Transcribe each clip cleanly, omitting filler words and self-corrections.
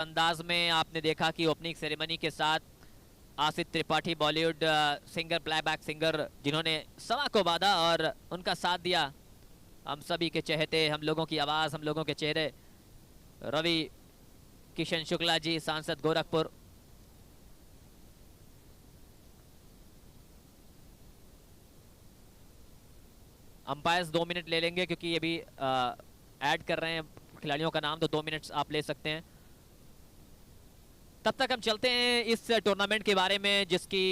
अंदाज में आपने देखा कि ओपनिंग सेरेमनी के साथ Asif Tripathi Bollywood singer playback singer जिन्होंने समा को बांधा और उनका साथ दिया, हम सभी के चहेते, हम लोगों की आवाज़, हम लोगों के चेहरे, रवि किशन शुक्ला जी, सांसद गोरखपुर। अंपायर्स 2 मिनट ले लेंगे क्योंकि ये भी ऐड कर रहे हैं खिलाड़ियों का नाम, तो 2 मिनट आप ले सकते हैं। तब तक हम चलते हैं इस टूर्नामेंट के बारे में जिसकी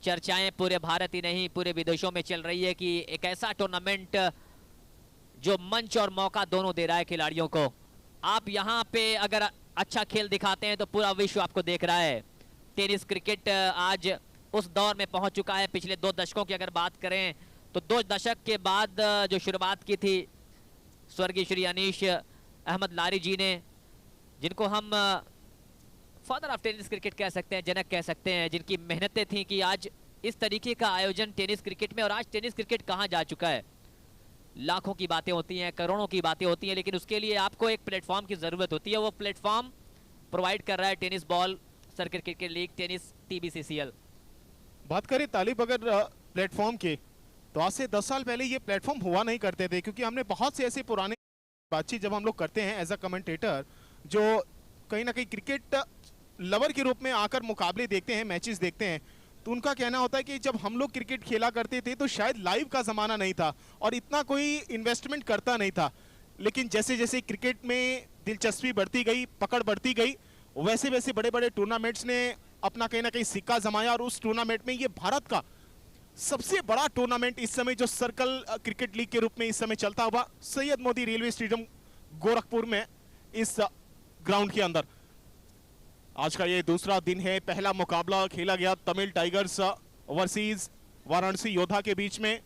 चर्चाएं पूरे भारत ही नहीं पूरे विदेशों में चल रही है कि एक ऐसा टूर्नामेंट जो मंच और मौका दोनों दे रहा है खिलाड़ियों को। आप यहाँ पे अगर अच्छा खेल दिखाते हैं तो पूरा विश्व आपको देख रहा है। टेनिस क्रिकेट आज उस दौर में पहुंच चुका है। पिछले 2 दशकों की अगर बात करें तो 2 दशक के बाद जो शुरुआत की थी स्वर्गीय श्री अनीश अहमद लारी जी ने, जिनको हम फादर ऑफ टेनिस क्रिकेट कह सकते हैं, जनक कह सकते हैं, जिनकी मेहनतें थी कि आज इस तरीके का आयोजन टेनिस क्रिकेट में। और आज टेनिस क्रिकेट कहाँ जा चुका है, लाखों की बातें होती हैं, करोड़ों की बातें होती हैं, लेकिन उसके लिए आपको एक प्लेटफॉर्म की जरूरत होती है। वो प्लेटफॉर्म प्रोवाइड कर रहा है tennis ball circuit cricket league, tennis TBCCL। बात करें तालिब अगर प्लेटफॉर्म की, तो आज से 10 साल पहले ये प्लेटफॉर्म हुआ नहीं करते थे, क्योंकि हमने बहुत से ऐसे पुराने बातचीत जब हम लोग करते हैं एज अ कमेंटेटर, जो कहीं ना कहीं क्रिकेट लवर के रूप में आकर मुकाबले देखते हैं, मैचेस देखते हैं, तो उनका कहना होता है कि जब हम लोग क्रिकेट खेला करते थे तो शायद लाइव का ज़माना नहीं था और इतना कोई इन्वेस्टमेंट करता नहीं था। लेकिन जैसे जैसे क्रिकेट में दिलचस्पी बढ़ती गई, पकड़ बढ़ती गई, वैसे वैसे बड़े बड़े टूर्नामेंट्स ने अपना कहीं ना कहीं सिक्का जमाया। और उस टूर्नामेंट में ये भारत का सबसे बड़ा टूर्नामेंट इस समय जो सर्कल क्रिकेट लीग के रूप में इस समय चलता हुआ सैयद मोदी रेलवे स्टेडियम गोरखपुर में इस ग्राउंड के अंदर आज का ये दूसरा दिन है। पहला मुकाबला खेला गया तमिल टाइगर्स वर्सेस वाराणसी योद्धा के बीच में।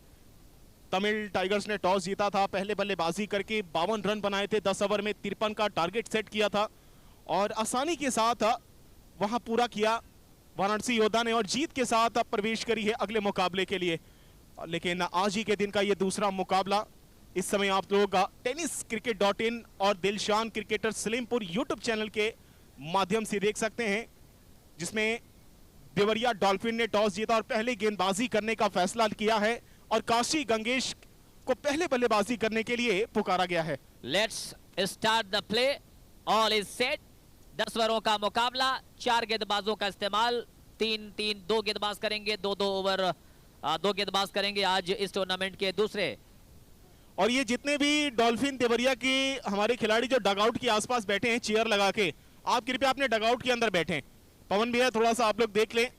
तमिल टाइगर्स ने टॉस जीता था, पहले बल्लेबाजी करके 52 रन बनाए थे, 10 ओवर में 53 का टारगेट सेट किया था और आसानी के साथ वहां पूरा किया वाराणसी योद्धा ने और जीत के साथ प्रवेश करी है अगले मुकाबले के लिए। लेकिन आज ही के दिन का ये दूसरा मुकाबला इस समय आप लोग tenniscricket.in और Dilshan cricketer Salimpur YouTube channel के माध्यम से देख सकते हैं, जिसमें देवरिया डॉल्फिन ने टॉस जीता और पहले गेंदबाजी करने का फैसला किया है और काशी गंगेश को पहले बल्लेबाजी करने के लिए पुकारा गया है। Let's start the play, all is set. 10 ओवरों का मुकाबला, 4 गेंदबाजों का इस्तेमाल, 3-3 2 गेंदबाज करेंगे, 2-2 ओवर 2 गेंदबाज करेंगे आज इस टूर्नामेंट के दूसरे। और ये जितने भी डॉल्फिन देवरिया के हमारे खिलाड़ी जो डगआउट के आसपास बैठे हैं चेयर लगा के, आप कृपया अपने डगआउट के अंदर बैठें। पवन भैया थोड़ा सा आप लोग देख लें,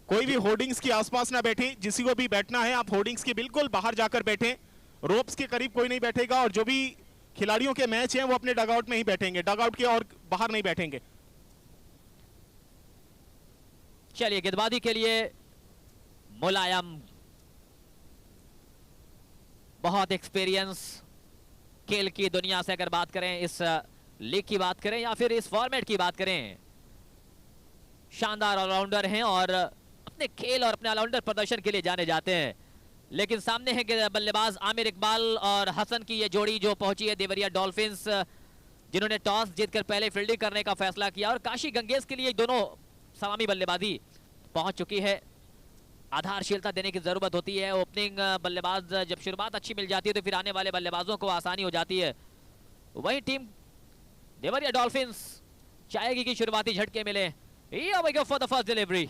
कोई भी होर्डिंग्स के आसपास ना बैठे। जिसी को भी बैठना है आप होर्डिंग्स के बिल्कुल बाहर जाकर बैठें, रोप्स के करीब कोई नहीं बैठेगा और जो भी खिलाड़ियों के मैच हैं वो अपने डगआउट में ही बैठेंगे, डगआउट के और बाहर नहीं बैठेंगे। चलिए गेंदबाजी के लिए मुलायम, बहुत एक्सपीरियंस, खेल की दुनिया से अगर बात करें, इस लीग की बात करें या फिर इस फॉर्मेट की बात करें, शानदार ऑलराउंडर हैं और अपने खेल और अपने ऑलराउंडर प्रदर्शन के लिए जाने जाते हैं। लेकिन सामने है बल्लेबाज आमिर इकबाल और हसन की ये जोड़ी जो पहुंची है देवरिया डॉल्फिन्स, जिन्होंने टॉस जीतकर पहले फील्डिंग करने का फैसला किया और काशी गंगेश के लिए दोनों सलामी बल्लेबाजी पहुंच चुकी है। आधारशीलता देने की जरूरत होती है। ओपनिंग बल्लेबाज जब शुरुआत अच्छी मिल जाती है तो फिर आने वाले बल्लेबाजों को आसानी हो जाती है। वही टीम देवरिया डॉल्फिन्स चाहेगी कि शुरुआती झटके मिले। Here we go for the first delivery.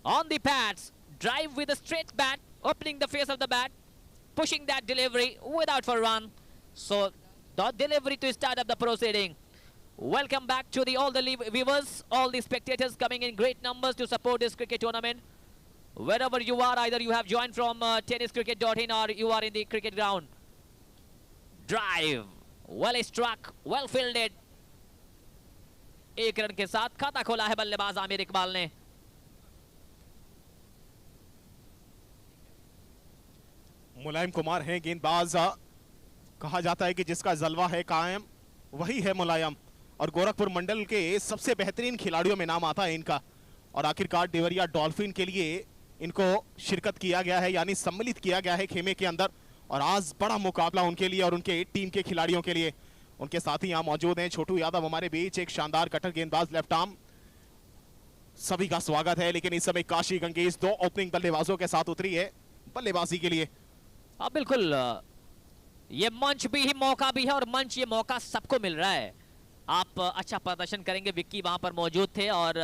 On the pads, drive with a straight bat, opening the face of the bat, pushing that delivery without for run. So the delivery to start up the proceeding. Welcome back to all the viewers, all the spectators coming in great numbers to support this cricket tournament. Wherever you are, either you have joined from tenniscricket.in or you are in the cricket ground. Drive, well struck, well fielded. 1 run के साथ खाता खोला है बल्लेबाज आमिर इकबाल ने। मुलायम कुमार हैं गेंदबाज, कहा जाता है कि जिसका जलवा है कायम वही है मुलायम, और गोरखपुर मंडल के सबसे बेहतरीन खिलाड़ियों में नाम आता है इनका। और आखिरकार देवरिया डॉल्फिन के लिए इनको शिरकत किया गया है, यानी सम्मिलित किया गया है खेमे के अंदर। और आज बड़ा मुकाबला उनके लिए और उनके टीम के खिलाड़ियों के लिए। उनके साथी यहाँ मौजूद हैं छोटू यादव हमारे बीच, एक शानदार कटर गेंदबाज लेफ्ट आर्म। सभी का स्वागत है। लेकिन इस समय काशी गंगेश दो ओपनिंग बल्लेबाजों के साथ उतरी है बल्लेबाजी के लिए। हाँ बिल्कुल, ये मंच भी ही मौका भी है और मंच ये मौका सबको मिल रहा है। आप अच्छा प्रदर्शन करेंगे, विक्की वहां पर मौजूद थे और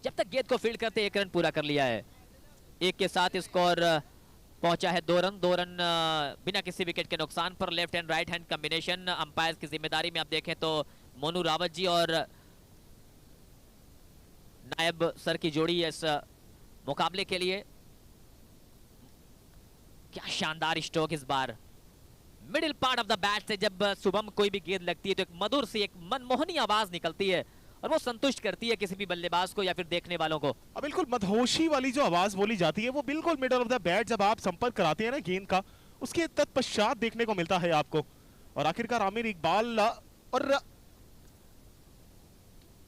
जब तक गेंद को फील्ड करते 1 रन पूरा कर लिया है। 1 के साथ स्कोर पहुंचा है 2 रन। 2 रन बिना किसी विकेट के नुकसान पर। Left and right hand combination umpire की जिम्मेदारी में आप देखें तो मोनू रावत जी और नायब सर की जोड़ी इस मुकाबले के लिए। क्या शानदार स्ट्रोक इस बार middle part of the bat से। जब शुभम कोई भी गेंद लगती है तो एक मधुर सी, एक मनमोहनी आवाज निकलती है और वो संतुष्ट करती है किसी भी बल्लेबाज को या फिर देखने वालों को। बिल्कुल मदहोशी वाली जो आवाज बोली जाती है वो बिल्कुल मिडल ऑफ द बैट जब आप संपर्क कराते हैं ना गेंद का, उसके तत्पश्चात देखने को मिलता है आपको। और आखिरकार आमिर इकबाल और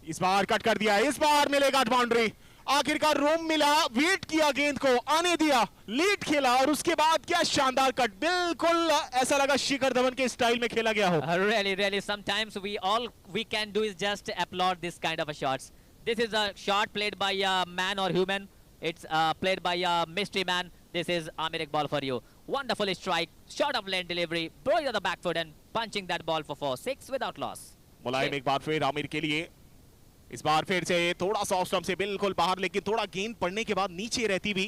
इस बार कट कर दिया, इस बार मिलेगा बाउंड्री। आखिरकार रोम मिला, वेट किया, गेंद को आने दिया, लीड खेला और उसके बाद क्या शानदार कट। बिल्कुल ऐसा लगा शिखर धवन के स्टाइल में खेला गया हो। Really, sometimes we can do is just applaud this kind of a shots. This is a shot played by a man or human. It's played by a mystery man. This is Amir Iqbal for you. Wonderful strike, short of lane delivery, bowling on the back foot and punching that ball for 4-6 without loss. मुलायम एक बार फिर आमिर के लिए, इस बार फिर से थोड़ा सा off stump से बिल्कुल बाहर, लेकिन थोड़ा गेंद पड़ने के बाद नीचे रहती भी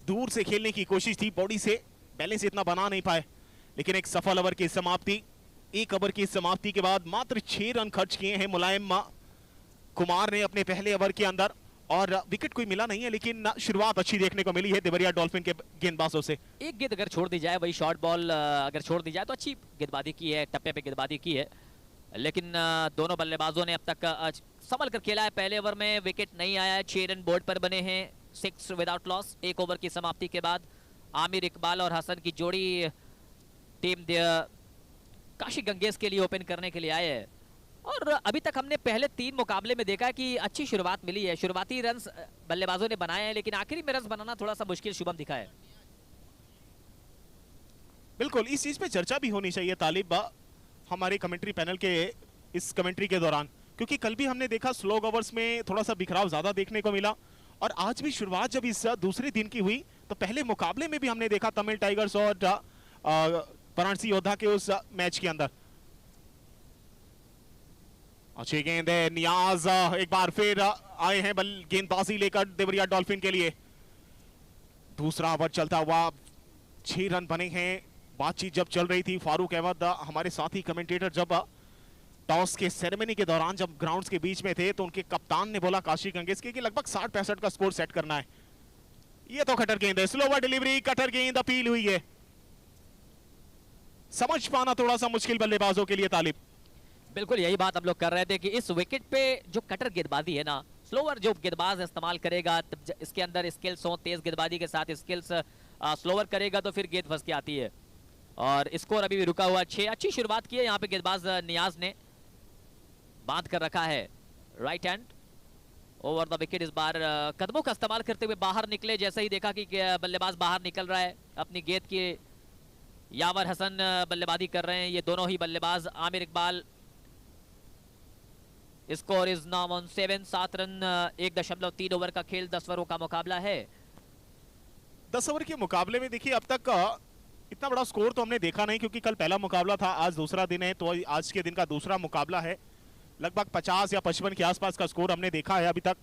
दूर से खेलने की कोशिश थी, बॉडी से बैलेंस इतना बना नहीं पाए। लेकिन एक सफल ओवर की समाप्ति, 1 ओवर की समाप्ति के बाद मात्र 6 रन खर्च किए हैं मुलायम कुमार ने अपने पहले ओवर के अंदर और विकेट कोई मिला नहीं है, लेकिन शुरुआत अच्छी देखने को मिली है देवरिया डॉल्फिन के गेंदबाजों से। एक गेंद अगर छोड़ दी जाए, वही शॉर्ट बॉल अगर छोड़ दी जाए तो अच्छी गेंदबाजी की है, टप्पे पे गेंदबाजी की है। लेकिन दोनों बल्लेबाजों ने अब तक संभल कर खेला है। पहले ओवर में विकेट नहीं आया है, 6 रन बोर्ड पर बने हैं, 6 विदाउट लॉस। 1 ओवर की समाप्ति के बाद आमिर इकबाल और हसन की जोड़ी टीम काशी गंगेश के लिए ओपन करने के लिए आए हैं। और अभी तक हमने पहले 3 मुकाबले में देखा कि अच्छी शुरुआत मिली है, शुरुआती रन बल्लेबाजों ने बनाए हैं, लेकिन आखिरी में रन बनाना थोड़ा सा मुश्किल शुभम दिखा है। बिल्कुल इस चीज पे चर्चा भी होनी चाहिए तालिब हमारे कमेंट्री पैनल के इस कमेंट्री के दौरान, क्योंकि कल भी हमने देखा स्लो ओवर्स में थोड़ा सा बिखराव ज्यादा देखने को मिला और आज भी शुरुआत जब इस दूसरे दिन की हुई तो पहले मुकाबले में भी हमने देखा तमिल टाइगर्स और वाराणसी योद्धा के उस मैच के अंदर। अच्छी गेंद है, नियाज एक बार फिर आए हैं गेंदबाजी लेकर देवरिया डॉल्फिन के लिए। दूसरा ओवर चलता हुआ, 6 रन बने हैं। बातचीत जब चल रही थी, फारूक अहमद हमारे साथी कमेंटेटर जब टॉस के सेरेमनी के दौरान जब ग्राउंड्स के बीच में थे तो उनके कप्तान ने बोला काशी गंगेश के कि लगभग 60-65 का स्कोर सेट करना है। ये तो कटर गेंद है, स्लोवर डिलीवरी, कटर गेंद अपील हुई है। समझ पाना थोड़ा सा मुश्किल बल्लेबाजों के लिए तालिब। बिल्कुल यही बात हम लोग कर रहे थे कि इस विकेट पे जो कटर गेंदबाजी है ना, स्लोवर जो गेंदबाज इस्तेमाल करेगा, इसके अंदर स्किल्स हो, तेज गेंदबाजी के साथ स्किल्स स्लोवर करेगा तो फिर गेंद फंस के आती है। और स्कोर अभी भी रुका हुआ 6। अच्छी शुरुआत की है यहाँ पे गेंदबाज नियाज ने, बांध कर रखा है right hand over the wicket. इस बार कदमों का इस्तेमाल करते हुए बाहर निकले, जैसे ही देखा कि बल्लेबाज बाहर निकल रहा है अपनी गेंद के, यावर हसन बल्लेबाजी कर रहे हैं। ये दोनों ही बल्लेबाज, Aamir Iqbal. Score is now on 7, 7 run, 1.3 over का खेल, 10 ओवरों का मुकाबला है। 10 ओवर के मुकाबले में देखिए अब तक इतना बड़ा स्कोर तो हमने देखा नहीं, क्योंकि कल पहला मुकाबला था, आज दूसरा दिन है, तो आज के दिन का दूसरा मुकाबला है। लगभग 50 या 55 के आसपास का स्कोर हमने देखा है अभी तक।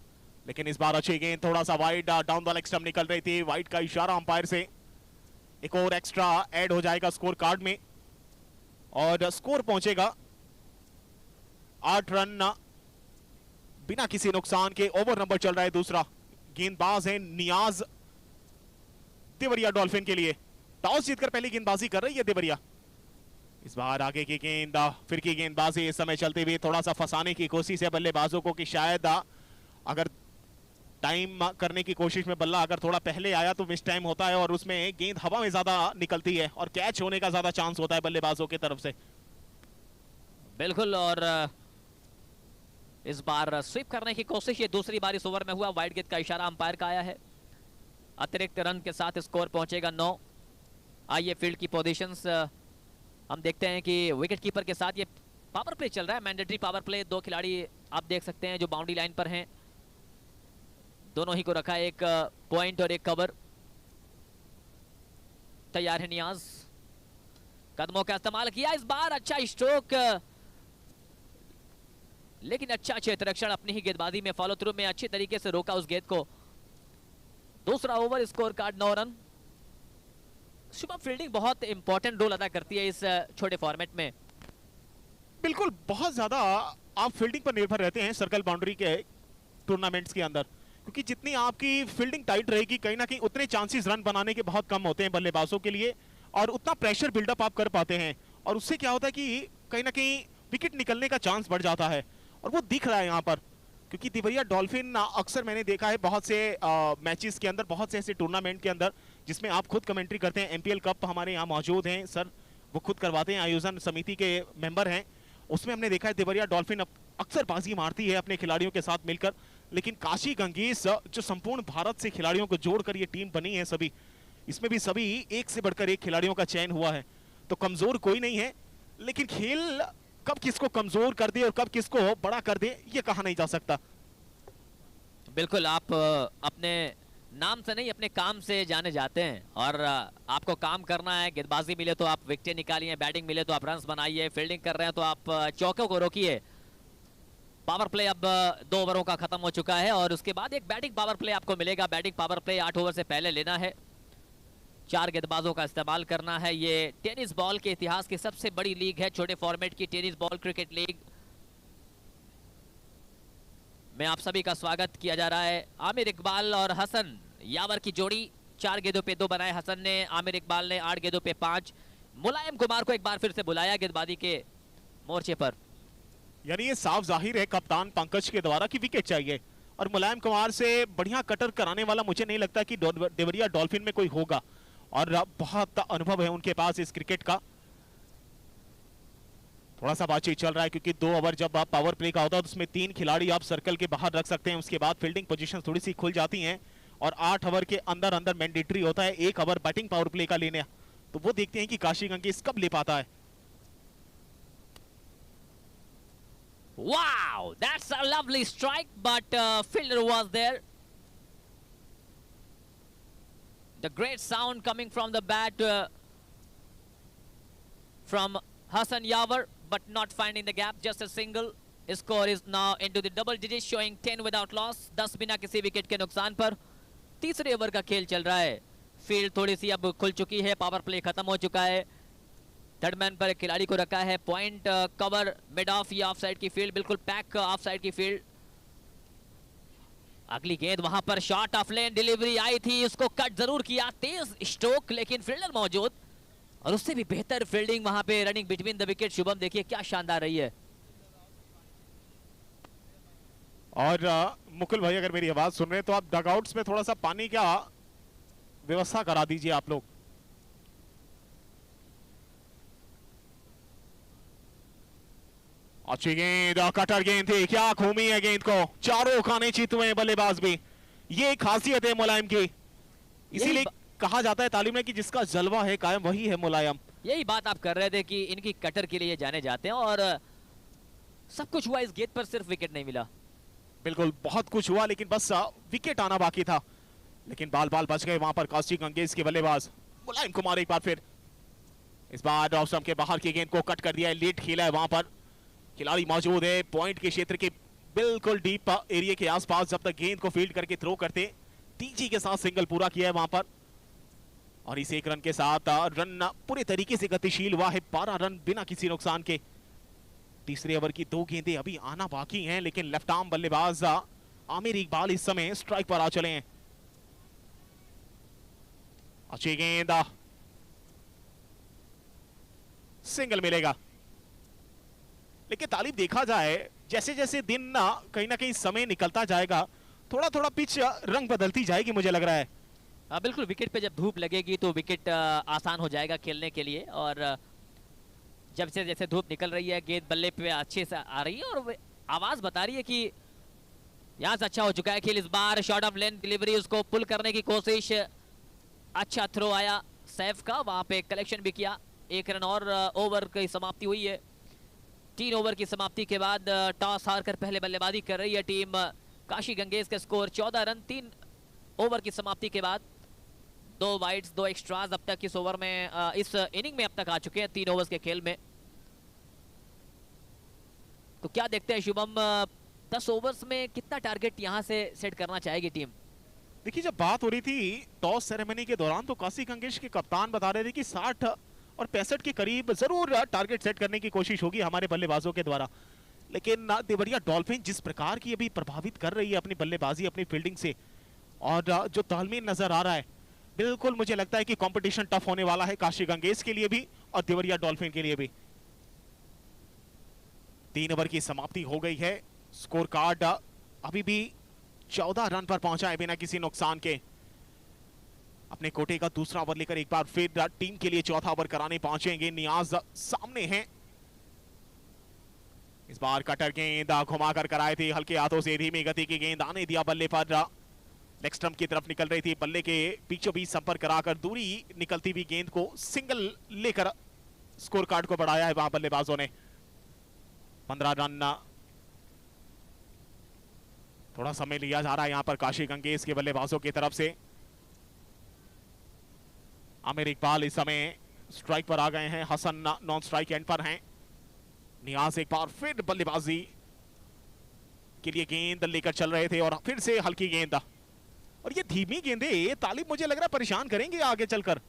लेकिन इस बार अच्छी गेंद, थोड़ा सा wide down the leg stump निकल रही थी, वाइड का इशारा अंपायर से। एक और एक्स्ट्रा ऐड हो जाएगा स्कोर कार्ड में और स्कोर पहुंचेगा 8 रन बिना किसी नुकसान के। ओवर नंबर चल रहा है दूसरा। गेंदबाज है नियाज देवरिया डॉल्फिन के लिए। टॉस जीतकर पहली गेंदबाजी कर रही है देवरिया। इस बार आगे की गेंद, फिर की गेंदबाजी, इस समय चलते हुए थोड़ा सा फंसाने की कोशिश है बल्लेबाजों को कि शायद अगर टाइम करने की कोशिश में बल्ला अगर थोड़ा पहले आया तो मिस टाइम होता है और उसमें गेंद हवा में ज्यादा निकलती है और कैच होने का ज्यादा चांस होता है बल्लेबाजों की तरफ से। बिल्कुल, और इस बार स्वीप करने की कोशिश ये दूसरी बार इस ओवर में हुआ। वाइड गेंद का इशारा अंपायर का आया है। अतिरिक्त रन के साथ स्कोर पहुंचेगा 9। आइए फील्ड की पोजीशंस हम देखते हैं कि विकेट कीपर के साथ ये पावर प्ले चल रहा है, मैंडेटरी पावर प्ले। दो खिलाड़ी आप देख सकते हैं जो बाउंड्री लाइन पर हैं, दोनों ही को रखा है, एक पॉइंट और एक कवर। तैयार है नियाज, कदमों का इस्तेमाल किया इस बार, अच्छा स्ट्रोक, लेकिन अच्छा क्षेत्ररक्षण, अपनी ही गेंदबाजी में फॉलो थ्रू में अच्छी तरीके से रोका उस गेंद को। दूसरा over, score card 9 run. Shubham, fielding बहुत इंपॉर्टेंट रोल अदा करती है इस छोटे फॉर्मेट में। बिल्कुल, बहुत ज्यादा आप फील्डिंग पर निर्भर रहते हैं सर्कल बाउंड्री के टूर्नामेंट्स के अंदर, क्योंकि जितनी आपकी फील्डिंग टाइट रहेगी कहीं ना कहीं उतने चांसेस रन बनाने के बहुत कम होते हैं बल्लेबाजों के लिए, और उतना प्रेशर बिल्डअप आप कर पाते हैं, और उससे क्या होता है कि कहीं ना कहीं विकेट निकलने का चांस बढ़ जाता है, और वो दिख रहा है यहाँ पर। क्योंकि देवरिया डॉल्फिन अक्सर मैंने देखा है बहुत से मैचेस के अंदर, बहुत से ऐसे टूर्नामेंट के अंदर जिसमें आप खुद कमेंट्री करते हैं, एमपीएल कप हमारे यहाँ मौजूद हैं सर, वो खुद करवाते हैं, आयोजन समिति के मेंबर हैं, उसमें हमने देखा है देवरिया डॉल्फिन अक्सर बाजी मारती है अपने खिलाड़ियों के साथ मिलकर, लेकिन काशी गंगेश जो संपूर्ण भारत से खिलाड़ियों को जोड़कर ये टीम बनी है सभी, इसमें भी सभी एक से बढ़कर एक खिलाड़ियों का चयन हुआ है, तो कमजोर कोई नहीं है, लेकिन खेल कब किसको कमजोर कर दे और कब किसको बड़ा कर दे ये कहा नहीं जा सकता। बिल्कुल, आप अपने नाम से नहीं अपने काम से जाने जाते हैं, और आपको काम करना है, गेंदबाजी मिले तो आप विकेट निकालिए, बैटिंग मिले तो आप रन्स बनाइए, फील्डिंग कर रहे हैं तो आप चौकों को रोकिए। पावर प्ले अब 2 ओवरों का खत्म हो चुका है, और उसके बाद एक बैटिंग पावर प्ले आपको मिलेगा। बैटिंग पावर प्ले 8 ओवर से पहले लेना है, 4 गेंदबाजों का इस्तेमाल करना है। ये टेनिस बॉल के इतिहास की सबसे बड़ी लीग है, छोटे फॉर्मेट की टेनिस बॉल क्रिकेट लीग में आप सभी का स्वागत किया जा रहा है। आमिर इकबाल और हसन यावर की जोड़ी, 4 गेंदों पे 2 बनाए हसन ने, आमिर इकबाल ने 8 गेंदों पे 5। मुलायम कुमार को एक बार फिर से बुलाया गेंदबाजी के मोर्चे पर, यानी ये साफ जाहिर है कप्तान पंकज के द्वारा कि विकेट चाहिए, और मुलायम कुमार से बढ़िया कटर कराने वाला मुझे नहीं लगता कि देवरिया डॉल्फिन में कोई होगा, और बहुत अनुभव है उनके पास इस क्रिकेट का। थोड़ा सा बातचीत चल रहा है क्योंकि 2 ओवर जब आप पावर प्ले का होता है तो उसमें 3 खिलाड़ी आप सर्कल के बाहर रख सकते हैं, उसके बाद फील्डिंग पोजीशन थोड़ी सी खुल जाती हैं, और 8 ओवर के अंदर अंदर मैंडेटरी होता है 1 ओवर बैटिंग पावर प्ले का लेने, तो वो देखते हैं कि काशी गंगेश कब ले पाता है। Wow, that's a lovely strike, but fielder was there. The great sound coming from the bat from Hassan Yavar, but not finding the gap, just a single. Score is now into the double digits, showing 10 without loss, 10 बिना किसी wicket के नुकसान पर। तीसरे over का खेल चल रहा है, फील्ड थोड़ी सी अब खुल चुकी है, पावर प्ले खत्म हो चुका है। थर्ड मैन पर एक खिलाड़ी को रखा है, पॉइंट कवर मिड ऑफ, ये ऑफ साइड की फील्ड, बिल्कुल पैक ऑफ साइड की फील्ड। अगली गेंद वहां पर शॉट ऑफ लेन डिलीवरी आई थी, इसको कट जरूर किया, तेज स्ट्रोक, लेकिन फील्डर मौजूद, और उससे भी बेहतर फील्डिंग वहां पे, running between the wicket. Shubham देखिए क्या शानदार रही है। और मुकुल भाई अगर मेरी आवाज सुन रहे हैं तो आप डगआउट्स में थोड़ा सा पानी का व्यवस्था करा दीजिए आप लोग। अच्छी गेंद, कटर गेंद थी, क्या घूमी है गेंद को, चारों खाने जीत हुए हैं बल्लेबाज भी, ये खासियत है मुलायम की, इसीलिए कहा जाता है तालीम में कि जिसका जलवा है कायम वही है मुलायम। यही बात आप कर रहे थे कि इनकी कटर के लिए जाने जाते हैं, और सब कुछ हुआ इस गेंद पर, सिर्फ विकेट नहीं मिला। बिल्कुल, बहुत कुछ हुआ लेकिन बस विकेट आना बाकी था, लेकिन बाल बाल बच गए वहां पर काशी गंगेश के बल्लेबाज। मुलायम कुमार एक बार फिर, इस बार ऑफ स्टंप के बाहर की गेंद को कट कर दिया है, लेट खेला है, वहां पर खिलाड़ी मौजूद है पॉइंट के क्षेत्र के बिल्कुल डीप एरिया के आसपास, जब तक गेंद को फील्ड करके थ्रो करते, तेजी के साथ सिंगल पूरा किया है वहां पर, और इस 1 रन के साथ रन पूरे तरीके से गतिशील हुआ है, 12 रन बिना किसी नुकसान के। तीसरे ओवर की 2 गेंदें अभी आना बाकी हैं, लेकिन लेफ्ट आर्म बल्लेबाज आमिर इकबाल इस समय स्ट्राइक पर आ चले हैं। अच्छी गेंद, सिंगल मिलेगा, लेकिन तालिब देखा जाए जैसे जैसे दिन कहीं ना कहीं समय निकलता जाएगा, थोड़ा थोड़ा पिच रंग बदलती जाएगी मुझे लग रहा है। बिल्कुल, विकेट पे जब धूप लगेगी तो विकेट आसान हो जाएगा खेलने के लिए, और जब से जैसे धूप निकल रही है गेंद बल्ले पे अच्छे से आ रही है, और आवाज बता रही है कि यहाँ से अच्छा हो चुका है खेल। इस बार शॉर्ट ऑफ लेंथ डिलीवरी, उसको पुल करने की कोशिश, अच्छा थ्रो आया सैफ का, वहां पे कलेक्शन भी किया, 1 रन और ओवर की समाप्ति हुई है। 3 ओवर की समाप्ति के बाद टॉस हारकर पहले बल्लेबाजी कर रही है टीम काशी गंगेश का स्कोर 14 रन 3 ओवर की समाप्ति के बाद। 2 वाइड्स 2 एक्स्ट्राज अब तक इस ओवर में इस इनिंग में अब तक आ चुके हैं 3 ओवर्स के खेल में। तो क्या देखते हैं शुभम, 10 ओवर्स में कितना टारगेट यहां से सेट करना चाहेगी टीम? देखिए, जब बात हो रही थी टॉस सेरेमनी के दौरान तो काशी गंगेश के कप्तान बता रहे थे कि 60 और 65 के करीब जरूर टारगेट सेट करने की कोशिश होगी हमारे बल्लेबाजों के द्वारा। लेकिन देवरिया डॉल्फिन जिस प्रकार की अभी प्रभावित कर रही है अपनी बल्लेबाजी अपनी फील्डिंग से, और जो तालमेल नजर आ रहा है, बिल्कुल मुझे लगता है कि कंपटीशन टफ होने वाला है काशी गंगेश के लिए भी और देवरिया डॉल्फिन के लिए भी। 3 ओवर की समाप्ति हो गई है। स्कोर कार्ड अभी भी 14 रन पर पहुंचा है बिना किसी नुकसान के। अपने कोटे का दूसरा ओवर लेकर एक बार फिर टीम के लिए चौथा ओवर कराने पहुंचेंगे। नियाज सामने हैं। इस बार कटर गेंद घुमाकर कराई थी हल्के हाथों से, धीमी गति की गेंद आने दिया बल्ले पर। लेग स्टंप की तरफ निकल रही थी, बल्ले के बीचों बीच संपर्क कराकर दूरी निकलती हुई गेंद को सिंगल लेकर स्कोर कार्ड को बढ़ाया है वहां बल्लेबाजों ने। 15 रन। थोड़ा समय लिया जा रहा है यहां पर काशी गंगेश के बल्लेबाजों की तरफ से। आमिर इकबाल इस समय स्ट्राइक पर आ गए हैं, हसन नॉन स्ट्राइक एंड पर हैं। नियाज एक बार फिर बल्लेबाजी के लिए गेंद लेकर चल रहे थे और फिर से हल्की गेंद, और ये धीमी गेंदें तालिब मुझे लग रहा है परेशान करेंगे आगे चलकर।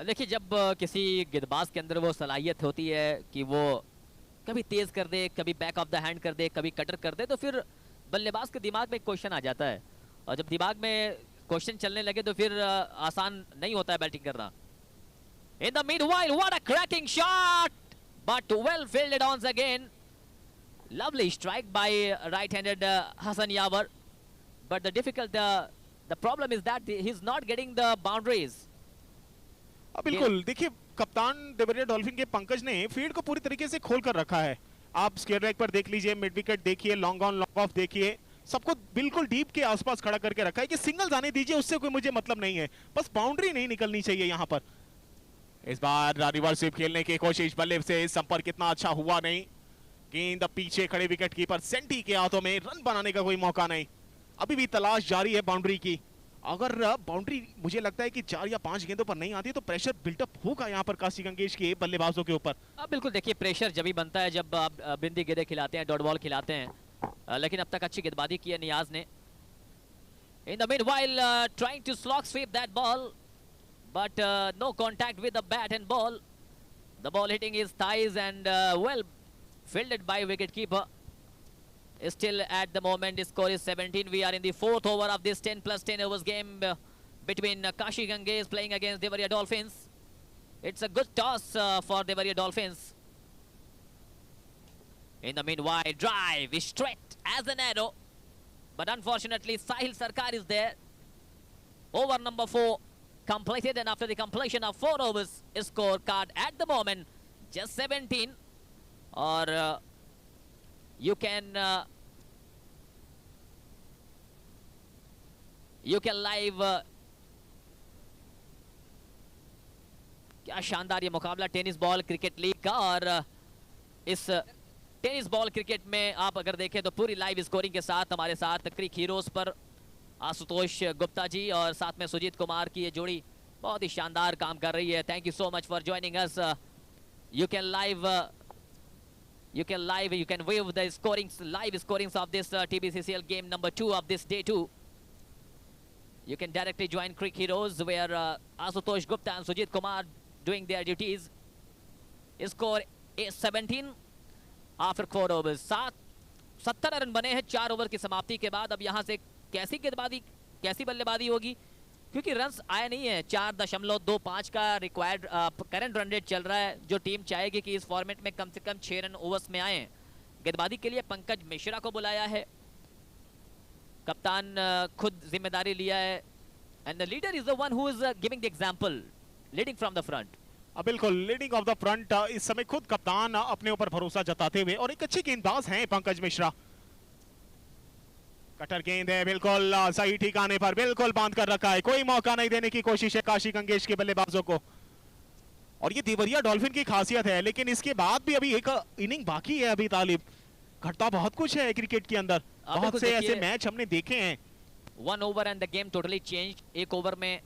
देखिए, जब किसी गेंदबाज के अंदर वो सलाहियत होती है कि वो कभी तेज कर दे, कभी बैक ऑफ द हैंड कर दे, कभी कटर कर दे, तो फिर बल्लेबाज के दिमाग में एक क्वेश्चन आ जाता है, और जब दिमाग में क्वेश्चन चलने लगे तो फिर आसान नहीं होता है बैटिंग करना। In the meanwhile, what a cracking shot, but well fielded once again. Lovely strike by right-handed Hassan Yawar, but the problem is that he's not getting the boundaries. बिल्कुल, देखिए कप्तान देवरिया डॉल्फिन के पंकज ने फील्ड को पूरी तरीके से खोल कर रखा है। आप स्क्वायर लेग पर देख लीजिए, मिड विकेट देखिए, लॉन्ग ऑन लॉन्ग ऑफ देखिए, सबको बिल्कुल डीप के आसपास खड़ा करके रखा है कि सिंगल जाने दीजिए, उससे कोई मुझे मतलब नहीं है, बस बाउंड्री नहीं निकलनी चाहिए यहां पर। इस बार रिवर्स स्वीप खेलने की कोशिश, बल्ले से संपर्क इतना अच्छा हुआ नहीं। गेंद पीछे खड़े विकेट कीपर सेंटी के हाथों में, रन बनाने का कोई मौका नहीं। अभी भी तलाश जारी है बाउंड्री की। अगर बाउंड्री मुझे लगता है कि 4 या 5 गेंदों पर नहीं आती तो प्रेशर बिल्टअप होगा यहाँ पर काशी गंगेश के बल्लेबाजों के ऊपर। बिल्कुल, देखिए प्रेशर जब भी बनता है जब आप बिंदी गेंदें खिलाते हैं, डॉट बॉल खिलाते हैं, लेकिन अब तक अच्छी गेंदबाजी की है नियाज ने। In the meanwhile, trying to slog sweep that ball, but no contact with the bat and ball. The ball hitting his thighs and well fielded by wicketkeeper. Still at the moment, the score is 17. We are in the 4th over of this 10+10 overs game between Kashi Gangez playing against Devaria Dolphins. It's a good toss for Devaria Dolphins. In the meanwhile, drive is straight as an arrow, but unfortunately Sahil Sarkar is there. Over number 4 completed, and after the completion of 4 overs, score card at the moment just 17. Or you can live क्या शानदार ये मुकाबला tennis ball cricket league का। और इस tennis ball cricket में आप अगर देखें तो पूरी लाइव स्कोरिंग के साथ हमारे साथ क्रिक हीरोज पर आशुतोष गुप्ता जी और साथ में सुजीत कुमार की ये जोड़ी बहुत ही शानदार काम कर रही है। Thank you so much for joining us. You can view the live scorings of this TBCCL game number 2 of this day 2. You can directly join Crick Heroes where Asutosh Gupta and Sujit Kumar doing their duties. Score is 17 after 4 overs. 70 run बने हैं 4 over की समाप्ति के बाद। अब यहाँ से कैसी गेंदबाजी कैसी बल्लेबाजी होगी, क्योंकि रन्स आए नहीं है। 4.25 का रिक्वायर्ड करंट रन रेट चल रहा है, जो टीम चाहेगी कि इस फॉर्मेट में कम से कम 6 रन ओवर्स में आए। गेंदबाजी के लिए पंकज मिश्रा को बुलाया है, कप्तान खुद जिम्मेदारी लिया है, and the leader is the one who is giving the example, leading from the front. बिल्कुल, लीडिंग ऑफ द फ्रंट। इस समय खुद कप्तान अपने ऊपर भरोसा जताते हुए, और एक अच्छे गेंदबाज हैं पंकज मिश्रा। कटर गेंद है, बिल्कुल सही ठिकाने पर बिल्कुल बांध कर रखा है, कोई मौका नहीं देने की कोशिश है काशी गंगेश के बल्लेबाजों को। और ये देवरिया डॉल्फिन की खासियत है, लेकिन इसके बाद भी अभी एक इनिंग बाकी है। अभी तालिब, घटता बहुत कुछ है क्रिकेट के अंदर, बहुत से ऐसे मैच हमने देखे हैं। 1 over and the game totally change. एक ओवर में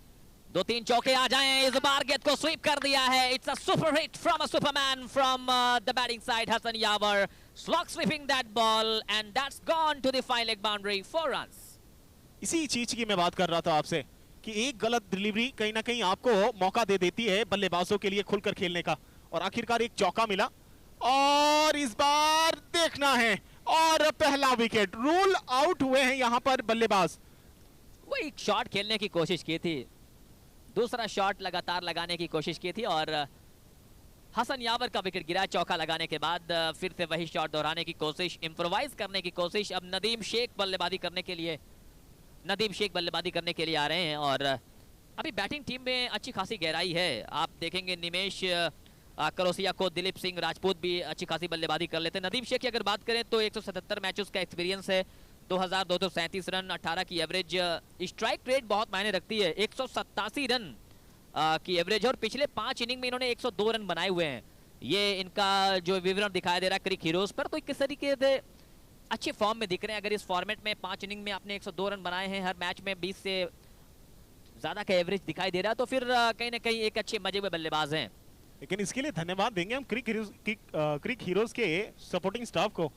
2-3 चौके आ जाएं, इस बार गेंद को स्वीप कर दिया है। It's a super hit from a superman from the batting side, Hasan Yawar slog sweeping that ball and that's gone to the 5 leg boundary, 4 runs. इसी चीज की मैं बात कर रहा था आपसे कि एक गलत डिलीवरी कहीं ना कहीं आपको मौका दे देती है बल्लेबाजों के लिए खुलकर खेलने का, और आखिरकार एक चौका मिला और इस बार देखना है और पहला विकेट। रूल आउट हुए हैं यहां पर बल्लेबाज। वो एक शॉट खेलने की कोशिश की थी, दूसरा शॉट लगातार लगाने की कोशिश की थी और हसन यावर का विकेट गिरा। चौका लगाने के बाद फिर से वही शॉट दोहराने की कोशिश, इंप्रोवाइज करने की कोशिश। अब नदीम शेख बल्लेबाजी करने के लिए आ रहे हैं और अभी बैटिंग टीम में अच्छी खासी गहराई है। आप देखेंगे निमेश करोसिया को, दिलीप सिंह राजपूत भी अच्छी खासी बल्लेबाजी कर लेते हैं। नदीम शेख की अगर बात करें तो 177 मैचेस का एक्सपीरियंस है, 2237 रन, 18 की एवरेज। स्ट्राइक रेट बहुत मायने रखती है, 187 रन की एवरेज, और पिछले 5 इनिंग में इन्होंने 102 रन बनाए हुए हैं। ये इनका जो विवरण दिखाई दे रहा है क्रिक हीरोज पर, तो किस तरीके से अच्छे फॉर्म में दिख रहे हैं। अगर इस फॉर्मेट में 5 इनिंग में आपने 102 रन बनाए हैं, हर मैच में 20 से ज्यादा का एवरेज दिखाई दे रहा है, तो फिर कहीं ना कहीं एक अच्छे मजे में बल्लेबाज हैं। लेकिन इसके लिए धन्यवाद देंगे हम क्रिक हीरोज के सपोर्टिंग स्टाफ को।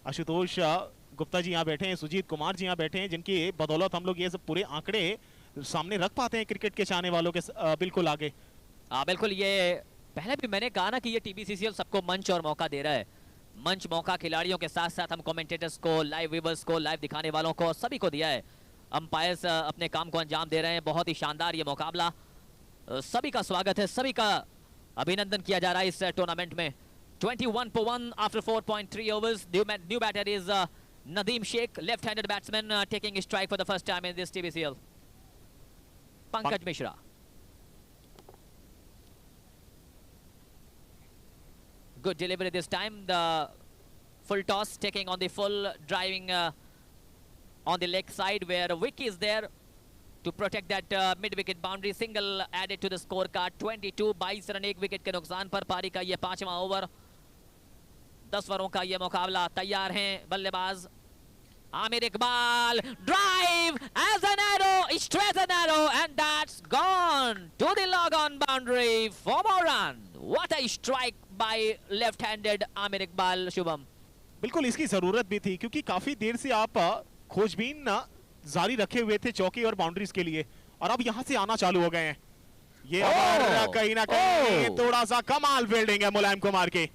आशुतोष गुप्ता जी यहाँ बैठे हैं, सुजीत कुमार जी यहाँ बैठे हैं, जिनकी बदौलत हम लोग ये सब पूरे आंकड़े सामने रख पाते हैं क्रिकेट के चाहने वालों के बिल्कुल आगे। बिल्कुल, ये पहले भी मैंने कहा ना कि ये टीबीसीसीएल सबको मंच और मौका दे रहा है। मंच मौका खिलाड़ियों के साथ साथ हम कमेंटेटर्स को, लाइव व्यूअर्स को, लाइव दिखाने वालों को, सभी को दिया है। अंपायर्स अपने काम को अंजाम दे रहे हैं। बहुत ही शानदार ये मुकाबला, सभी का स्वागत है, सभी का अभिनंदन किया जा रहा है इस टूर्नामेंट में। 21-1 after 4.3 overs. New batter is Nadeem Sheikh, left-handed batsman, taking a strike for the first time in this TBCL. Pankaj Mishra. Good delivery this time. The full toss taking on the full, driving on the leg side where Vicky is there to protect that mid-wicket boundary. Single added to the scorecard. 22 run 1 wicket के नुकसान पर पारी का ये 5वां over. 10 ओवरों का ये मुकाबला। तैयार हैं बल्लेबाज Aamir Iqbal. Drive as an arrow, straight an arrow, and that's gone to the log on boundary for more run. What a strike by left-handed Aamir Iqbal. Shubham, बिल्कुल इसकी जरूरत भी थी, क्योंकि काफी देर से आप खोजबीन जारी रखे हुए थे चौकी और बाउंड्रीज के लिए, और अब यहां से आना चालू हो गए हैं। ये कहीं ना कहीं थोड़ा सा कमाल फील्डिंग है मुलायम कुमार की।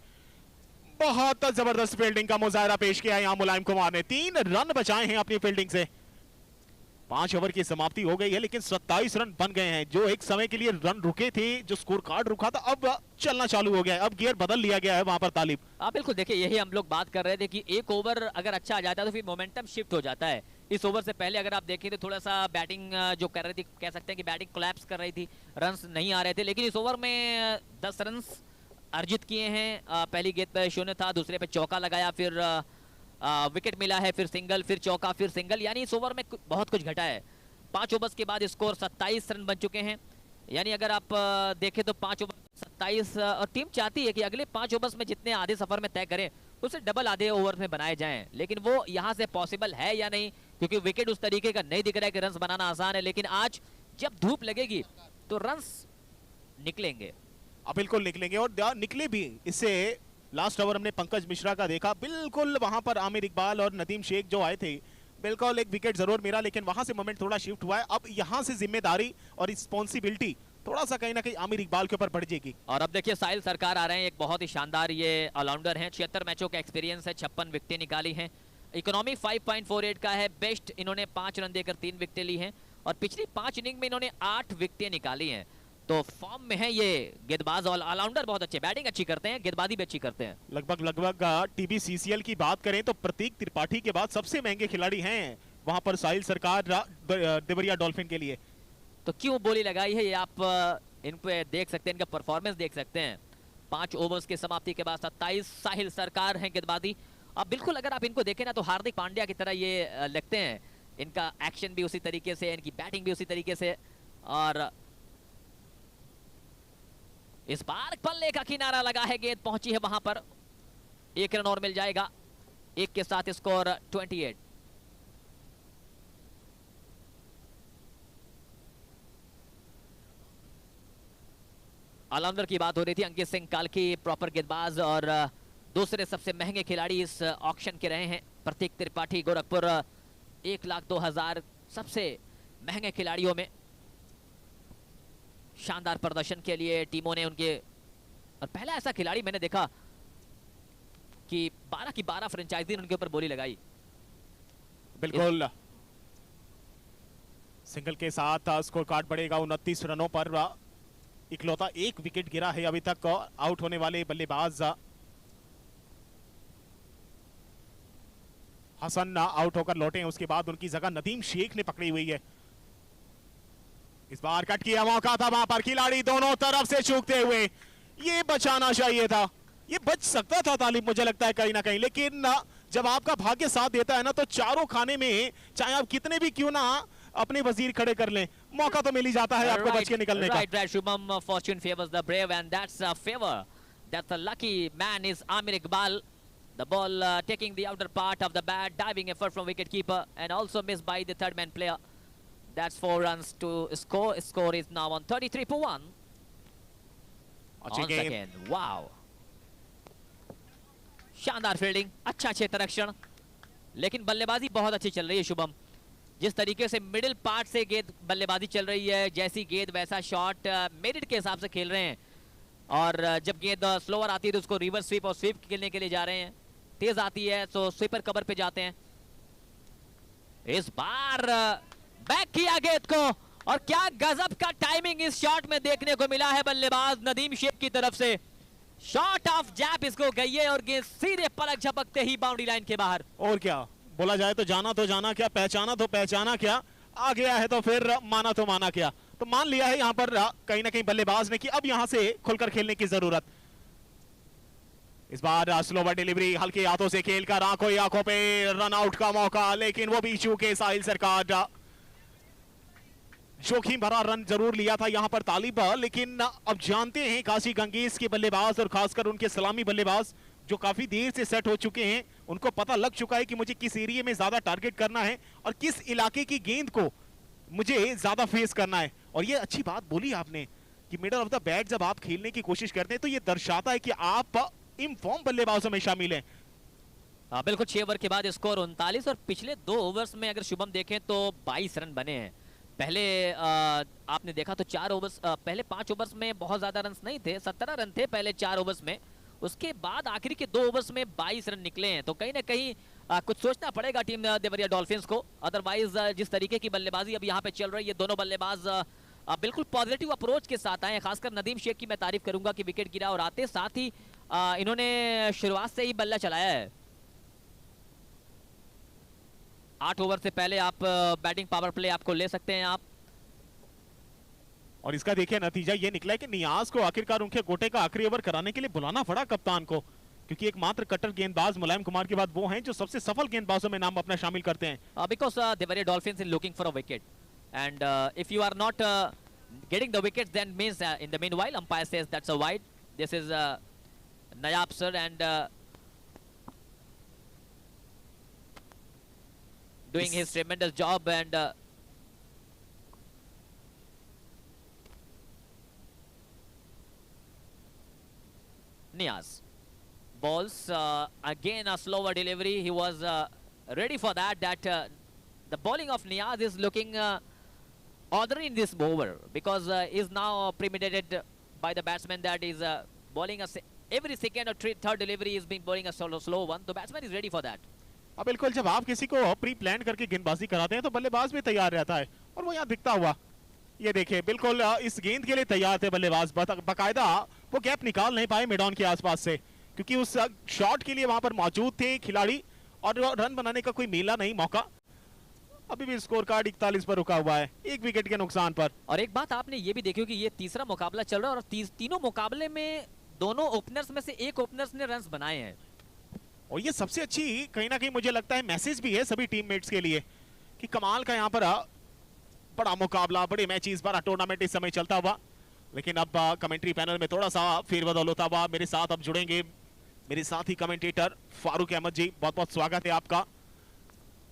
बहुत जबरदस्त फील्डिंग का मुजाहरा पेश किया है यहाँ मुलायम कुमार ने। 3 रन बचाए हैं अपनी फील्डिंग से। 5 ओवर की समाप्ति हो गई है, लेकिन 27 रन बन गए हैं। जो एक समय के लिए रन रुके थे, जो स्कोर कार्ड रुका था, अब चलना चालू हो गया है। अब गियर बदल लिया गया है वहां पर तालिब। बिल्कुल, देखिए यही हम लोग बात कर रहे थे कि एक ओवर अगर अच्छा आ जाता है तो फिर मोमेंटम शिफ्ट हो जाता है। इस ओवर से पहले अगर आप देखें तो थोड़ा सा बैटिंग जो कर रही थी, कह सकते हैं कि बैटिंग कोलैप्स कर रही थी, रन्स नहीं आ रहे थे, लेकिन इस ओवर में 10 रन्स अर्जित किए हैं। पहली गेंद पे शून्य था, दूसरे पे चौका लगाया, फिर विकेट मिला है, फिर सिंगल, फिर चौका, फिर सिंगल, यानी इस ओवर में बहुत कुछ घटा है। 5 ओवर्स के बाद स्कोर 27 रन बन चुके हैं। यानी अगर आप देखें तो 5 ओवर 27, और टीम चाहती है कि अगले 5 ओवर्स में जितने आधे सफर में तय करें उससे डबल आधे ओवर में बनाए जाएं, लेकिन वो यहाँ से पॉसिबल है या नहीं, क्योंकि विकेट उस तरीके का नहीं दिख रहा है कि रन्स बनाना आसान है। लेकिन आज जब धूप लगेगी तो रन्स निकलेंगे। बिल्कुल निकलेंगे, और निकले भी। इससे लास्ट ओवर हमने पंकज मिश्रा का देखा, बिल्कुल वहां पर आमिर इकबाल और नदीम शेख जो आए थे, बिल्कुल एक विकेट जरूर मिला, लेकिन वहां से मोमेंट थोड़ा शिफ्ट हुआ है। अब यहां से जिम्मेदारी और रिस्पॉन्सिबिलिटी थोड़ा सा कहीं ना कहीं आमिर इकबाल के ऊपर बढ़ जाएगी। और अब देखिए साहिल सरकार आ रहे हैं, एक बहुत ही शानदार ये ऑलराउंडर हैं। 76 मैचों का एक्सपीरियंस है, 56 विकेटें निकाली हैं। इकोनॉमी 5.48 का है, बेस्ट इन्होंने 5 रन देकर 3 विकेटें ली हैं, और पिछली 5 इनिंग में इन्होंने 8 विकेटें निकाली हैं। तो फॉर्म में है ये गेंदबाज और ऑलराउंडर, बहुत अच्छे, बैटिंग अच्छी करते हैं, गेंदबाजी भी अच्छी करते हैं। लगभग टीबीसीसीएल की बात करें तो प्रतीक त्रिपाठी के बाद सबसे महंगे खिलाड़ी हैं वहां पर साहिल सरकार देवरिया डॉल्फिन के लिए। तो क्यों बोली लगाई है ये आप इन पे देख सकते हैं, इनका परफॉर्मेंस देख सकते हैं। 5 ओवर्स की समाप्ति के बाद 27 साहिल सरकार हैं गेंदबाजी। अब बिल्कुल अगर आप इनको देखें ना तो हार्दिक पांड्या की तरह ये लगते हैं। इनका एक्शन भी उसी तरीके से, इनकी बैटिंग भी उसी तरीके से, और इस बार पल्ले का किनारा लगा है, गेंद पहुंची है वहां पर, 1 रन और मिल जाएगा। 1 के साथ स्कोर 28। ऑलराउंडर की बात हो रही थी, अंकित सिंह काल्की प्रॉपर गेंदबाज और दूसरे सबसे महंगे खिलाड़ी इस ऑक्शन के रहे हैं। प्रतीक त्रिपाठी गोरखपुर 1,02,000 सबसे महंगे खिलाड़ियों में। शानदार प्रदर्शन के लिए टीमों ने उनके, और पहला ऐसा खिलाड़ी मैंने देखा कि 12 की 12 फ्रेंचाइजी ने उनके ऊपर बोली लगाई। बिल्कुल सिंगल के साथ स्कोर कार्ड बढ़ेगा 29 रनों पर। इकलौता 1 विकेट गिरा है अभी तक आउट होने वाले बल्लेबाज हसन आउट होकर लौटे हैं, उसके बाद उनकी जगह नदीम शेख ने पकड़ी हुई है। इस बार कट किया मौका था वहां पर, खिलाड़ी दोनों तरफ से चूकते हुए, ये बचाना चाहिए था, ये बच सकता था तालिब, मुझे लगता है कहीं ना कहीं। लेकिन जब आपका भाग्य साथ देता है ना, तो चारों खाने में चाहे आप कितने भी क्यों ना अपने वजीर खड़े कर लें, मौका तो मिल ही जाता है आपको बच के निकलने का। Right, Shubham, fortune favors the brave and that's a favor. That's a lucky man is Amir Iqbal. The ball taking the outer part of the bat, diving effort from wicketkeeper and also missed by the third man player. That's 4 runs to score. Score is now on 33 for 1. On second. Wow. शानदार fielding, अच्छा क्षेत्ररक्षण, लेकिन बल्लेबाजी बहुत अच्छी चल रही है शुभम। जिस तरीके से मिडिल पार्ट से गेंद बल्लेबाजी चल रही है, जैसी गेंद वैसा शॉट, मेरिट के हिसाब से खेल रहे हैं। और जब गेंद स्लोअर आती है तो उसको रिवर्स स्वीप और स्वीप खेलने के लिए जा रहे हैं, तेज आती है तो स्वीपर कवर पे जाते हैं। इस बार बैक किया गेंद को, और क्या गजब का टाइमिंग इस शॉट में देखने को मिला है बल्लेबाज नदीम शेख की तरफ से। शॉट ऑफ जैप इसको गई है और गेंद सीधे पलक झपकते ही बाउंड्री लाइन के बाहर। और क्या बोला जाए, तो जाना क्या, पहचाना तो पहचाना क्या, आ गया है तो फिर माना तो माना क्या। तो मान लिया है यहां पर कहीं ना कहीं बल्लेबाज ने कि अब यहां से खुलकर खेलने की जरूरत। इस बार स्लोवर डिलीवरी हल्के हाथों से खेलकर आंखों ही आंखों पे रन आउट का मौका, लेकिन वो भी चूके साहिल सरकार। जोखिम भरा रन जरूर लिया था यहां पर तालिब, लेकिन अब जानते हैं काशी गंगेश के बल्लेबाज और खासकर उनके सलामी बल्लेबाज जो काफी देर से सेट हो चुके हैं, उनको पता लग चुका है कि मुझे किस एरिया में ज्यादा टारगेट करना है और किस इलाके की गेंद को मुझे ज्यादा फेस करना है। और ये अच्छी बात बोली आपने कि मिडल ऑफ द बैट जब आप खेलने की कोशिश करते हैं तो ये दर्शाता है कि आप इन फॉर्म बल्लेबाजों में शामिल हैं। बिल्कुल, 6 ओवर के बाद स्कोर 39 और पिछले 2 ओवर्स में अगर शुभम देखें तो 22 रन बने हैं। पहले आपने देखा तो 4 ओवर्स, पहले 5 ओवर्स में बहुत ज्यादा रन नहीं थे, 17 रन थे पहले 4 ओवर्स में। उसके बाद आखिरी के 2 ओवर्स में 22 रन निकले हैं, तो कहीं ना कहीं कुछ सोचना पड़ेगा टीम देवरिया डॉल्फिन्स को। अदरवाइज जिस तरीके की बल्लेबाजी अब यहाँ पे चल रही है, दोनों बल्लेबाज बिल्कुल पॉजिटिव अप्रोच के साथ आए हैं। खासकर नदीम शेख की मैं तारीफ करूंगा कि विकेट गिरा और आते साथ ही इन्होंने शुरुआत से ही बल्ला चलाया है। 8 ओवर से पहले आप बैटिंग पावर प्ले आपको ले सकते हैं आप। और इसका देखिए नतीजा ये निकला है कि नियाज को आखिरकार उनके गोटे का आखिरी ओवर कराने के लिए बुलाना पड़ा कप्तान को, क्योंकि एकमात्र कट्टर गेंदबाज मुलायम कुमार के बाद वो हैं जो सबसे सफल गेंदबाजों में नाम अपना शामिल करते हैं। Because Deoria dolphins is looking for a wicket and if you are not getting the wickets then means in the meanwhile umpire says that's a wide. This is Nayab sir and doing his tremendous job and Niaz balls again a slower delivery. He was ready for that the bowling of Niaz is looking ordinary in this over because is now premeditated by the batsman that is bowling every second or third delivery is being bowling a slow one. The batsman is ready for that. अब बिल्कुल जब आप किसी को pre plan करके गेंदबाजी कराते हैं तो बल्लेबाज भी तैयार रहता है, और वो यहाँ दिखता हुआ ये देखिए बिल्कुल इस गेंद के लिए तैयार थे बल्लेबाज। बाकायदा वो गैप निकाल नहीं पाए मिड ऑन के आसपास से, क्योंकि उस शॉट के लिए वहां पर मौजूद थे खिलाड़ी और रन बनाने का कोई मिला नहीं मौका। अभी भी स्कोर कार्ड 41 पर रुका हुआ है, 1 विकेट के नुकसान पर। और एक बात आपने ये भी देखी कि ये तीसरा मुकाबला चल रहा है और तीनों मुकाबले में दोनों ओपनर्स में से एक ओपनर्स ने रन्स बनाए हैं, और ये सबसे अच्छी कहीं ना कहीं मुझे लगता है मैसेज भी है सभी टीममेट्स के लिए कि कमाल का यहाँ पर बड़ा मुकाबला, बड़े मैचेस, बड़ा टूर्नामेंट इस समय चलता हुआ। लेकिन अब कमेंट्री पैनल में थोड़ा सा फेरबदल होता हुआ मेरे साथ अब जुड़ेंगे मेरे साथ ही कमेंटेटर फारूक अहमद जी। बहुत बहुत स्वागत है आपका।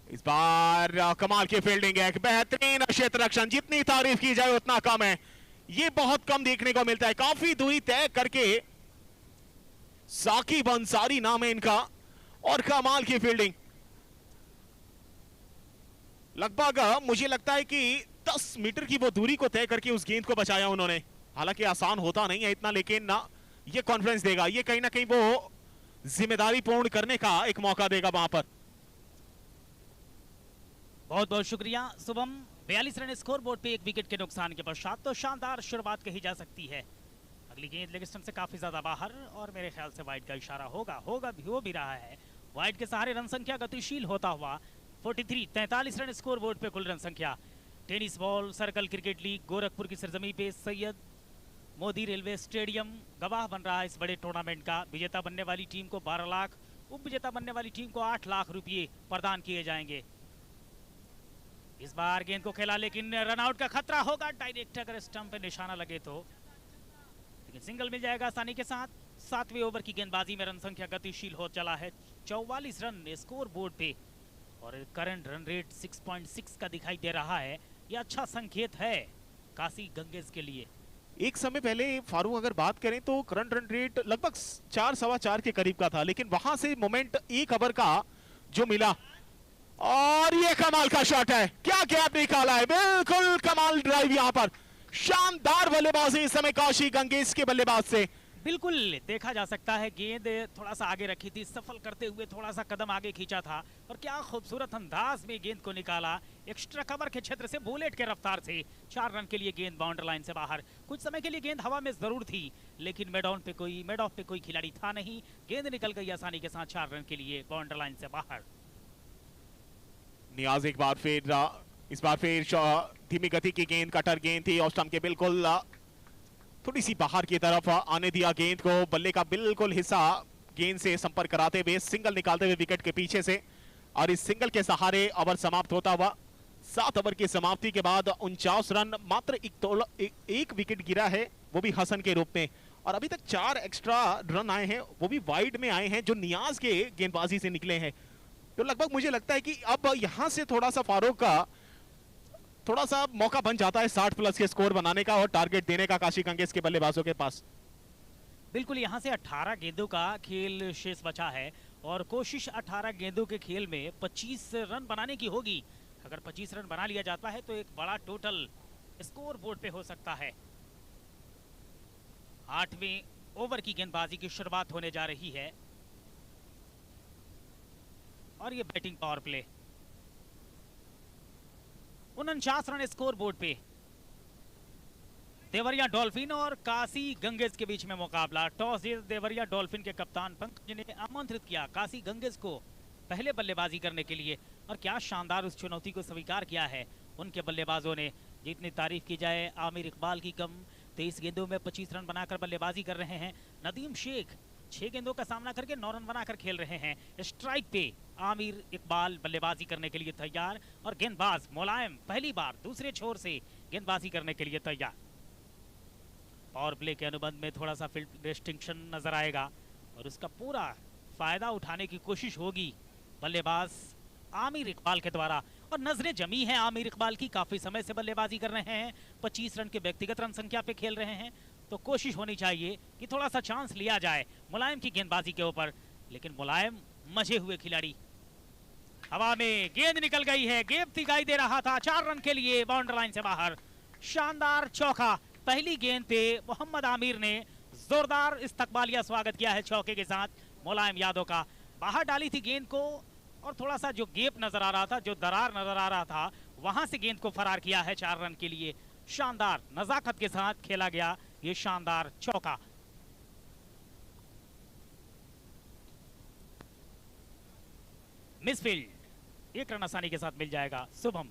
इस बार कमाल की फील्डिंग है, एक बेहतरीन क्षेत्र रक्षण, जितनी तारीफ की जाए उतना कम है। ये बहुत कम देखने को मिलता है। काफी दूरी तय करके साकिब अंसारी नाम है इनका, और कमाल की फील्डिंग। लगभग मुझे लगता है कि 10 मीटर की वो दूरी को तय करके उस गेंद को बचाया उन्होंने। हालांकि आसान होता नहीं है इतना, लेकिन ना ये कॉन्फिडेंस देगा, ये कहीं ना कहीं वो जिम्मेदारी पूर्ण करने का एक मौका देगा वहां पर। बहुत बहुत शुक्रिया शुभम। 42 रन स्कोर बोर्ड पे 1 विकेट के नुकसान के पश्चात तो शानदार शुरुआत कही जा सकती है। अगली गेंद लेग स्टंप से काफी ज्यादा बाहर, और मेरे ख्याल से वाइड का इशारा होगा भी हो भी रहा है। वाइड के सहारे रन संख्या गतिशील होता हुआ 43 रन स्कोर बोर्ड पे कुल रन संख्या। Tennis ball circle cricket league Gorakhpur की सरजमी पे सैयद मोदी रेलवे स्टेडियम गवाह बन रहा है इस बड़े टूर्नामेंट का। विजेता बनने वाली टीम को 12 लाख, उप विजेता बनने वाली टीम को 8 लाख रुपये प्रदान किए जाएंगे। इस बार गेंद को खेला, लेकिन रनआउट का खतरा होगा डायरेक्ट, अगर स्टंप पे निशाना लगे तो, लेकिन सिंगल मिल जाएगा आसानी के साथ। 7वें ओवर की गेंदबाजी में रन संख्या गतिशील हो चला है। 44 रन स्कोर बोर्ड पे, और करंट रन रेट 6.6 का दिखाई दे रहा है। यह अच्छा संकेत है काशी गंगेश के लिए। एक समय पहले फारूक अगर बात करें तो करंट रन रेट लगभग 4 सवा 4 के करीब का था, लेकिन वहां से मोमेंट 1 ओवर का जो मिला, और ये कमाल का शॉट है, क्या गैप निकाला है, बिल्कुल कमाल ड्राइव यहां पर। शानदार बल्लेबाजी इस समय काशी गंगेश के बल्लेबाज से। बिल्कुल देखा जा सकता है, गेंद थोड़ा सा आगे रखी थी, सफल करते हुए थोड़ा सा कदम आगे खींचा था, और क्या खूबसूरत अंदाज में गेंद को निकाला एक्स्ट्रा कवर के क्षेत्र से बुलेट के रफ्तार से। 4 रन के लिए गेंद बाउंड्री लाइन से बाहर। कुछ समय के लिए गेंद हवा में जरूर थी, लेकिन मिड ऑफ पे कोई खिलाड़ी था नहीं। गेंद निकल गई आसानी के साथ 4 रन के लिए बाउंड्री लाइन से बाहर। नियाज एक बार फिर इस बार फिर धीमी गति की गेंद, कटर गेंद थी, और स्टंप के बिल्कुल थोड़ी सी बाहर की तरफ आने दिया गेंद को। बल्ले का बिल्कुल हिस्सा गेंद से संपर्क कराते हुए सिंगल निकालते हुए विकेट के पीछे से, और इस सिंगल के सहारे ओवर समाप्त होता हुआ। 7 ओवर की समाप्ति के बाद 49 रन, मात्र एक विकेट गिरा है, वो भी हसन के रूप में, और अभी तक 4 एक्स्ट्रा रन आए हैं, वो भी वाइड में आए हैं जो नियाज के गेंदबाजी से निकले हैं। तो लगभग मुझे लगता है कि अब यहां से थोड़ा सा फारूक का थोड़ा सा मौका बन जाता है 60 प्लस के स्कोर बनाने का और टारगेट देने का काशी गंगेश के बल्लेबाजों के पास। बिल्कुल, यहां से 18 गेंदों का खेल शेष बचा है, और कोशिश 18 गेंदों के खेल में 25 रन बनाने की होगी। अगर 25 रन बना लिया जाता है तो एक बड़ा टोटल स्कोर बोर्ड पे हो सकता है। 8वें ओवर की गेंदबाजी की शुरुआत होने जा रही है, और ये batting power play. 49 run score board पे। देवरिया डॉल्फिन और काशी गंगेश के बीच में मुकाबला। टॉस जीत देवरिया डॉल्फिन के कप्तान पंकज ने आमंत्रित किया काशी गंगेश को पहले बल्लेबाजी करने के लिए, और क्या शानदार उस चुनौती को स्वीकार किया है उनके बल्लेबाजों ने। जितनी तारीफ की जाए आमिर इकबाल की कम। 23 गेंदों में 25 रन बनाकर बल्लेबाजी कर रहे हैं। नदीम शेख 6 गेंदों का सामना करके 9 रन बनाकर खेल रहे हैं। स्ट्राइक पे आमिर इकबाल बल्लेबाजी करने के लिए तैयार, और गेंदबाज मुलायम पहली बार दूसरे छोर से गेंदबाजी करने के लिए तैयार। पावर प्ले के अनुबंध में थोड़ा सा फील्ड डिस्टिंक्शन नजर आएगा, और उसका पूरा फायदा उठाने की कोशिश होगी बल्लेबाज आमिर इकबाल के द्वारा। और नजरें जमी हैं आमिर इकबाल की, काफी समय से बल्लेबाजी कर रहे हैं, 25 रन के व्यक्तिगत रन संख्या पे खेल रहे हैं, तो कोशिश होनी चाहिए कि थोड़ा सा चांस लिया जाए मुलायम की गेंदबाजी के ऊपर। लेकिन मुलायम मजे हुए खिलाड़ी। हवा में गेंद निकल गई है, गैप दिखाई दे रहा था, 4 रन के लिए बाउंड्री लाइन से बाहर। शानदार चौका। पहली गेंद पे मोहम्मद आमिर ने जोरदार इस्तकबालिया स्वागत किया है चौके के साथ मुलायम यादव का। बाहर डाली थी गेंद को, और थोड़ा सा जो गैप नजर आ रहा था, जो दरार नजर आ रहा था, वहां से गेंद को फरार किया है 4 रन के लिए। शानदार नजाकत के साथ खेला गया ये शानदार चौका। मिसफील्ड, 1 रन आसानी के साथ मिल जाएगा शुभम।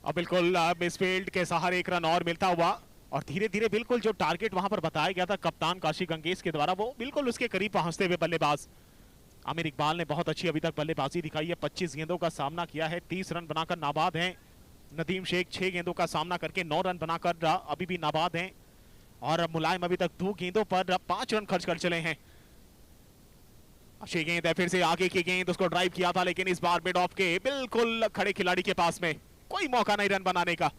अब बिल्कुल मिसफील्ड के सहारे 1 रन और मिलता हुआ, और धीरे धीरे बिल्कुल जो टारगेट वहां पर बताया गया था कप्तान काशी गंगेश के द्वारा, वो बिल्कुल उसके करीब पहुंचते हुए बल्लेबाज आमिर इकबाल ने बहुत अच्छी अभी तक बल्लेबाजी दिखाई है। 25 गेंदों का सामना किया है, 30 रन बनाकर नाबाद हैं। नदीम शेख 6 गेंदों का सामना करके 9 रन बनाकर अभी भी नाबाद हैं और मुलायम अभी तक 2 गेंदों पर 5 रन खर्च कर चले हैं। अच्छी गेंद है, फिर से आगे की गेंद, उसको ड्राइव किया था लेकिन इस बार मिड ऑफ के बिल्कुल खड़े खिलाड़ी के पास में कोई मौका नहीं रन बनाने का।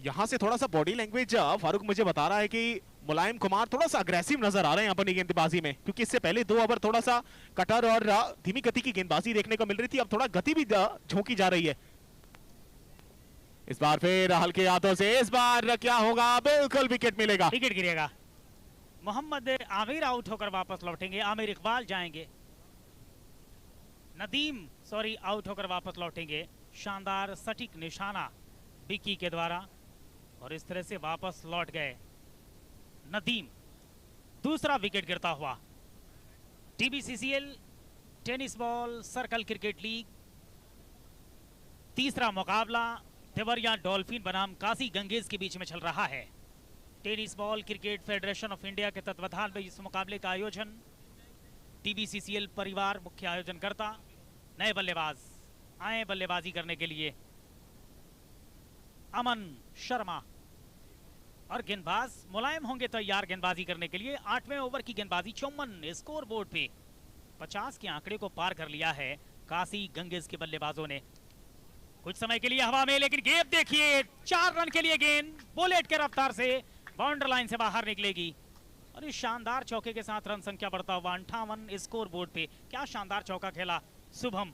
यहां से थोड़ा सा बॉडी लैंग्वेज फारूक मुझे बता रहा है कि मुलायम कुमार थोड़ा सा अग्रेसिव नजर आ रहे हैं अपनी गेंदबाजी में, क्योंकि इससे पहले 2 ओवर थोड़ा सा कटर और धीमी गति की गेंदबाजी देखने को मिल रही थी, अब थोड़ा गति भी झोंकी जा रही है। इस बार फिर हल्के हाथों से, इस बार क्या होगा, बिल्कुल विकेट मिलेगा, विकेट गिरेगा। मोहम्मद आमिर आउट होकर वापस लौटेंगे, आमिर इकबाल जाएंगे, नदीम आउट होकर वापस लौटेंगे। शानदार सटीक निशाना विकी के द्वारा और इस तरह से वापस लौट गए नदीम। दूसरा विकेट गिरता हुआ। TBCCL tennis ball circle cricket league तीसरा मुकाबला देवरिया डॉल्फिन बनाम काशी गंगेज के बीच में चल रहा है। Tennis ball cricket federation of India के तत्वाधान में इस मुकाबले का आयोजन TBCCL परिवार मुख्य आयोजन करता। नए बल्लेबाज आए बल्लेबाजी करने के लिए, अमन शर्मा, और गेंदबाज मुलायम होंगे तैयार गेंदबाजी करने के लिए। 8वें ओवर की गेंदबाजी 54 स्कोर बोर्ड पे 50 के आंकड़े को पार कर लिया है काशी गंगेज के बल्लेबाजों ने। कुछ समय के लिए हवा में, लेकिन गेंद देखिए, 4 रन के लिए गेंद बुलेट के रफ्तार से बाउंड्री लाइन से बाहर निकलेगी और इस शानदार चौके के साथ रन संख्या बढ़ता हुआ 58 स्कोर बोर्ड पे। क्या शानदार चौका खेला शुभम।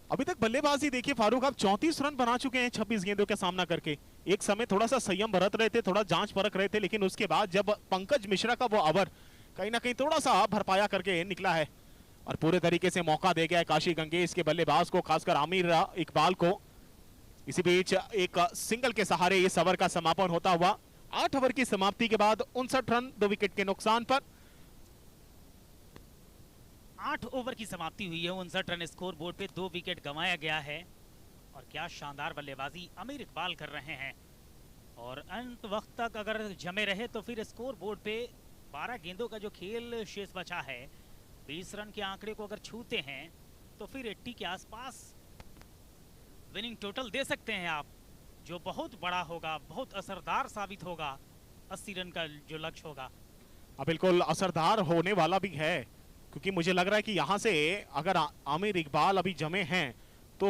अभी तक बल्लेबाजी देखिए फारूक, आप 34 रन बना चुके हैं 26 गेंदों का सामना करके। एक समय थोड़ा सा संयम बरत रहे थे, थोड़ा जांच परख रहे थे, लेकिन उसके बाद जब पंकज मिश्रा का वो ओवर कहीं ना कहीं थोड़ा सा भरपाया करके निकला है और पूरे तरीके से मौका दे गया है काशी गंगेज के बल्लेबाज को, खासकर आमिर इकबाल को। इसी बीच एक सिंगल के सहारे इस ओवर का समापन होता हुआ। 8 ओवर की समाप्ति के बाद 59 रन 2 विकेट के नुकसान पर। 8 ओवर की समाप्ति हुई है, 59 रन स्कोर बोर्ड पे 2 विकेट गंवाया गया है और क्या शानदार बल्लेबाजी आमिर इकबाल कर रहे हैं। और अंत वक्त तक अगर जमे रहे तो फिर स्कोर बोर्ड पे 12 गेंदों का जो खेल शेष बचा है, 20 रन के आंकड़े को अगर छूते हैं तो फिर 80 के आसपास विनिंग टोटल दे सकते हैं आप, जो बहुत बड़ा होगा, बहुत असरदार साबित होगा। 80 रन का जो लक्ष्य होगा बिल्कुल असरदार होने वाला भी है, क्योंकि मुझे लग रहा है कि यहां से अगर आमिर इकबाल अभी जमे हैं तो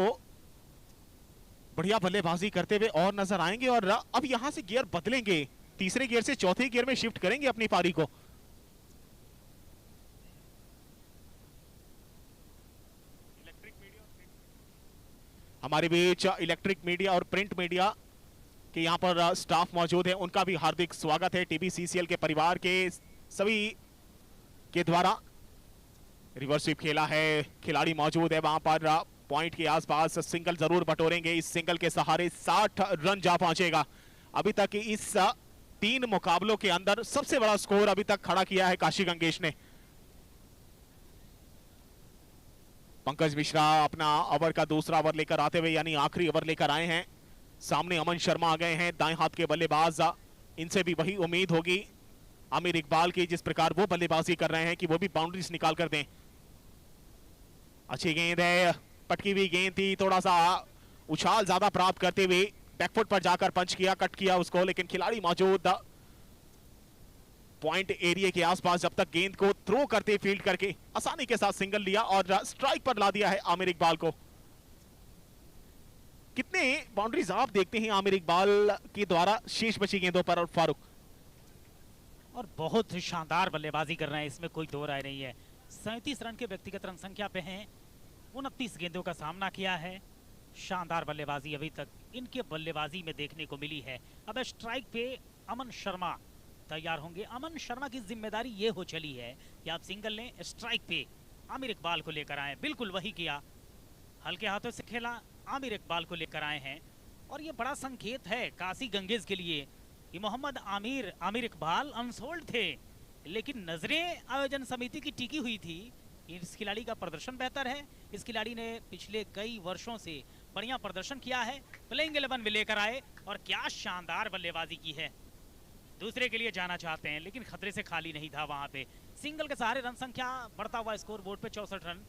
बढ़िया बल्लेबाजी करते हुए और नजर आएंगे और अब यहां से गियर बदलेंगे, तीसरे गियर से चौथे गियर में शिफ्ट करेंगे अपनी पारी को। हमारे बीच इलेक्ट्रिक मीडिया और प्रिंट मीडिया के यहाँ पर स्टाफ मौजूद है, उनका भी हार्दिक स्वागत है। TBCCL के परिवार के सभी के द्वारा रिवर्स स्वीप खेला है, खिलाड़ी मौजूद है वहां पर, पॉइंट के आसपास सिंगल जरूर बटोरेंगे। इस सिंगल के सहारे 60 रन जा पहुंचेगा। अभी तक इस 3 मुकाबलों के अंदर सबसे बड़ा स्कोर अभी तक खड़ा किया है काशी गंगेश ने। पंकज मिश्रा अपना ओवर का दूसरा ओवर लेकर आते हुए, यानी आखिरी ओवर लेकर आए हैं। सामने अमन शर्मा आ गए हैं, दाएं हाथ के बल्लेबाज। इनसे भी वही उम्मीद होगी आमिर इकबाल की, जिस प्रकार वो बल्लेबाजी कर रहे हैं कि वो भी बाउंड्रीज निकाल कर दें। अच्छी गेंद है, पटकी हुई गेंद थी, थोड़ा सा उछाल ज्यादा प्राप्त करते हुए बैकफुट पर जाकर पंच किया, कट किया उसको, लेकिन खिलाड़ी मौजूद पॉइंट एरिया के आसपास जब तक गेंद को थ्रो करते फील्ड करके आसानी के साथ सिंगल लिया और स्ट्राइक पर ला दिया है आमिर इकबाल को। कितने बाउंड्रीज आप देखते हैं आमिर इकबाल के द्वारा शेष बची गेंदों पर? और फारूक और बहुत शानदार बल्लेबाजी कर रहे हैं, इसमें कोई दो राय नहीं है। 37 रन के व्यक्तिगत रन संख्या पे हैं, 29 गेंदों का सामना किया है। शानदार बल्लेबाजी अभी तक इनके बल्लेबाजी में देखने को मिली है। अब स्ट्राइक पे अमन शर्मा तैयार होंगे। अमन शर्मा की जिम्मेदारी ये हो चली है कि आप सिंगल लें, स्ट्राइक पे आमिर इकबाल को लेकर आए। बिल्कुल वही किया, हल्के हाथों से खेला, आमिर इकबाल को लेकर आए हैं। और ये बड़ा संकेत है काशी गंगेज के लिए कि मोहम्मद आमिर इकबाल अनसोल्ड थे, लेकिन नजरें आयोजन समिति की टिकी हुई थी। इस खिलाड़ी का प्रदर्शन बेहतर है, इस खिलाड़ी ने पिछले कई वर्षों से बढ़िया प्रदर्शन किया है। प्लेइंग 11 में लेकर आए और क्या शानदार बल्लेबाजी की है। दूसरे के लिए जाना चाहते हैं, लेकिन खतरे से खाली नहीं था वहां पे। सिंगल के सहारे रन संख्या बढ़ता हुआ स्कोर बोर्ड पे 64 रन।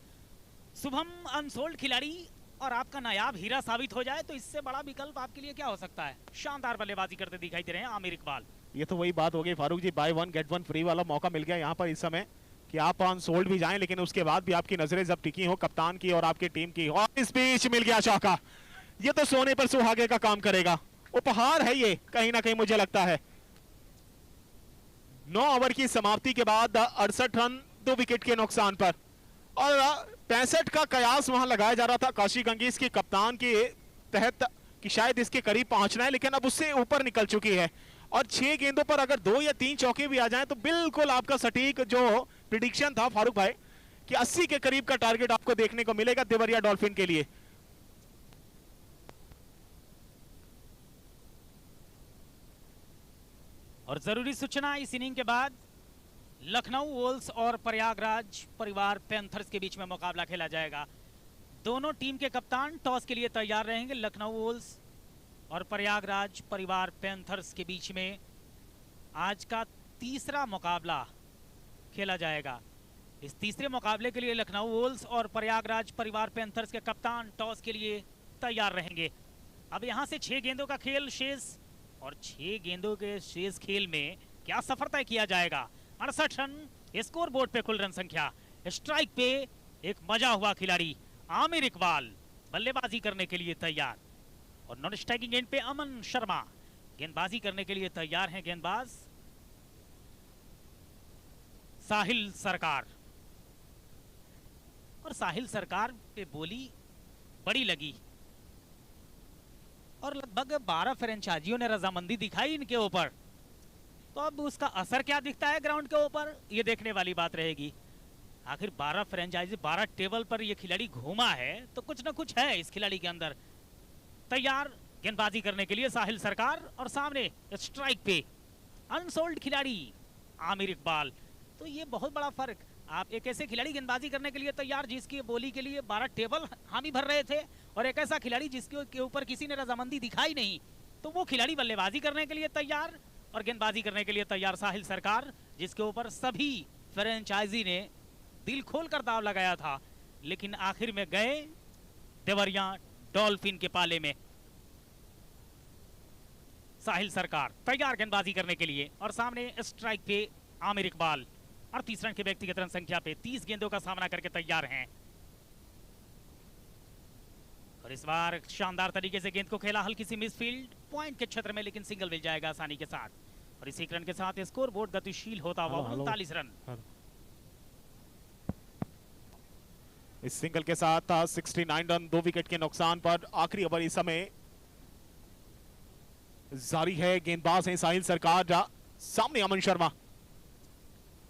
शुभम अनसोल्ड खिलाड़ी और आपका नायाब हीरा साबित हो जाए तो इससे बड़ा विकल्प आपके लिए क्या हो सकता है। शानदार बल्लेबाजी करते दिखाई दे रहे हैं आमिर इकबाल। ये तो वही बात हो गई Farooq ji, buy one get one free वाला मौका मिल गया यहाँ पर इस समय कि आप अनसोल्ड भी जाएं, लेकिन उसके बाद भी आपकी नजरें जब टिकी हो कप्तान की और आपकी टीम की, और इस बीच मिल गया चौका। ये तो सोने पर सुहागे का काम करेगा, उपहार है ये कहीं ना कहीं मुझे लगता है। 9 ओवर की समाप्ति के बाद 68 रन 2 विकेट के नुकसान पर, और 65 का कयास वहां लगाया जा रहा था काशी गंगेश के कप्तान के तहत कि शायद इसके करीब पहुंचना है, लेकिन अब उससे ऊपर निकल चुकी है। और 6 गेंदों पर अगर 2 या 3 चौके भी आ जाएं तो बिल्कुल आपका सटीक जो प्रिडिक्शन था फारूक भाई कि 80 के करीब का टारगेट आपको देखने को मिलेगा देवरिया डॉल्फिन के लिए। और जरूरी सूचना इस इनिंग के बाद लखनऊ वोल्स और प्रयागराज परिवार पैंथर्स के बीच में मुकाबला खेला जाएगा। दोनों टीम के कप्तान टॉस के लिए तैयार रहेंगे। लखनऊ वोल्स और प्रयागराज परिवार पैंथर्स के बीच में आज का तीसरा मुकाबला खेला जाएगा। इस तीसरे मुकाबले के लिए लखनऊ वोल्स और प्रयागराज परिवार पैंथर्स के कप्तान टॉस के लिए तैयार रहेंगे। अब यहां से 6 गेंदों का खेल शेष, और 6 गेंदों के शेष खेल में क्या सफर तय किया जाएगा। 68 रन स्कोर बोर्ड पे कुल रन संख्या। स्ट्राइक पे एक मजा हुआ खिलाड़ी आमिर इकबाल बल्लेबाजी करने के लिए तैयार, और नॉन स्ट्राइकिंग एंड पे अमन शर्मा गेंदबाजी करने के लिए तैयार हैं। गेंदबाज साहिल सरकार, और साहिल सरकार पे बोली बड़ी लगी और लगभग 12 फ्रेंचाइजियों ने रजामंदी दिखाई इनके ऊपर। तो अब उसका असर क्या दिखता है ग्राउंड के ऊपर, ये देखने वाली बात रहेगी। आखिर 12 फ्रेंचाइजी 12 टेबल पर ये खिलाड़ी घूमा है तो कुछ ना कुछ है इस खिलाड़ी के अंदर। तैयार गेंदबाजी करने के लिए साहिल सरकार, और सामने स्ट्राइक पे अनसोल्ड खिलाड़ी आमिर इकबाल। तो ये बहुत बड़ा फर्क, आप एक ऐसे खिलाड़ी गेंदबाजी करने के लिए तैयार जिसकी बोली के लिए 12 टेबल हामी भर रहे थे, और एक ऐसा खिलाड़ी जिसके ऊपर किसी ने रजामंदी दिखाई नहीं, तो वो खिलाड़ी बल्लेबाजी करने के लिए तैयार और गेंदबाजी करने के लिए तैयार साहिल सरकार, जिसके ऊपर सभी फ्रेंचाइजी ने दिल खोलकर दाव लगाया था, लेकिन आखिर में गए देवरिया डॉल्फिन के पाले में। साहिल सरकार तैयार गेंदबाजी करने के लिए, और सामने स्ट्राइक पे आमिर इकबाल 38 रन के व्यक्तिगत रन संख्या पे 30 गेंदों का सामना करके तैयार हैं। और इस बार शानदार तरीके से गेंद को खेला, हल्की सी मिसफील्ड पॉइंट के क्षेत्र में, लेकिन सिंगल मिल जाएगा आसानी के साथ। और इसी रन के साथ स्कोर बोर्ड गतिशील होता हुआ 39 रन। इस सिंगल के साथ 69 रन 2 विकेट के नुकसान पर आखिरी ओवर इस समय जारी है। गेंदबाज हैं साहिल सरकार, सामने अमन शर्मा।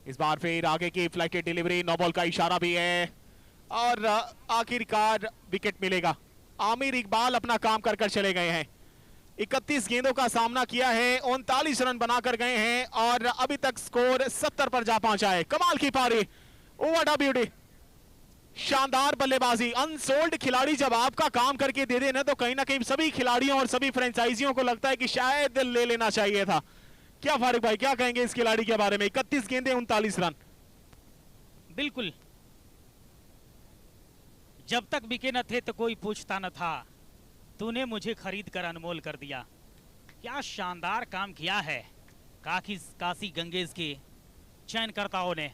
इस बार फिर आगे की फ्लाइटेड डिलीवरी, नो बॉल का इशारा भी है, और आखिरकार विकेट मिलेगा। आमिर इकबाल अपना काम कर कर चले गए हैं। 31 गेंदों का सामना किया है, 39 रन बनाकर गए हैं, और अभी तक स्कोर 70 पर जा पहुंचा है। कमाल की पारी, व्हाट अ ब्यूटी, शानदार बल्लेबाजी। अनसोल्ड खिलाड़ी जब आपका काम करके दे देना तो कहीं ना कहीं सभी खिलाड़ियों और सभी फ्रेंचाइजियों को लगता है कि शायद ले लेना चाहिए था। क्या फारूक भाई, क्या कहेंगे इस खिलाड़ी के बारे में? 31 गेंदें 39 रन। बिल्कुल, जब तक बिके न थे तो कोई पूछता न था, तूने मुझे खरीद कर अनमोल कर दिया। क्या शानदार काम किया है काशी गंगेश के चयनकर्ताओं ने।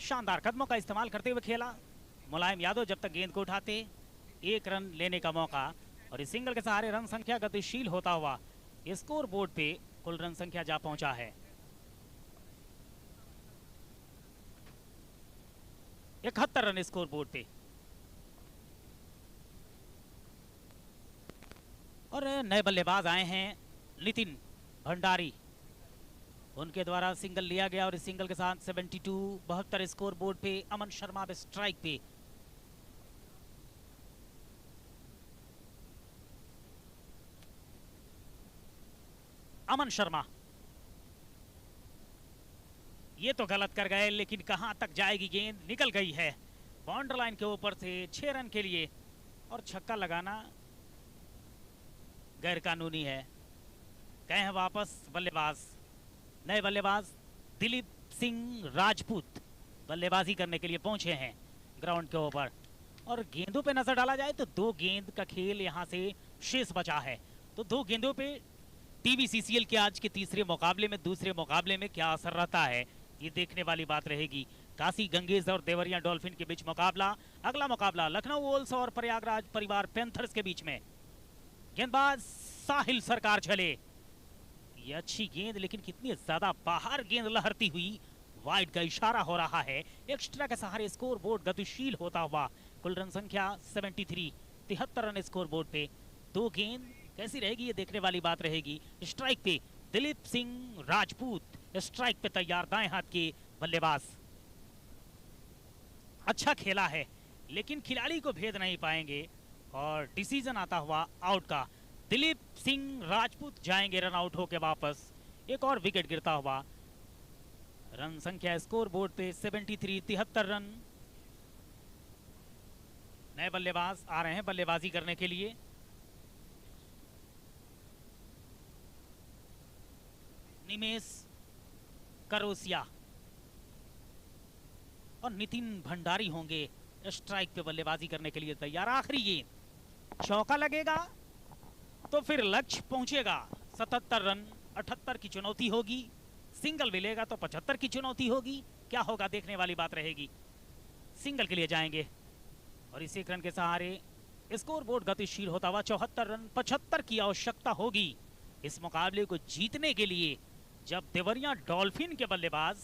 शानदार कदमों का इस्तेमाल करते हुए खेला मुलायम यादव, जब तक गेंद को उठाते 1 रन लेने का मौका, और इस सिंगल के सहारे रन संख्या गतिशील होता हुआ स्कोर बोर्ड पे कुल रन संख्या जा पहुंचा है 71 रन स्कोर बोर्ड पे। और नए बल्लेबाज आए हैं नितिन भंडारी, उनके द्वारा सिंगल लिया गया, और इस सिंगल के साथ 72 स्कोर बोर्ड पे। अमन शर्मा स्ट्राइक पे। अमन शर्मा ये तो गलत कर गए, लेकिन कहां तक जाएगी गेंद, निकल गई है बाउंड्री लाइन के ऊपर से 6 रन के लिए, और छक्का लगाना गैर कानूनी है। गए हैं वापस बल्लेबाज, नए बल्लेबाज दिलीप सिंह राजपूत, बल्लेबाजी करने के लिए पहुंचे हैं ग्राउंड के ऊपर। और गेंदों पे नजर डाला जाए तो 2 गेंद का खेल यहां से शेष बचा है। तो 2 गेंदों पे टीबीसीसीएल के आज के तीसरे मुकाबले में, दूसरे मुकाबले में क्या असर रहता है, ये देखने वाली बात रहेगी। काशी गंगेज और देवरिया डॉल्फिन के बीच मुकाबला। अगला मुकाबला लखनऊ वोल्स और प्रयागराज परिवार पैंथर्स के बीच में। गेंदबाज साहिल सरकार चले, ये अच्छी गेंद, लेकिन कितनी ज्यादा बाहर गेंद लहरती हुई। वाइड का इशारा हो रहा है। एक्स्ट्रा के सहारे स्कोर बोर्ड गतिशील होता हुआ। कुल रन संख्या 73, 73 रन स्कोर बोर्ड पे। 2 गेंद कैसी रहेगी ये देखने वाली बात रहेगी। स्ट्राइक पे दिलीप सिंह राजपूत, स्ट्राइक पे तैयार दाएं हाथ के बल्लेबाज। अच्छा खेला है, लेकिन खिलाड़ी को भेद नहीं पाएंगे और डिसीजन आता हुआ आउट का। दिलीप सिंह राजपूत जाएंगे रन आउट होके वापस। एक और विकेट गिरता हुआ। रन संख्या स्कोर बोर्ड पे 73, 73 रन। नए बल्लेबाज आ रहे हैं बल्लेबाजी करने के लिए। निमेश करोसिया और नितिन भंडारी होंगे स्ट्राइक पे बल्लेबाजी करने के लिए तैयार। आखिरी गेंद, चौका लगेगा तो फिर लक्ष्य पहुंचेगा। 77 रन, 78 की चुनौती होगी। सिंगल मिलेगा तो 75 की चुनौती होगी। क्या होगा देखने वाली बात रहेगी। सिंगल के लिए जाएंगे और इसी रन के सहारे स्कोर बोर्ड गतिशील होता हुआ। 74 रन, 75 की आवश्यकता होगी इस मुकाबले को जीतने के लिए, जब देवरिया डॉल्फिन के बल्लेबाज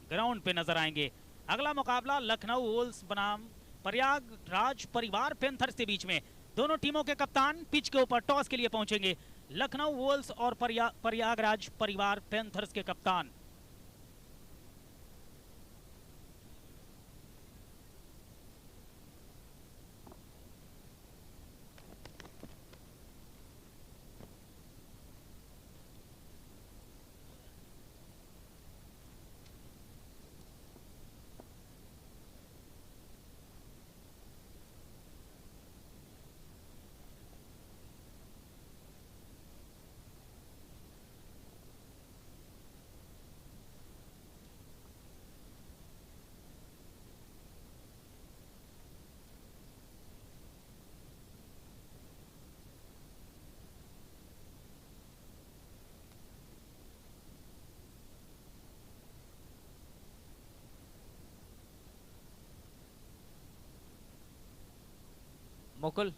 ग्राउंड पे नजर आएंगे। अगला मुकाबला लखनऊ वोल्स बनाम प्रयागराज परिवार पैंथर्स के बीच में। दोनों टीमों के कप्तान पिच के ऊपर टॉस के लिए पहुंचेंगे। लखनऊ वोल्स और प्रयागराज परिवार पैंथर्स के कप्तान। मुकुल,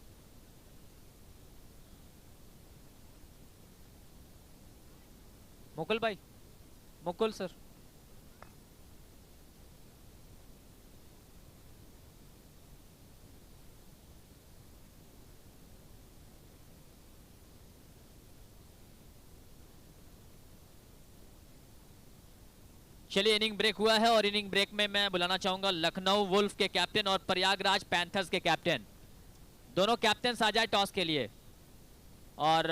मुकुल भाई, मुकुल सर। चलिए, इनिंग ब्रेक हुआ है और इनिंग ब्रेक में मैं बुलाना चाहूंगा लखनऊ वुल्फ के कैप्टन और प्रयागराज पैंथर्स के कैप्टन। दोनों कैप्टन आ जाए टॉस के लिए। और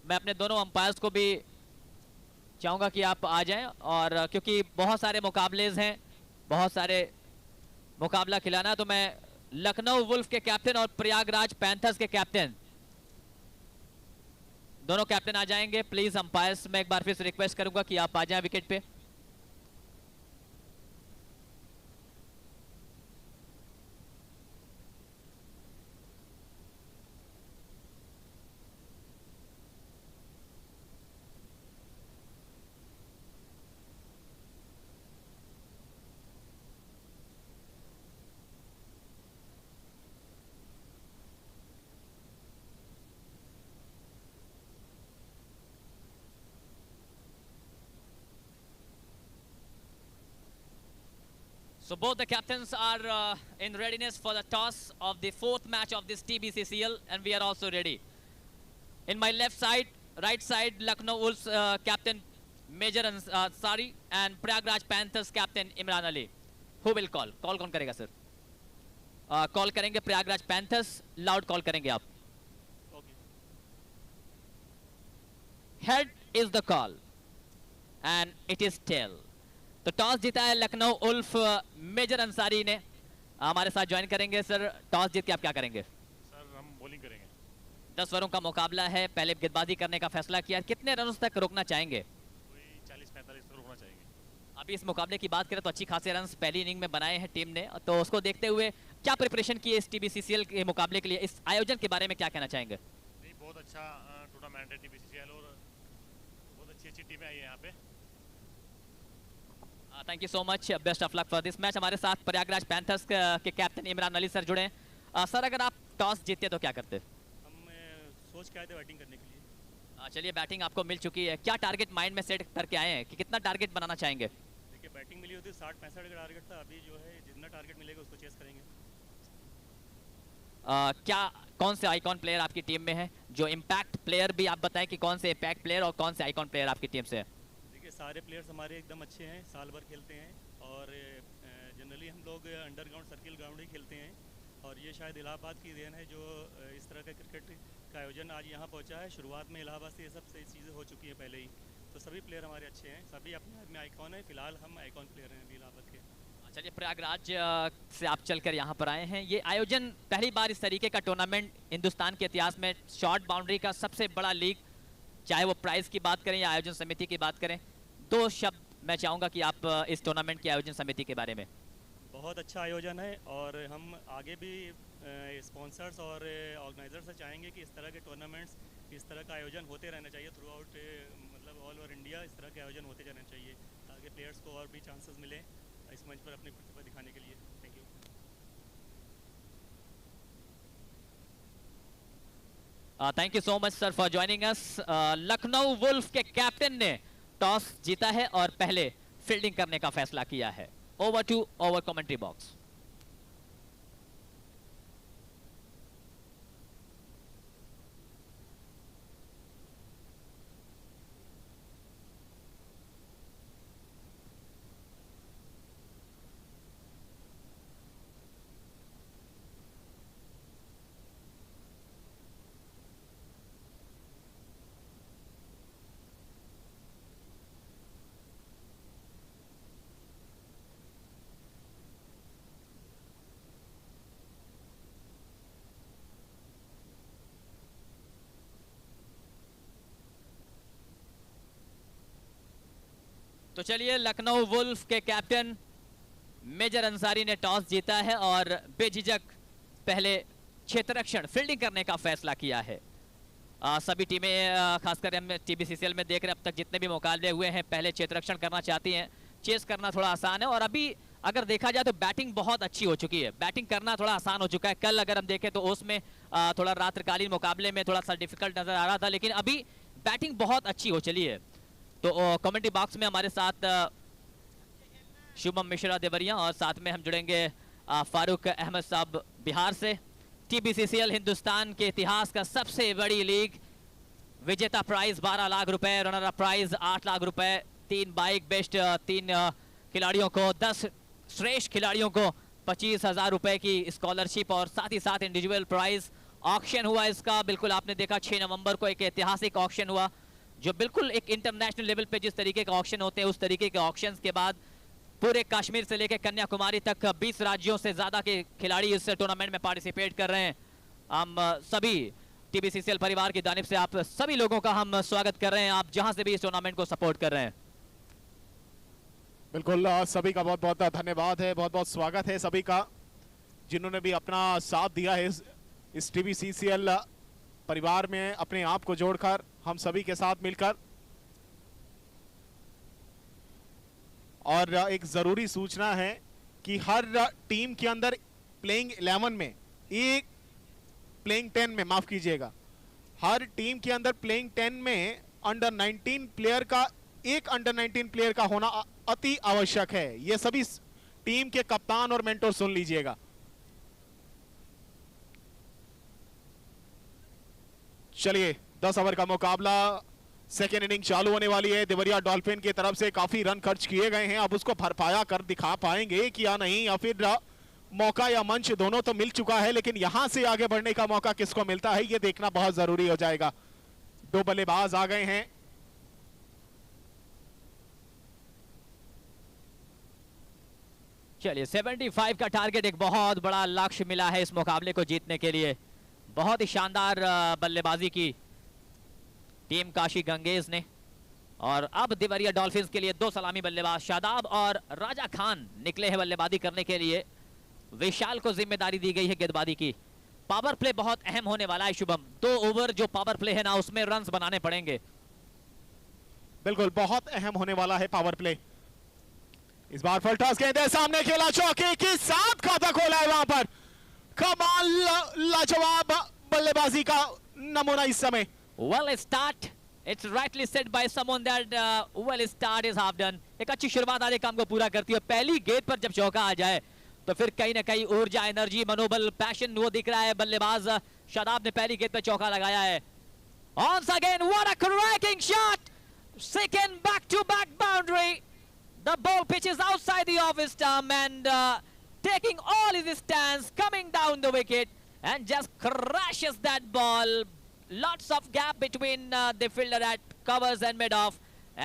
मैं अपने दोनों अंपायर्स को भी चाहूंगा कि आप आ जाएं, और क्योंकि बहुत सारे मुकाबलेज हैं, बहुत सारे मुकाबला खिलाना, तो मैं लखनऊ वुल्फ के कैप्टन और प्रयागराज पैंथर्स के कैप्टन, दोनों कैप्टन आ जाएंगे। प्लीज अंपायर्स, मैं एक बार फिर से रिक्वेस्ट करूंगा कि आप आ जाएं विकेट पे। So both the captains are in readiness for the toss of the 4th match of this TBCCL, and we are also ready. In my left side, right side, Lucknow Wolves captain Major Ansari and Prayagraj Panthers captain Imran Ali. Who will call? Call कौन करेगा sir? Call करेंगे Prayagraj Panthers. Loud call करेंगे आप. Okay. Head is the call, and it is tail. तो toss जीता है Lucknow Ulf. Major Ansari ने हमारे साथ ज्वाइन करेंगे। सर, टॉस जीत के आप क्या करेंगे? सर, हम बॉलिंग करेंगे। 10 ओवरों का मुकाबला है, पहले गेंदबाजी करने का फैसला किया। कितने रनों तक रोकना चाहेंगे? कोई 40-45 तक रोकना चाहेंगे। अभी इस मुकाबले की बात करें तो अच्छी खासी रन्स पहली इनिंग में बनाए हैं टीम ने, तो उसको देखते हुए क्या प्रिपरेशन की है इस टीबीसीसीएल के मुकाबले के लिए, इस आयोजन के बारे में क्या कहना चाहेंगे? नहीं, बहुत अच्छा टूर्नामेंट है टीबीसीसीएल और बहुत अच्छी अच्छी टीमें आई है यहाँ पे। Thank you so much, best of luck for this match. हमारे साथ प्रयागराज पैंथर्स के कैप्टन इमरान अली सर जुड़े हैं। सर, अगर आप टॉस जीतते तो क्या करते? हम सोच के आए थे बैटिंग करने के लिए। चलिए, बैटिंग आपको मिल चुकी है, क्या टारगेट माइंड में सेट करके आए हैं कि कितना टारगेट बनाना चाहेंगे? देखिए, बैटिंग मिली होती 60-65 का टारगेट था, अभी जो है जितना टारगेट मिलेगा उसको चेस करेंगे। क्या कौन से आइकॉन प्लेयर आपकी टीम में है, जो इम्पैक्ट प्लेयर भी आप बताएं कि कौन से इम्पैक्ट प्लेयर और कौन से आइकॉन प्लेयर आपकी टीम से है? देखिए, सारे प्लेयर्स हमारे एकदम अच्छे हैं, साल भर खेलते हैं और जनरली हम लोग अंडरग्राउंड सर्किल ग्राउंड ही खेलते हैं और ये शायद इलाहाबाद की देन है जो इस तरह का क्रिकेट का आयोजन आज यहाँ पहुँचा है। शुरुआत में इलाहाबाद से ये सब सही चीज़ें हो चुकी हैं पहले ही, तो सभी प्लेयर हमारे अच्छे हैं, सभी अपने आप में आइकॉन है। फिलहाल हम आइकॉन प्लेयर हैं अभी इलाहाबाद के। चलिए, प्रयागराज से आप चलकर यहाँ पर आए हैं, ये आयोजन पहली बार इस तरीके का टूर्नामेंट हिंदुस्तान के इतिहास में, शॉर्ट बाउंड्री का सबसे बड़ा लीग, चाहे वो प्राइस की बात करें या आयोजन समिति की बात करें, 2 शब्द मैं चाहूँगा कि आप इस टूर्नामेंट की आयोजन समिति के बारे में। बहुत अच्छा आयोजन है और हम आगे भी स्पॉन्सर्स और ऑर्गेनाइजर से चाहेंगे कि इस तरह के टूर्नामेंट्स, इस तरह का आयोजन होते रहना चाहिए थ्रू आउट, मतलब ऑल ओवर इंडिया इस तरह के आयोजन होते रहना चाहिए ताकि प्लेयर्स को और भी चांसेस मिलें इस मंच पर अपनी प्रतिभा दिखाने के लिए। Thank you. Thank you so much sir for joining us. Lucknow wolf के कैप्टन ने टॉस जीता है और पहले फील्डिंग करने का फैसला किया है। Over to over commentary box. तो चलिए, लखनऊ वुल्फ के कैप्टन मेजर अंसारी ने टॉस जीता है और बेझिझक पहले क्षेत्ररक्षण फील्डिंग करने का फैसला किया है। सभी टीमें खासकर हम टीबीसीसीएल में देख रहे हैं, अब तक जितने भी मुकाबले हुए हैं पहले क्षेत्ररक्षण करना चाहती हैं। चेस करना थोड़ा आसान है और अभी अगर देखा जाए तो बैटिंग बहुत अच्छी हो चुकी है, बैटिंग करना थोड़ा आसान हो चुका है। कल अगर हम देखें तो उसमें थोड़ा रात्रिकालीन मुकाबले में थोड़ा सा डिफिकल्ट नजर आ रहा था, लेकिन अभी बैटिंग बहुत अच्छी हो चली है। तो कमेंट्री बॉक्स में हमारे साथ शुभम मिश्रा देवरिया और साथ में हम जुड़ेंगे फारूक अहमद साहब बिहार से। टीबीसीसीएल हिंदुस्तान के इतिहास का सबसे बड़ी लीग, विजेता प्राइज 12 लाख रुपए, रनर अप प्राइज 8 लाख रुपए, 3 बाइक, बेस्ट 3 खिलाड़ियों को, 10 श्रेष्ठ खिलाड़ियों को 25,000 रुपए की स्कॉलरशिप और साथ ही साथ इंडिविजुअल प्राइज। ऑक्शन हुआ इसका, बिल्कुल आपने देखा 6 नवंबर को एक ऐतिहासिक ऑक्शन हुआ जो बिल्कुल एक इंटरनेशनल लेवल पे जिस तरीके का ऑक्शन होते हैं उस तरीके के ऑक्शंस के बाद पूरे कश्मीर से लेकर कन्याकुमारी तक 20 राज्यों से ज्यादा के खिलाड़ी इस टूर्नामेंट में पार्टिसिपेट कर रहे हैं। हम सभी टीबीसीसीएल परिवार की जानिब से आप सभी लोगों का हम स्वागत कर रहे हैं, आप जहां से भी इस टूर्नामेंट को सपोर्ट कर रहे हैं। बिल्कुल, सभी का बहुत बहुत धन्यवाद है, बहुत बहुत स्वागत है सभी का जिन्होंने भी अपना साथ दिया है इस टीबीसीसीएल परिवार में, अपने आप को जोड़कर हम सभी के साथ मिलकर। और एक जरूरी सूचना है कि हर टीम के अंदर प्लेइंग 11 में एक प्लेइंग 10 में, माफ कीजिएगा, हर टीम के अंदर प्लेइंग 10 में अंडर 19 प्लेयर का, एक अंडर 19 प्लेयर का होना अति आवश्यक है। ये सभी टीम के कप्तान और मेंटर सुन लीजिएगा। चलिए, 10 ओवर का मुकाबला, सेकेंड इनिंग चालू होने वाली है। देवरिया डॉल्फिन की तरफ से काफी रन खर्च किए गए हैं, अब उसको भरपाया कर दिखा पाएंगे कि या नहीं, या फिर मौका या मंच दोनों तो मिल चुका है, लेकिन यहां से आगे बढ़ने का मौका किसको मिलता है ये देखना बहुत जरूरी हो जाएगा। 2 बल्लेबाज आ गए हैं। चलिए, 75 का टारगेट, एक बहुत बड़ा लक्ष्य मिला है इस मुकाबले को जीतने के लिए। बहुत ही शानदार बल्लेबाजी की टीम काशी गंगेज ने। और अब देवरिया डॉल्फिन्स के लिए 2 सलामी बल्लेबाज शादाब और राजा खान निकले हैं बल्लेबाजी करने के लिए। विशाल को जिम्मेदारी दी गई है गेंदबाजी की। पावर प्ले बहुत अहम होने वाला है शुभम। 2 ओवर जो पावर प्ले है ना, उसमें रन्स बनाने पड़ेंगे। बिल्कुल, बहुत अहम होने वाला है पावर प्ले। इस बार फुल टॉस गेंद है, सामने खेला, चौके के साथ खाता खोला है वहां पर। कमाल, लाजवाब बल्लेबाजी का नमूना इस समय। Well start, it's rightly said by someone that well start is half done। एक अच्छी शुरुआत आधे काम को पूरा करती है। पहली गेंद पर जब चौका आ जाए तो फिर कहीं ना कहीं ऊर्जा, एनर्जी, मनोबल, पैशन वो दिख रहा है। बल्लेबाज शादाब ने पहली गेंद पर चौका लगाया है। Once again, what a cracking shot! Second back-to-back boundary. The ball pitches outside the off stump and taking all his stance, coming down the wicket and just crashes that ball. Lots of gap between the fielder that covers and mid-off.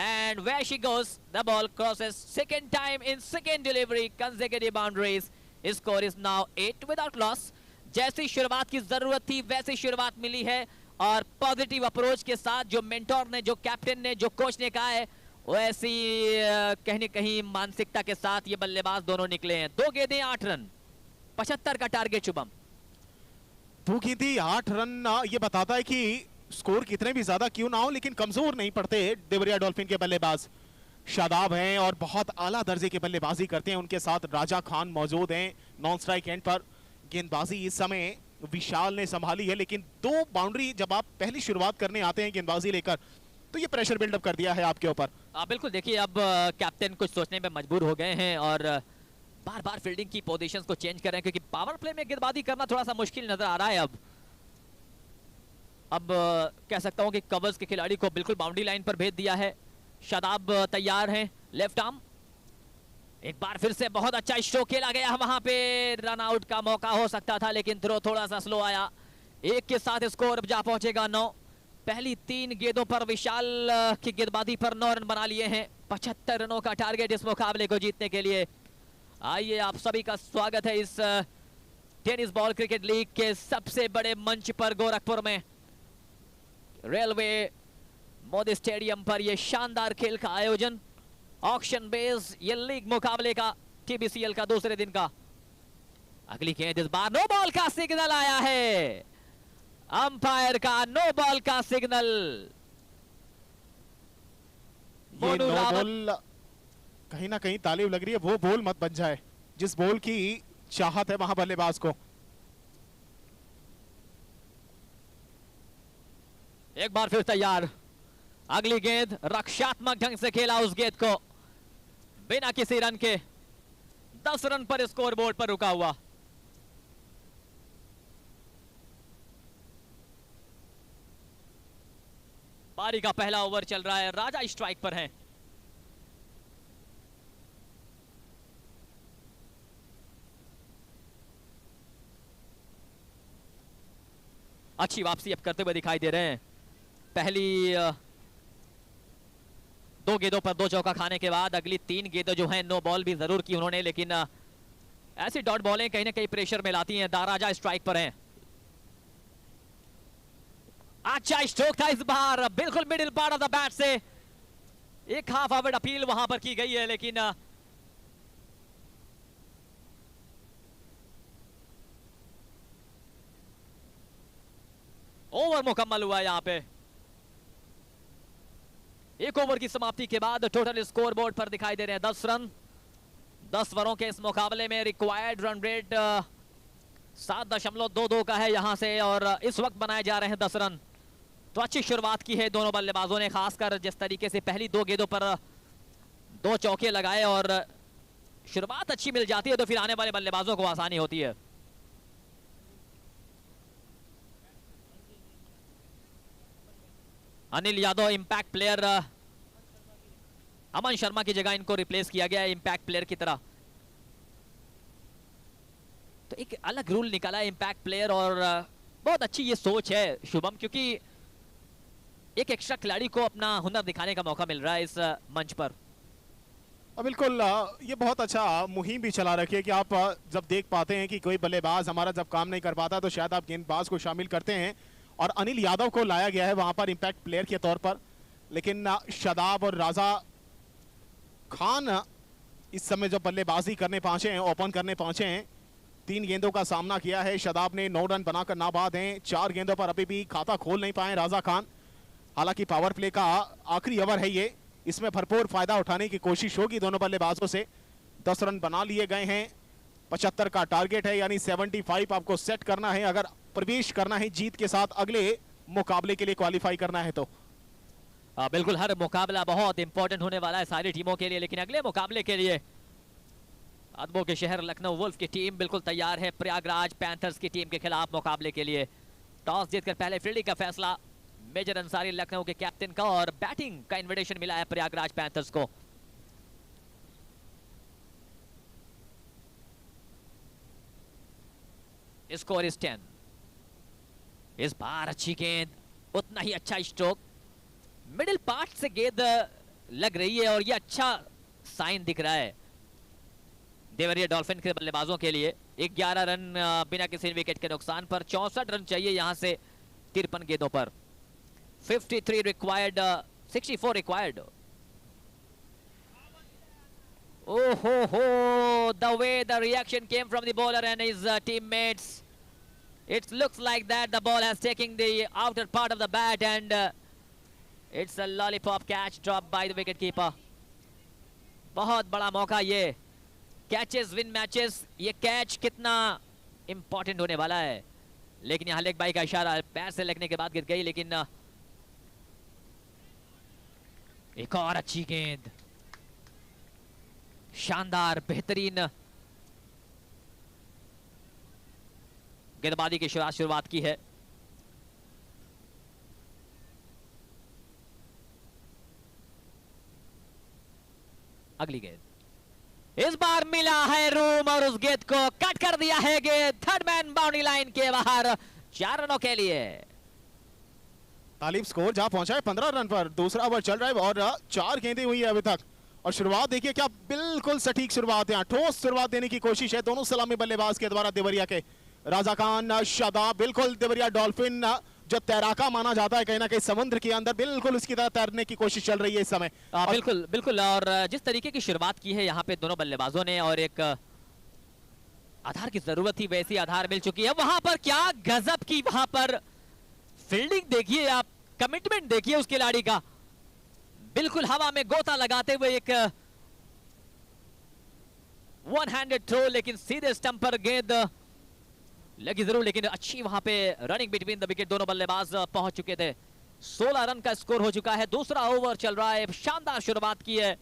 And where she goes, the ball crosses second time in second delivery, consecutive boundaries. His score is now 8 without loss. जैसी शुरुआत की जरूरत थी वैसी शुरुआत मिली है और positive approach के साथ जो मेंटोर ने, जो कैप्टन ने, जो कोच ने कहा है, वैसी कहीं कहीं मानसिकता के साथ ये बल्लेबाज दोनों निकले हैं। 2 गेंदें 8 रन, 75 का टारगेट शुभम। 2 गेंदें 8 रन, ये बताता है कि स्कोर कितने भी ज्यादा क्यों ना हो लेकिन कमजोर नहीं पड़ते देवरिया डॉल्फिन के बल्लेबाज। शादाब हैं और बहुत आला दर्जे की बल्लेबाजी करते हैं। उनके साथ राजा खान मौजूद हैं नॉन स्ट्राइक एंड पर। गेंदबाजी इस समय विशाल ने संभाली है, लेकिन 2 बाउंड्री जब आप पहली शुरुआत करने आते हैं गेंदबाजी लेकर तो ये प्रेशर बिल्डअप कर दिया है आपके ऊपर। बिल्कुल, देखिए अब कैप्टन कुछ सोचने में मजबूर हो गए हैं और बार बार फील्डिंग की पोजीशंस को चेंज कर रहे हैं क्योंकि पावर प्ले में गेंदबाजी करना थोड़ा सा मुश्किल नजर आ रहा है। अब कह सकता हूं कि कवर्स के खिलाड़ी को बिल्कुल बाउंड्री लाइन पर भेज दिया है। शादाब तैयार हैं, लेफ्ट आर्म। एक बार फिर से बहुत अच्छा स्ट्रोक खेला गया, वहां पे रन आउट का मौका हो सकता था लेकिन थ्रो थोड़ा सा स्लो आया। 1 के साथ स्कोर जा पहुंचेगा 9। पहली 3 गेंदों पर विशाल की गेंदबाजी पर 9 रन बना लिए हैं। 75 रनों का टारगेट इस मुकाबले को जीतने के लिए। आइए, आप सभी का स्वागत है इस टेनिस बॉल क्रिकेट लीग के सबसे बड़े मंच पर गोरखपुर में, रेलवे मोदी स्टेडियम पर यह शानदार खेल का आयोजन, ऑक्शन बेस ये लीग मुकाबले का, टीबीसीएल का दूसरे दिन का। अगली गेंद इस बार नो बॉल का सिग्नल आया है, अंपायर का नो बॉल का सिग्नल। ये नो बॉल कहीं ना कहीं तालीब लग रही है, वो बॉल मत बन जाए जिस बॉल की चाहत है वहां बल्लेबाज को। एक बार फिर तैयार, अगली गेंद रक्षात्मक ढंग से खेला उस गेंद को, बिना किसी रन के 10 रन पर स्कोर बोर्ड पर रुका हुआ। पारी का पहला ओवर चल रहा है, राजा स्ट्राइक पर हैं। अच्छी वापसी अब करते हुए दिखाई दे रहे हैं। पहली 2 गेंदों पर 2 चौका खाने के बाद अगली 3 गेंदों जो हैं नो बॉल भी जरूर की उन्होंने, लेकिन ऐसी डॉट बॉलें कहीं ना कहीं प्रेशर में लाती हैं। राजा स्ट्राइक पर हैं। अच्छा स्ट्रोक था इस बार, बिल्कुल middle part of the bat से एक हाफ आवर्ड अपील वहां पर की गई है, लेकिन ओवर मुकम्मल हुआ यहां पे। 1 ओवर की समाप्ति के बाद टोटल स्कोर बोर्ड पर दिखाई दे रहे हैं 10 रन। 10 ओवरों के इस मुकाबले में रिक्वायर्ड रन रेट 7.22 का है यहां से, और इस वक्त बनाए जा रहे हैं 10 रन। तो अच्छी शुरुआत की है दोनों बल्लेबाजों ने, खासकर जिस तरीके से पहली 2 गेंदों पर 2 चौके लगाए और शुरुआत अच्छी मिल जाती है तो फिर आने वाले बल्लेबाजों को आसानी होती है। अनिल यादव इंपैक्ट प्लेयर, अमन शर्मा की जगह इनको रिप्लेस किया गया है इंपैक्ट प्लेयर की तरह। तो एक अलग रूल निकाला है इंपैक्ट प्लेयर, और बहुत अच्छी ये सोच है शुभम, क्योंकि एक एक्स्ट्रा खिलाड़ी को अपना हुनर दिखाने का मौका मिल रहा है इस मंच पर। बिल्कुल, ये बहुत अच्छा मुहिम भी चला रखी है कि आप जब देख पाते हैं कि कोई बल्लेबाज हमारा जब काम नहीं कर पाता तो शायद आप गेंदबाज को शामिल करते हैं, और अनिल यादव को लाया गया है वहां पर इंपैक्ट प्लेयर के तौर पर। लेकिन शादाब और राजा खान इस समय जो बल्लेबाजी करने पहुंचे हैं, ओपन करने पहुंचे हैं, 3 गेंदों का सामना किया है। शादाब ने 9 रन बनाकर नाबाद हैं। 4 गेंदों पर अभी भी खाता खोल नहीं पाए राजा खान। हालांकि पावर प्ले का आखिरी ओवर है ये, इसमें भरपूर फायदा उठाने की कोशिश होगी दोनों बल्लेबाजों से। 10 रन बना लिए गए हैं, 75 का टारगेट है, यानी 75 आपको सेट करना है अगर प्रवेश करना है जीत के साथ अगले मुकाबले के लिए, क्वालिफाई करना है तो। बिल्कुल, हर मुकाबला बहुत इंपॉर्टेंट होने वाला है सारी टीमों के लिए, लेकिन अगले मुकाबले के लिए अदबों के शहर लखनऊ वुल्फ की टीम बिल्कुल तैयार है प्रयागराज पैंथर्स की टीम के खिलाफ मुकाबले के लिए। टॉस जीतकर पहले फील्डिंग का फैसला मेजर अंसारी लखनऊ के कैप्टन का, और बैटिंग का इन्विटेशन मिला है प्रयागराज पैंथर्स को। Score is 10। इस बार अच्छी गेंद, उतना ही अच्छा स्ट्रोक, मिडिल पार्ट से गेंद लग रही है और ये अच्छा साइन दिख रहा है देवरिया डॉल्फिन के बल्लेबाजों के लिए। 11 रन बिना किसी विकेट के नुकसान पर, 64 रन चाहिए यहां से 53 गेंदों पर। 53 required, 64 required. Oh ho, the way the reaction came from the bowler and his teammates. It looks like that the ball has taken the outer part of the bat and it's a lollipop catch dropped by the wicketkeeper. बहुत बड़ा मौका ये, catches win matches, ये catch कितना important होने वाला है। लेकिन यहाँ लेग बाई का इशारा, पैर से लगने के बाद गिर गई, लेकिन एक और अच्छी गेंद, शानदार बेहतरीन गेंदबाजी की शुरुआत की है। अगली गेंद इस बार मिला है रूम और उस गेंद को कट कर दिया है गेंद थर्ड मैन बाउंड्री लाइन के बाहर 4 रनों के लिए। तालिब स्कोर जहां पहुंचा है 15 रन पर, दूसरा ओवर चल रहा है और 4 गेंदें हुई है अभी तक। और शुरुआत देखिए क्या बिल्कुल सटीक शुरुआत है, ठोस शुरुआत देने की कोशिश है दोनों सलामी बल्लेबाज के द्वारा देवरिया के। राजा खान, शादाब, बिल्कुल देवरिया डॉल्फिन जो तैराका माना जाता है कहीं ना कहीं समुद्र के अंदर, बिल्कुल उसकी तरह तैरने की कोशिश चल रही है इस समय। बिल्कुल बिल्कुल, और जिस तरीके की शुरुआत की है यहाँ पे दोनों बल्लेबाजों ने, और एक आधार की जरूरत थी वैसी आधार मिल चुकी है। वहां पर क्या गजब की वहां पर फील्डिंग देखिए आप, कमिटमेंट देखिए उस खिलाड़ी का, बिल्कुल हवा में गोता लगाते हुए एक वन हैंडेड थ्रो, लेकिन सीधे स्टंप पर गेंद लगी जरूर, लेकिन अच्छी वहां पे रनिंग बिटवीन द विकेट दोनों बल्लेबाज पहुंच चुके थे। 16 रन का स्कोर हो चुका है, दूसरा ओवर चल रहा है। शानदार शुरुआत की है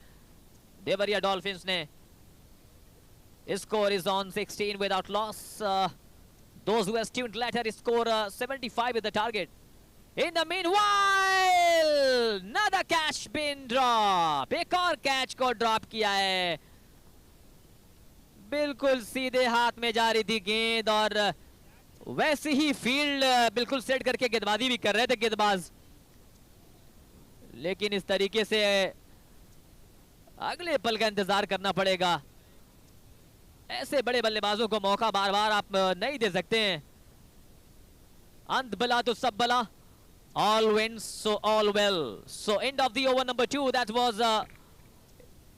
देवरिया डॉल्फिन्स ने। Score is on 16 without loss. Those who have tuned later score 75 with the target. In the meanwhile, another catch been drop. एक और कैच को ड्रॉप किया है, बिल्कुल सीधे हाथ में जा रही थी गेंद और वैसे ही फील्ड बिल्कुल सेट करके गेंदबाजी भी कर रहे थे गेंदबाज, लेकिन इस तरीके से अगले पल का इंतजार करना पड़ेगा। ऐसे बड़े बल्लेबाजों को मौका बार बार आप नहीं दे सकते हैं। अंत बला तो सब बला, all wins so all well. So end of the over number 2, that was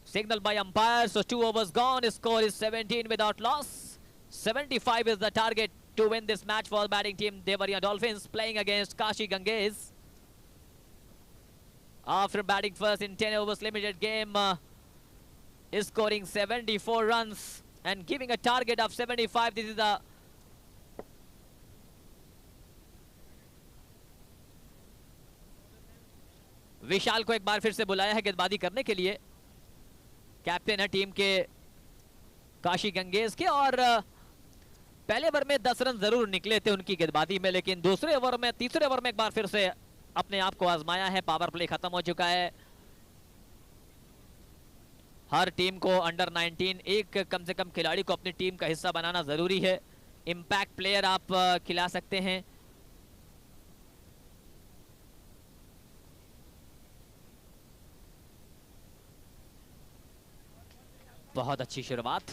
signaled by umpire. So 2 overs gone, score is 17 without loss. 75 is the target to win this match for the batting team Devaria Dolphins playing against Kashi Ganges. After batting first in 10 overs limited game, is scoring 74 runs and giving a target of 75. This is the विशाल को एक बार फिर से बुलाया है गेंदबाजी करने के लिए, कैप्टन है टीम के काशी गंगेज के, और पहले ओवर में 10 रन जरूर निकले थे उनकी गेंदबाजी में, लेकिन तीसरे ओवर में एक बार फिर से अपने आप को आजमाया है। पावर प्ले खत्म हो चुका है। हर टीम को अंडर 19 एक कम से कम खिलाड़ी को अपनी टीम का हिस्सा बनाना जरूरी है। इंपैक्ट प्लेयर आप खिला सकते हैं। बहुत अच्छी शुरुआत,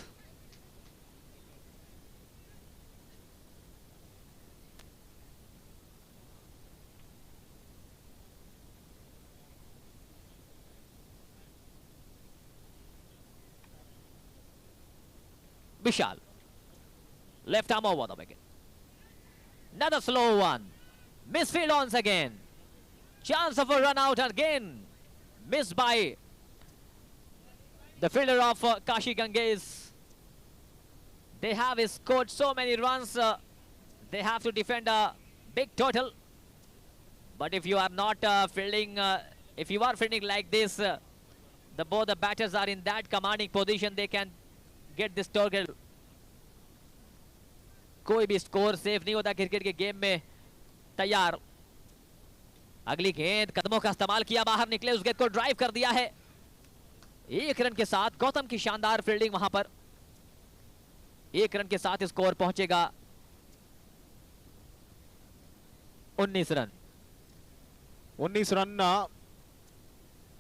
Vishal. Left arm over the wicket. Another slow one. Misfield once again. Chance of a run out again. Missed by the fielder of Kashi Ganges. They have scored so many runs. They have to defend a big total. But if you are not fielding, if you are fielding like this, both the batters are in that commanding position, they can get this target. कोई भी score safe नहीं होता cricket के game में. तैयार. अगली गेंद, कदमों का इस्तेमाल किया, बाहर निकले, उस गेंद को ड्राइव कर दिया है. 1 रन के साथ गौतम की शानदार फील्डिंग वहां पर. 1 रन के साथ स्कोर पहुंचेगा 19 रन. 19 रन.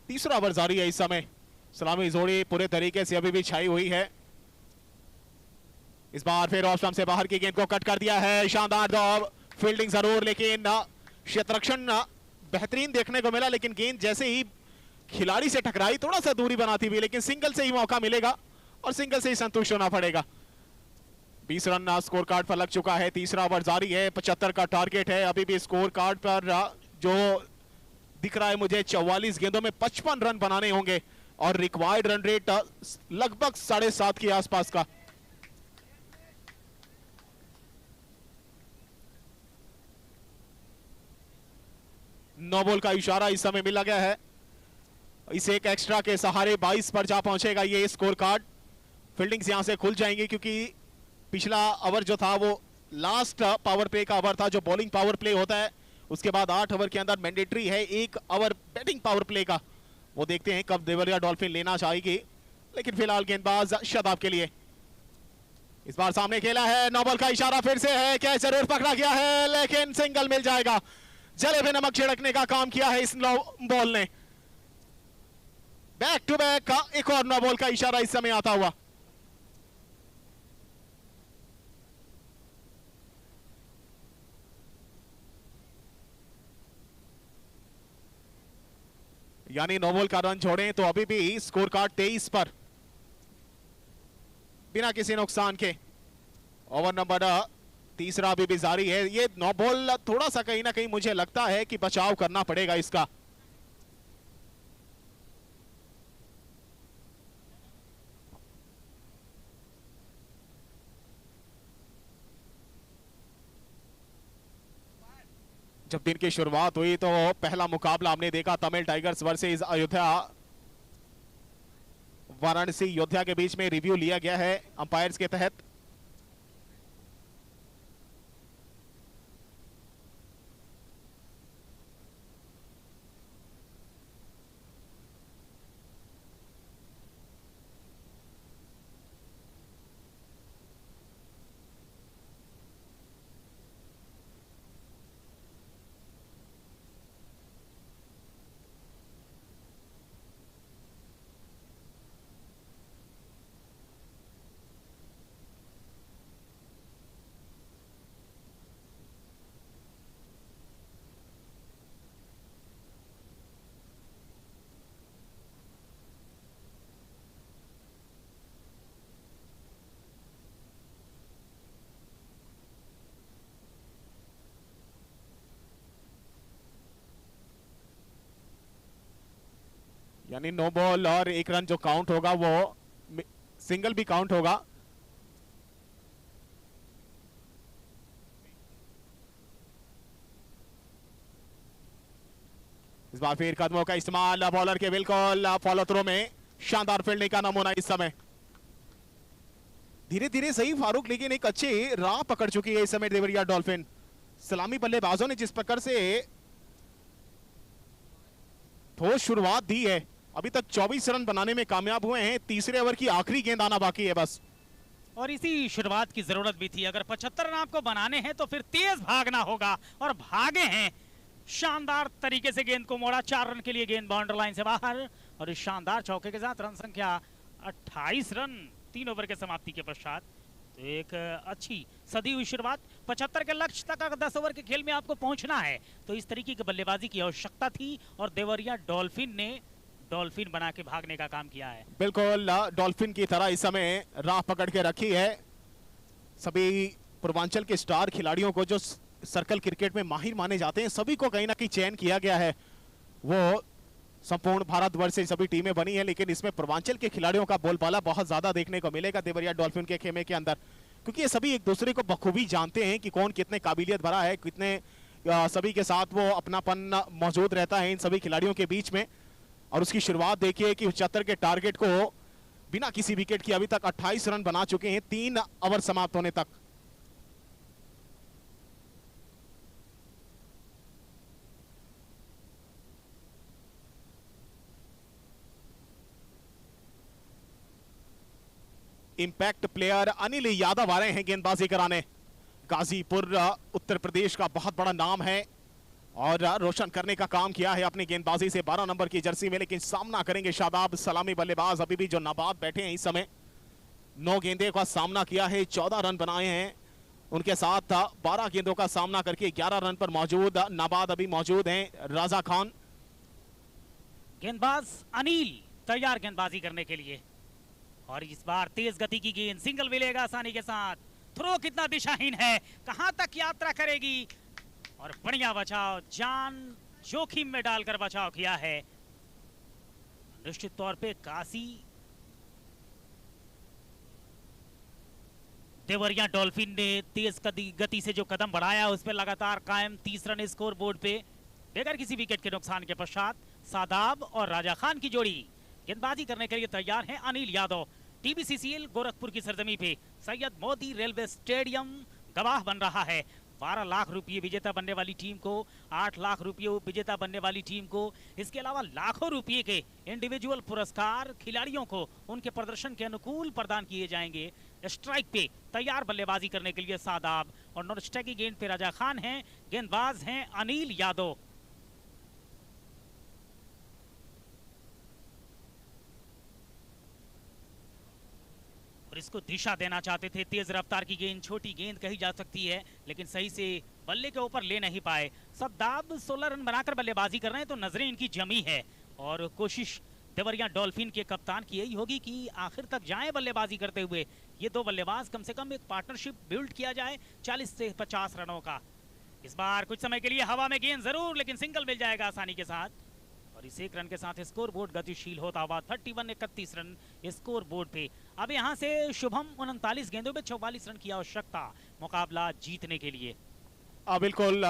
तीसरा ओवर जारी है इस समय. सलामी जोड़ी पूरे तरीके से अभी भी छाई हुई है. इस बार फिर ऑफ स्टंप से बाहर की गेंद को कट कर दिया है. शानदार फील्डिंग जरूर, लेकिन क्षेत्ररक्षण बेहतरीन देखने को मिला. लेकिन गेंद जैसे ही खिलाड़ी से टकराई, थोड़ा सा दूरी बनाती हुई, लेकिन सिंगल से ही मौका मिलेगा और सिंगल से ही संतुष्ट होना पड़ेगा. 20 रन स्कोर कार्ड पर लग चुका है. तीसरा ओवर जारी है. 75 का टारगेट है. अभी भी स्कोर कार्ड पर जो दिख रहा है मुझे, 44 गेंदों में 55 रन बनाने होंगे और रिक्वायर्ड रन रेट लगभग 7.5 के आसपास का. नो बॉल का इशारा इस समय मिला गया है. इस एक एक्स्ट्रा के सहारे 22 पर जा पहुंचेगा ये स्कोर कार्ड. फील्डिंग्स यहां से खुल जाएंगी क्योंकि पिछला ओवर जो था वो लास्ट पावर प्ले का ओवर था, जो बॉलिंग पावर प्ले होता है. उसके बाद 8 ओवर के अंदर मैंडेटरी है 1 ओवर बैटिंग पावर प्ले का. वो देखते हैं कब देवरिया डॉल्फिन लेना चाहेगी. लेकिन फिलहाल गेंदबाज शताब के लिए इस बार सामने खेला है. नो बॉल का इशारा फिर से है. क्या जरूर पकड़ा गया है, लेकिन सिंगल मिल जाएगा. जले पे नमक छिड़कने का काम किया है इस नो बॉल ने. बैक टू बैक का एक और नो बॉल का इशारा इस समय आता हुआ. यानी नो बॉल का रन छोड़ें तो अभी भी स्कोर कार्ड 23 पर बिना किसी नुकसान के. ओवर नंबर तीसरा अभी भी जारी है. ये नो बॉल थोड़ा सा कहीं ना कहीं मुझे लगता है कि बचाव करना पड़ेगा इसका. जब दिन की शुरुआत हुई तो पहला मुकाबला हमने देखा तमिल टाइगर्स वर्सेस अयोध्या. वाराणसी योद्धा के बीच में रिव्यू लिया गया है अंपायर्स के तहत. यानी नो बॉल और 1 रन जो काउंट होगा वो सिंगल भी काउंट होगा. इस बार फिर कदमों का इस्तेमाल. बॉलर के बिल्कुल फॉलो थ्रो में शानदार फील्डिंग का नमूना इस समय. धीरे धीरे सही फारूक, लेकिन एक अच्छी राह पकड़ चुकी है इस समय देवरिया डॉल्फिन. सलामी बल्लेबाजों ने जिस प्रकार से ठोस शुरुआत दी है, अभी तक 24 रन बनाने में कामयाब हुए हैं. तीसरे ओवर की आखिरी गेंद आना बाकी है बस. और इसी शुरुआत की जरूरत भी थी. अगर 75 रन आपको बनाने हैं तो फिर तेज भागना होगा, और भागे हैं. शानदार तरीके से गेंद को मोड़ा. 4 रन के लिए गेंद बाउंड्री लाइन से बाहर, और इस शानदार चौके के साथ रन संख्या 28 रन 3 ओवर के समाप्ति के पश्चात. तो एक अच्छी सदी हुई शुरुआत. 75 के लक्ष्य तक अगर 10 ओवर के खेल में आपको पहुंचना है तो इस तरीके की बल्लेबाजी की आवश्यकता थी, और देवरिया डॉल्फिन ने डॉल्फिन बना के भागने का काम किया है। बिल्कुल डॉल्फिन की तरह इस समय राह पकड़ के रखी है। सभी पूर्वांचल के स्टार खिलाड़ियों को जो सर्कल क्रिकेट में माहिर माने जाते हैं, सभी को कहीं ना कहीं चयन किया गया है। वो संपूर्ण भारतवर्ष से सभी टीमें बनी है, लेकिन इसमें पूर्वांचल के खिलाड़ियों का बोलबाला बहुत ज्यादा देखने को मिलेगा देवरिया डॉल्फिन के खेमे के अंदर, क्योंकि ये सभी एक दूसरे को बखूबी जानते हैं कि कौन कितने काबिलियत भरा है, कितने सभी के साथ वो अपनापन मौजूद रहता है इन सभी खिलाड़ियों के बीच में। और उसकी शुरुआत देखिए कि 75 के टारगेट को बिना किसी विकेट की अभी तक 28 रन बना चुके हैं 3 ओवर समाप्त होने तक। इंपैक्ट प्लेयर अनिल यादव आ रहे हैं गेंदबाजी कराने। गाजीपुर उत्तर प्रदेश का बहुत बड़ा नाम है और रोशन करने का काम किया है अपनी गेंदबाजी से 12 नंबर की जर्सी में, लेकिन सामना करेंगे शादाब सलामी बल्लेबाज अभी भी जो नाबाद बैठे हैं इस समय। 9 गेंदों का सामना किया है, 14 रन बनाए हैं। उनके साथ 12 गेंदों का सामना करके 11 रन पर मौजूद नाबाद अभी मौजूद हैं राजा खान। गेंदबाज अनिल तैयार गेंदबाजी करने के लिए, और इस बार तेज गति की गेंद, सिंगल मिलेगा आसानी के साथ। थ्रो कितना दिशाहीन है, कहां तक यात्रा करेगी, और बढ़िया बचाव, जान जोखिम में डालकर बचाव किया है। निश्चित तौर पे काशी देवरिया डॉल्फिन ने तेज गति से जो कदम बढ़ाया उस पर लगातार कायम 30 रन स्कोर बोर्ड पे बगैर किसी विकेट के नुकसान के पश्चात। सादाब और राजा खान की जोड़ी गेंदबाजी करने के लिए तैयार है। अनिल यादव TBCCL गोरखपुर की सरजमी पे सैयद मोदी रेलवे स्टेडियम गवाह बन रहा है। 12 लाख रुपये विजेता बनने वाली टीम को, 8 लाख रुपये विजेता बनने वाली टीम को, इसके अलावा लाखों रुपये के इंडिविजुअल पुरस्कार खिलाड़ियों को उनके प्रदर्शन के अनुकूल प्रदान किए जाएंगे। स्ट्राइक पे तैयार बल्लेबाजी करने के लिए सादाब, और नॉन स्ट्राइक की गेंद पे राजा खान हैं। गेंदबाज हैं अनिल यादव। और इसको दिशा देना चाहते थे, तेज रफ्तार की गेंद, छोटी गेंद कही जा सकती है, लेकिन सही से बल्ले के ऊपर ले नहीं पाए। सद्दाब 16 रन बनाकर बल्लेबाजी कर रहे हैं, तो नजरें इनकी जमी है और कोशिश देवरिया डॉल्फिन के कप्तान की यही होगी कि आखिर तक जाएं बल्लेबाजी करते हुए। ये दो बल्लेबाज कम से कम एक पार्टनरशिप बिल्ड किया जाए 40 से 50 रनों का। इस बार कुछ समय के लिए हवा में गेंद जरूर, लेकिन सिंगल मिल जाएगा आसानी के साथ, और इस एक रन के साथ स्कोर बोर्ड गतिशील होता हुआ 31 रन स्कोर बोर्ड पे। अब यहां से शुभम 39 गेंदों में 44 रन की आवश्यकता मुकाबला जीतने के लिए। बिल्कुल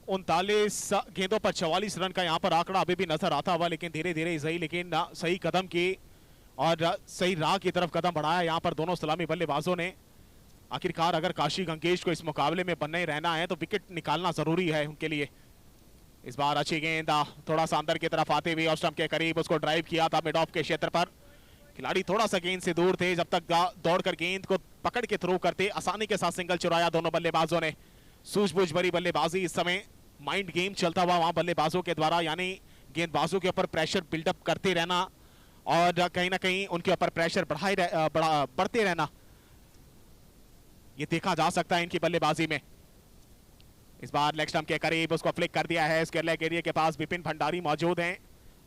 39 गेंदों पर 44 रन का यहाँ पर आंकड़ा अभी भी नजर आता हुआ, लेकिन धीरे धीरे सही, लेकिन सही कदम की और सही राह की तरफ कदम बढ़ाया यहाँ पर दोनों सलामी बल्लेबाजों ने। आखिरकार अगर काशी गंगेश को इस मुकाबले में बने रहना है तो विकेट निकालना जरूरी है उनके लिए। इस बार अच्छी गेंद थोड़ा सा अंदर की तरफ आते हुए और स्टंप के करीब उसको ड्राइव किया था मिड ऑफ के क्षेत्र पर। खिलाड़ी थोड़ा सा गेंद से दूर थे, जब तक दौड़कर गेंद को पकड़ के थ्रो करते आसानी के साथ सिंगल चुराया दोनों बल्लेबाजों ने। सूझबूझ भरी बल्लेबाजी इस समय, माइंड गेम चलता हुआ वहां बल्लेबाजों के द्वारा, यानी गेंदबाजों के ऊपर प्रेशर बिल्डअप करते रहना और कहीं ना कहीं उनके ऊपर प्रेशर बढ़ते रहना, ये देखा जा सकता है इनकी बल्लेबाजी में। इस बार लेग स्टंप के करीब उसको फ्लिक कर दिया है। इसके लेग एरिया के पास विपिन भंडारी मौजूद हैं।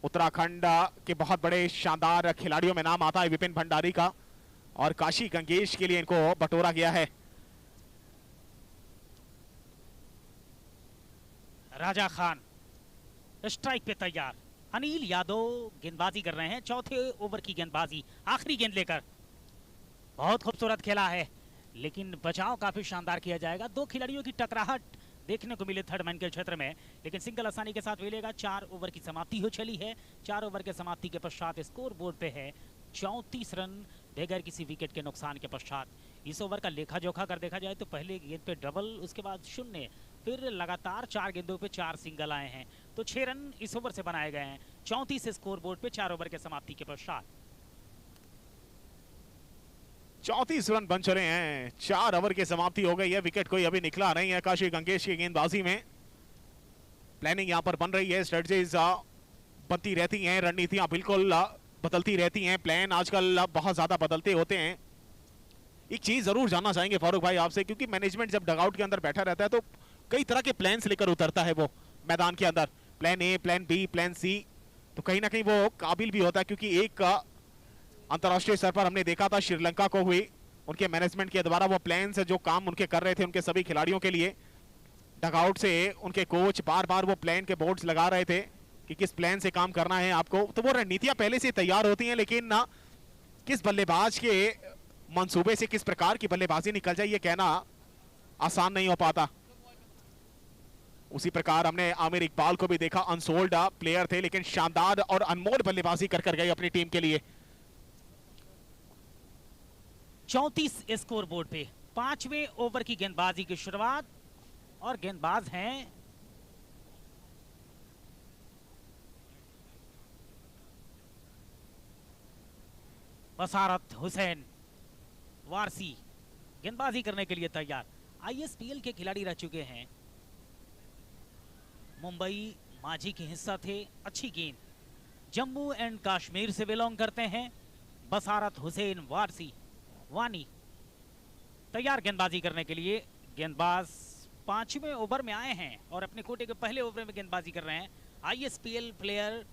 उत्तराखंड के बहुत बड़े शानदार खिलाड़ियों में नाम आता है विपिन भंडारी का, और काशी गंगेश के लिए इनको बटोरा गया है। राजा खान स्ट्राइक पे तैयार। अनिल यादव गेंदबाजी कर रहे हैं, चौथे ओवर की गेंदबाजी, आखिरी गेंद लेकर। बहुत खूबसूरत खेला है, लेकिन बचाव काफी शानदार किया जाएगा। दो खिलाड़ियों की टकराहट देखने को मिले थर्ड मैन के क्षेत्र में, लेकिन सिंगल आसानी के साथ मिलेगा। 4 ओवर की समाप्ति हो चली है। 4 ओवर के समाप्ति के पश्चात स्कोर बोर्ड पे है 34 रन बगैर किसी विकेट के नुकसान के पश्चात। इस ओवर का लेखा जोखा कर देखा जाए तो पहले गेंद पे डबल, उसके बाद 0, फिर लगातार 4 गेंदों पे 4 सिंगल आए हैं, तो 6 रन इस ओवर से बनाए गए हैं। 34 स्कोर बोर्ड पे 4 ओवर के समाप्ति के पश्चात। 34 रन बन चले हैं, 4 ओवर की समाप्ति हो गई है। विकेट कोई अभी निकला नहीं है काशी गंगेश की गेंदबाजी में। प्लानिंग यहां पर बन रही है, स्ट्रेटजीज बनती रहती हैं, रणनीतियां बिल्कुल बदलती रहती हैं। प्लान आजकल बहुत ज्यादा बदलते होते हैं। एक चीज जरूर जानना चाहेंगे फारूक भाई आपसे, क्योंकि मैनेजमेंट जब डगआउट के अंदर बैठा रहता है तो कई तरह के प्लान्स लेकर उतरता है वो मैदान के अंदर। Plan A, plan B, plan C, तो कहीं ना कहीं वो काबिल भी होता है, क्योंकि एक अंतर्राष्ट्रीय स्तर पर हमने देखा था श्रीलंका को हुई, उनके मैनेजमेंट के द्वारा वो प्लान से जो काम उनके कर रहे थे उनके सभी खिलाड़ियों के लिए, डगआउट से उनके कोच बार बार वो प्लान के बोर्ड्स लगा रहे थे कि किस प्लान से काम करना है आपको। तो वो रणनीतियां पहले से तैयार होती हैं, लेकिन ना किस बल्लेबाज के मंसूबे से किस प्रकार की बल्लेबाजी निकल जाए ये कहना आसान नहीं हो पाता। उसी प्रकार हमने आमिर इकबाल को भी देखा, अनसोल्ड प्लेयर थे लेकिन शानदार और अनमोल बल्लेबाजी कर गए अपनी टीम के लिए। 34 स्कोर बोर्ड पे 5वें ओवर की गेंदबाजी की शुरुआत, और गेंदबाज हैं बसारत हुसैन वारसी, गेंदबाजी करने के लिए तैयार। आईएसपीएल के खिलाड़ी रह चुके हैं, मुंबई माझी के हिस्सा थे, अच्छी गेंद, जम्मू एंड कश्मीर से बिलोंग करते हैं बसारत हुसैन वारसी वानी, तैयार गेंदबाजी करने के लिए। गेंदबाज 5वें ओवर में आए हैं और अपने कोटे के पहले ओवर में गेंदबाजी कर रहे हैं आईएसपीएल प्लेयर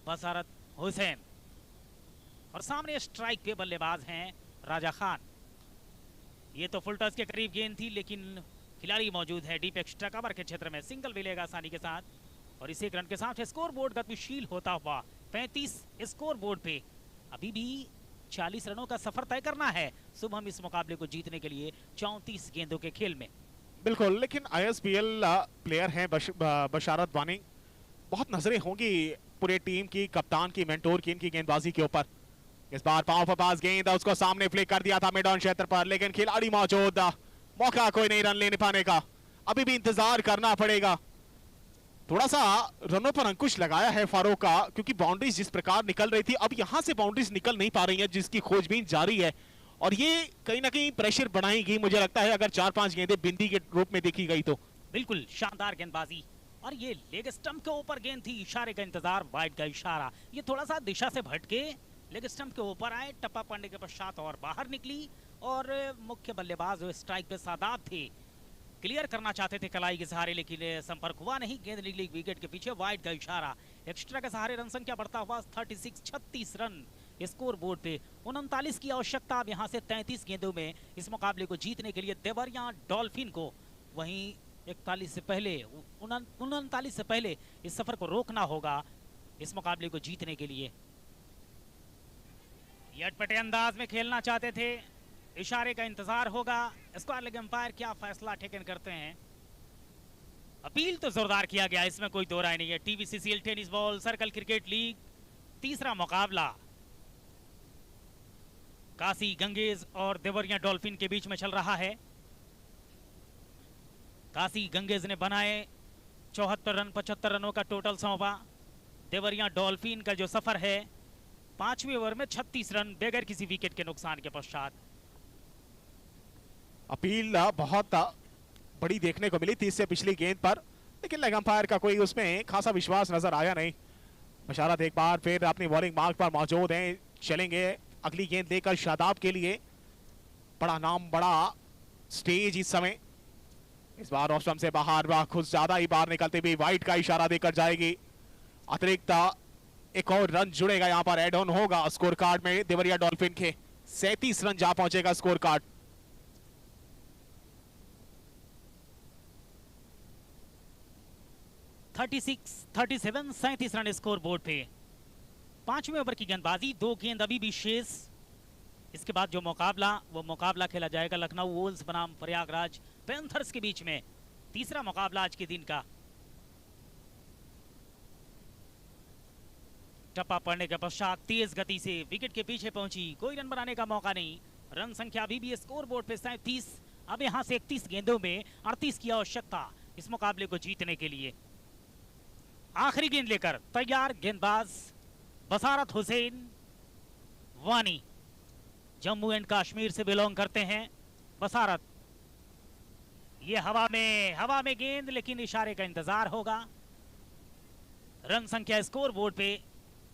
बसारत हुसैन, और सामने स्ट्राइक पे बल्लेबाज हैं राजा खान। ये तो फुल टॉस के करीब गेंद थी, लेकिन खिलाड़ी मौजूद है डीप एक्स्ट्रा कवर के क्षेत्र में, सिंगल भी लेगा आसानी के साथ, और इसी एक रन के साथ स्कोर बोर्ड गतिशील होता हुआ 35 स्कोर बोर्ड पे अभी भी 40 रनों का सफर तय करना है शुभम इस मुकाबले को जीतने के लिए 34 गेंदों के खेल में। बिल्कुल, लेकिन आईएसपीएल प्लेयर हैं बशारत वानी, बहुत नजरें होंगी पूरे टीम की, कप्तान की, मेंटोर की इनकी गेंदबाजी के ऊपर। इस बार पांव पर पास गेंद उसको सामने फ्लिक कर दिया था मिड ऑन क्षेत्र पर, लेकिन खिलाड़ी मौजूद, मौका कोई नहीं रन लेने पाने का, अभी भी इंतजार करना पड़ेगा। थोड़ा सा रनों पर अंकुश लगाया है फारूक का, क्योंकि बाउंड्रीज जिस प्रकार निकल रही थी अब यहां से बाउंड्रीज निकल नहीं पा रही हैं, जिसकी खोजबीन जारी है, और ये कहीं ना कहीं प्रेशर बढ़ाएगी मुझे लगता है अगर 4-5 गेंदें बिंदी के रूप में देखी गई तो। बिल्कुल शानदार गेंदबाजी, और ये लेग स्टंप के ऊपर गेंद थी, इशारे का इंतजार, वाइड का इशारा, ये थोड़ा सा दिशा से भटके लेग स्टंप के ऊपर आए, टप्पा पड़ने के पश्चात और बाहर निकली, और मुख्य बल्लेबाज जो स्ट्राइक पे सादाब थे क्लियर करना चाहते थे कलाई के सहारे, लेकिन संपर्क हुआ नहीं, गेंद निकली विकेट के पीछे, वाइड का इशारा, एक्स्ट्रा के सहारे रन संख्या बढ़ता हुआ 36 रन स्कोर बोर्ड पे। 39 की आवश्यकता अब यहाँ से 33 गेंदों में इस मुकाबले को जीतने के लिए देवरिया डॉल्फिन को, वहीं 39 से पहले 39 से पहले इस सफर को रोकना होगा इस मुकाबले को जीतने के लिए। ये अटपटे अंदाज में खेलना चाहते थे, इशारे का इंतजार होगा, स्क्वायर लेग अंपायर क्या फैसला टेकन करते हैं। अपील तो जोरदार किया गया, इसमें कोई दो राय नहीं है। TVCCL tennis ball circle cricket league तीसरा मुकाबला काशी गंगेज और देवरिया डॉल्फिन के बीच में चल रहा है। काशी गंगेज ने बनाए 74 रन, 75 रनों का टोटल सौंपा। देवरिया डॉल्फिन का जो सफर है 5वें ओवर में 36 रन बगैर किसी विकेट के नुकसान के पश्चात। अपील बहुत बड़ी देखने को मिली 30 से पिछली गेंद पर, लेकिन लेग अंपायर का कोई उसमें खासा विश्वास नजर आया नहीं। बशारत एक बार फिर अपनी बॉलिंग मार्क पर मौजूद हैं, चलेंगे अगली गेंद लेकर शादाब के लिए। बड़ा नाम, बड़ा स्टेज इस समय। इस बार ऑस्ट्रम से बाहर खुद ज्यादा ही बाहर निकलते हुए वाइड का इशारा देकर जाएगी। अतिरिक्त एक और रन जुड़ेगा, यहां पर एड ऑन होगा स्कोर कार्ड में देवरिया डॉल्फिन के। 37 रन जा पहुंचेगा स्कोर कार्ड।37 रन स्कोर बोर्ड पे। 5वें ओवर की गेंदबाजी, 2 गेंद अभी भी शेष। इसके बाद जो मुकाबला खेला जाएगा लखनऊ वुल्व्स बनाम प्रयागराज पैंथर्स के बीच में, तीसरा मुकाबला आज के दिन का। टप्पा पड़ने के पश्चात तेज गति से विकेट के पीछे पहुंची, कोई रन बनाने का मौका नहीं। रन संख्या अभी भी स्कोर बोर्ड पे 37। अब यहां से 31 गेंदों में 38 की आवश्यकता इस मुकाबले को जीतने के लिए। आखिरी गेंद लेकर तैयार गेंदबाज बसारत हुसैन वानी, जम्मू एंड कश्मीर से बिलोंग करते हैं बसारत। ये हवा में गेंद, लेकिन इशारे का इंतजार होगा। रन संख्या स्कोर बोर्ड पे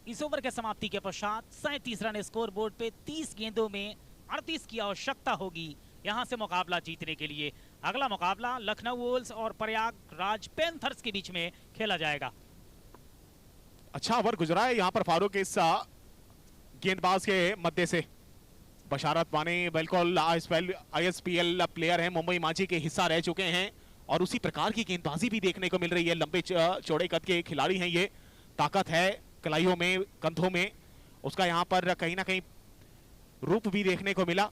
इस ओवर के समाप्ति के पश्चात 37 रन स्कोर बोर्ड पे। 30 गेंदों में 38 की आवश्यकता होगी यहां से मुकाबला जीतने के लिए। अगला मुकाबला लखनऊ वुल्व्स और प्रयागराज पैंथर्स के बीच में खेला जाएगा। अच्छा ओवर गुजरा है यहाँ पर फारूक इस गेंदबाज के मध्य से। बशारत वानी बिल्कुल ISPL प्लेयर है, मुंबई मांझी के हिस्सा रह चुके हैं और उसी प्रकार की गेंदबाजी भी देखने को मिल रही है। लंबे चौड़े कद के खिलाड़ी हैं ये, ताकत है कलाइयों में, कंधों में, उसका यहाँ पर कहीं ना कहीं रूप भी देखने को मिला।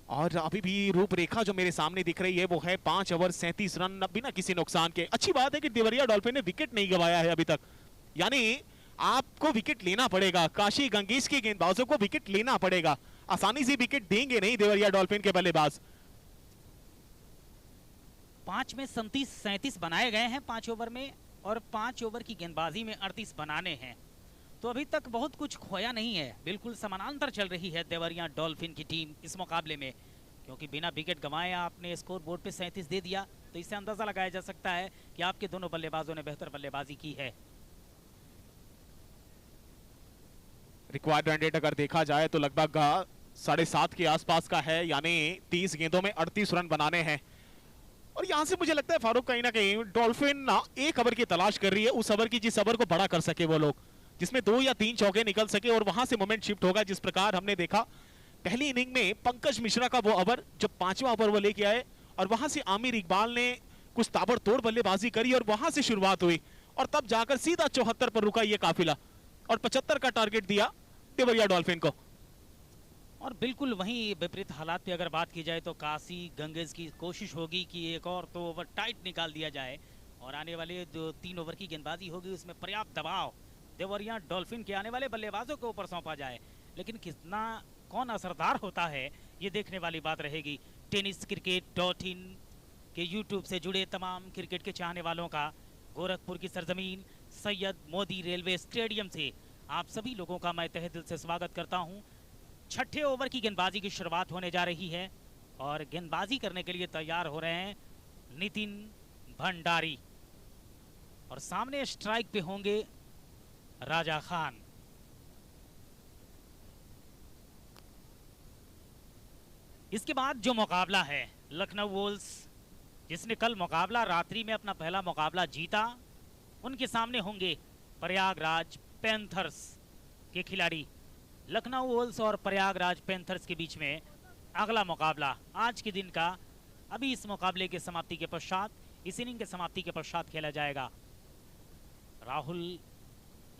और अभी भी रूपरेखा जो मेरे सामने दिख रही है वो है 5 ओवर 37 रन बिना किसी नुकसान के। अच्छी बात है कि देवरिया डॉल्फिन ने विकेट नहीं गंवाया है अभी तक, यानी आपको विकेट लेना पड़ेगा, काशी गंगेश के गेंदबाजों को विकेट लेना पड़ेगा, आसानी से विकेट देंगे नहीं देवरिया डॉल्फिन के बल्लेबाज। 5 में 37 बनाए गए हैं 5 ओवर में, और 5 ओवर की गेंदबाजी में 38 बनाने हैं, तो अभी तक बहुत कुछ खोया नहीं है। बिल्कुल समानांतर चल रही है देवरिया डॉल्फिन की टीम इस मुकाबले में, क्योंकि बिना विकेट गंवाए आपने स्कोर बोर्ड पे 37 दे दिया, तो इससे अंदाजा लगाया जा सकता है कि आपके दोनों बल्लेबाजों ने बेहतर बल्लेबाजी की है। रिक्वायर्ड रन रेट अगर देखा जाए तो लगभग 7.5 के आसपास का है, यानी 30 गेंदों में 38 रन बनाने हैं। और यहां से मुझे लगता है फारूक कहीं ना कहीं डॉल्फिन ना एक ओवर की तलाश कर रही है, उस ओवर की जिस ओवर को बड़ा कर सके वो लोग, जिसमें 2 या 3 चौके निकल सके और वहां से मोमेंट शिफ्ट होगा। जिस प्रकार हमने देखा पहली इनिंग में पंकज मिश्रा का वो ओवर जब 5वां ओवर वो लेके आए और वहां से आमिर इकबाल ने कुछ ताबड़तोड़ बल्लेबाजी करी और वहां से शुरुआत हुई और तब जाकर सीधा 74 पर रुका ये काफिला और 75 का टारगेट दिया देवरिया डॉल्फिन को। और बिल्कुल वहीं विपरीत हालात पे अगर बात की जाए तो काशी गंगेज की कोशिश होगी कि एक और 2 ओवर टाइट निकाल दिया जाए और आने वाले 2-3 ओवर की गेंदबाजी होगी, उसमें पर्याप्त दबाव देवरिया डॉल्फिन के आने वाले बल्लेबाजों के ऊपर सौंपा जाए। लेकिन कितना कौन असरदार होता है ये देखने वाली बात रहेगी। tenniscricket.in के यूट्यूब से जुड़े तमाम क्रिकेट के चाहने वालों का गोरखपुर की सरजमीन सैयद मोदी रेलवे स्टेडियम से आप सभी लोगों का मैं तहे दिल से स्वागत करता हूं। 6ठे ओवर की गेंदबाजी की शुरुआत होने जा रही है और गेंदबाजी करने के लिए तैयार हो रहे हैं नितिन भंडारी और सामने स्ट्राइक पे होंगे राजा खान। इसके बाद जो मुकाबला है लखनऊ वुल्स, जिसने कल मुकाबला रात्रि में अपना पहला मुकाबला जीता, उनके सामने होंगे प्रयागराज पैंथर्स के खिलाड़ी। लखनऊ वुल्स और प्रयागराज पैंथर्स के बीच में अगला मुकाबला आज के दिन का अभी इस मुकाबले के समाप्ति के पश्चात, इस इनिंग के समाप्ति के पश्चात खेला जाएगा। राहुल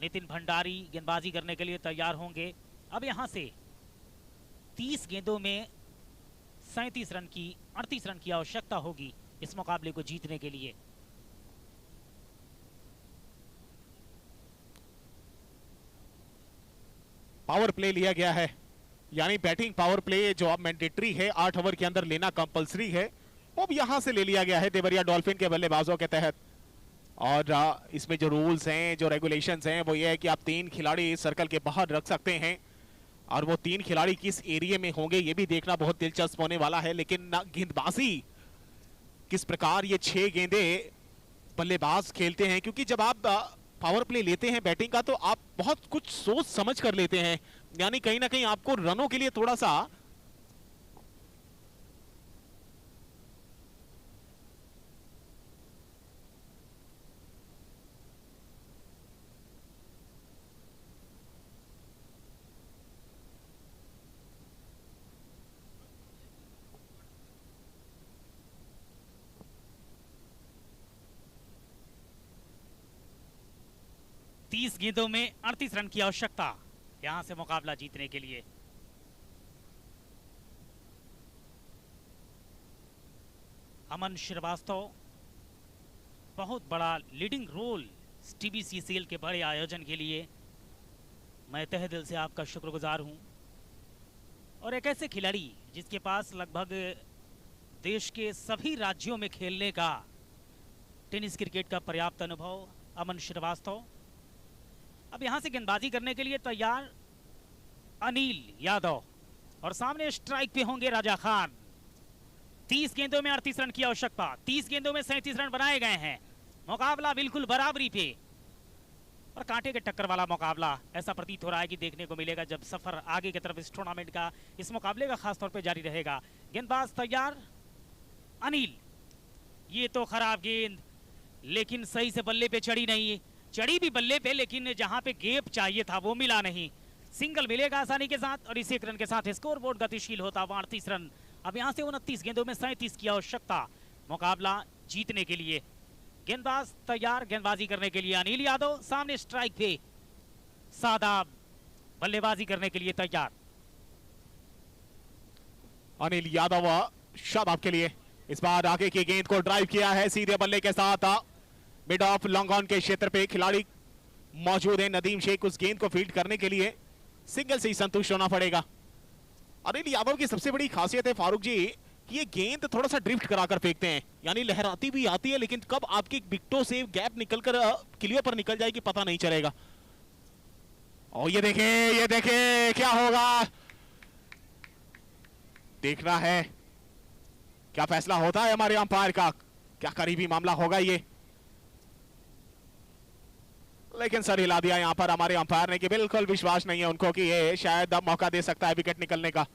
नितिन भंडारी गेंदबाजी करने के लिए तैयार होंगे। अब यहां से 30 गेंदों में 37 रन की 38 रन की आवश्यकता होगी इस मुकाबले को जीतने के लिए। पावर प्ले लिया गया है, यानी बैटिंग पावर प्ले जो अब मैंडेटरी है 8 ओवर के अंदर लेना कंपलसरी है, वो अब यहां से ले लिया गया है देवरिया डॉल्फिन के बल्लेबाजों के तहत। और इसमें जो रूल्स हैं, जो रेगुलेशंस हैं, वो ये है कि आप 3 खिलाड़ी सर्कल के बाहर रख सकते हैं और वो 3 खिलाड़ी किस एरिया में होंगे ये भी देखना बहुत दिलचस्प होने वाला है। लेकिन गेंदबाजी किस प्रकार ये 6 गेंदे बल्लेबाज खेलते हैं, क्योंकि जब आप पावर प्ले लेते हैं बैटिंग का तो आप बहुत कुछ सोच समझ कर लेते हैं, यानी कहीं ना कहीं आपको रनों के लिए थोड़ा सा तीस गेंदों में 38 रन की आवश्यकता यहां से मुकाबला जीतने के लिए। अमन श्रीवास्तव बहुत बड़ा लीडिंग रोल TBCCL के बड़े आयोजन के लिए मैं तहे दिल से आपका शुक्रगुजार हूं। और एक ऐसे खिलाड़ी जिसके पास लगभग देश के सभी राज्यों में खेलने का टेनिस क्रिकेट का पर्याप्त अनुभव, अमन श्रीवास्तव। अब यहां से गेंदबाजी करने के लिए तैयार अनिल यादव और सामने स्ट्राइक पे होंगे राजा खान। 30 गेंदों में 38 रन की आवश्यकता, 30 गेंदों में 37 रन बनाए गए हैं। मुकाबला बिल्कुल बराबरी पे और कांटे के टक्कर वाला मुकाबला ऐसा प्रतीत हो रहा है कि देखने को मिलेगा जब सफर आगे की तरफ इस टूर्नामेंट का, इस मुकाबले का खासतौर पे जारी रहेगा। गेंदबाज तैयार अनिल, ये तो खराब गेंद लेकिन सही से बल्ले पे चढ़ी नहीं, चढ़ी भी बल्ले पे, लेकिन जहां पे गैप चाहिए था वो मिला नहीं। सिंगल मिलेगा आसानी के साथ और इसी एक रन के साथ स्कोर बोर्ड गतिशील होता हुआ 38 रन। अब यहां से 29 गेंदों में 37 की आवश्यकता मुकाबला जीतने के लिए। गेंदबाज तैयार गेंदबाजी करने के लिए। अनिल यादव सामने स्ट्राइक पे, सादाब बल्लेबाजी करने के लिए तैयार। अनिल यादव शादाब के लिए इस बार आगे की गेंद को ड्राइव किया है सीधे बल्ले के साथ। मिड ऑफ लॉन्ग ऑन के क्षेत्र पे खिलाड़ी मौजूद है नदीम शेख, उस गेंद को फील्ड करने के लिए सिंगल से ही संतुष्ट होना पड़ेगा। अनिल यादव की सबसे बड़ी खासियत है फारूक जी कि ये गेंद थोड़ा सा ड्रिफ्ट कराकर फेंकते हैं, यानी लहराती भी आती है लेकिन कब आपकी विकेटों से गैप निकलकर क्लियर पर निकल जाएगी पता नहीं चलेगा। और ये देखें क्या होगा, देखना है क्या फैसला होता है हमारे अंपायर का, क्या करीबी मामला होगा ये। लेकिन सर हिला दिया यहां पर हमारे अंपायर ने कि बिल्कुल विश्वास नहीं है उनको कि ये शायद अब मौका दे सकता है विकेट निकलने का।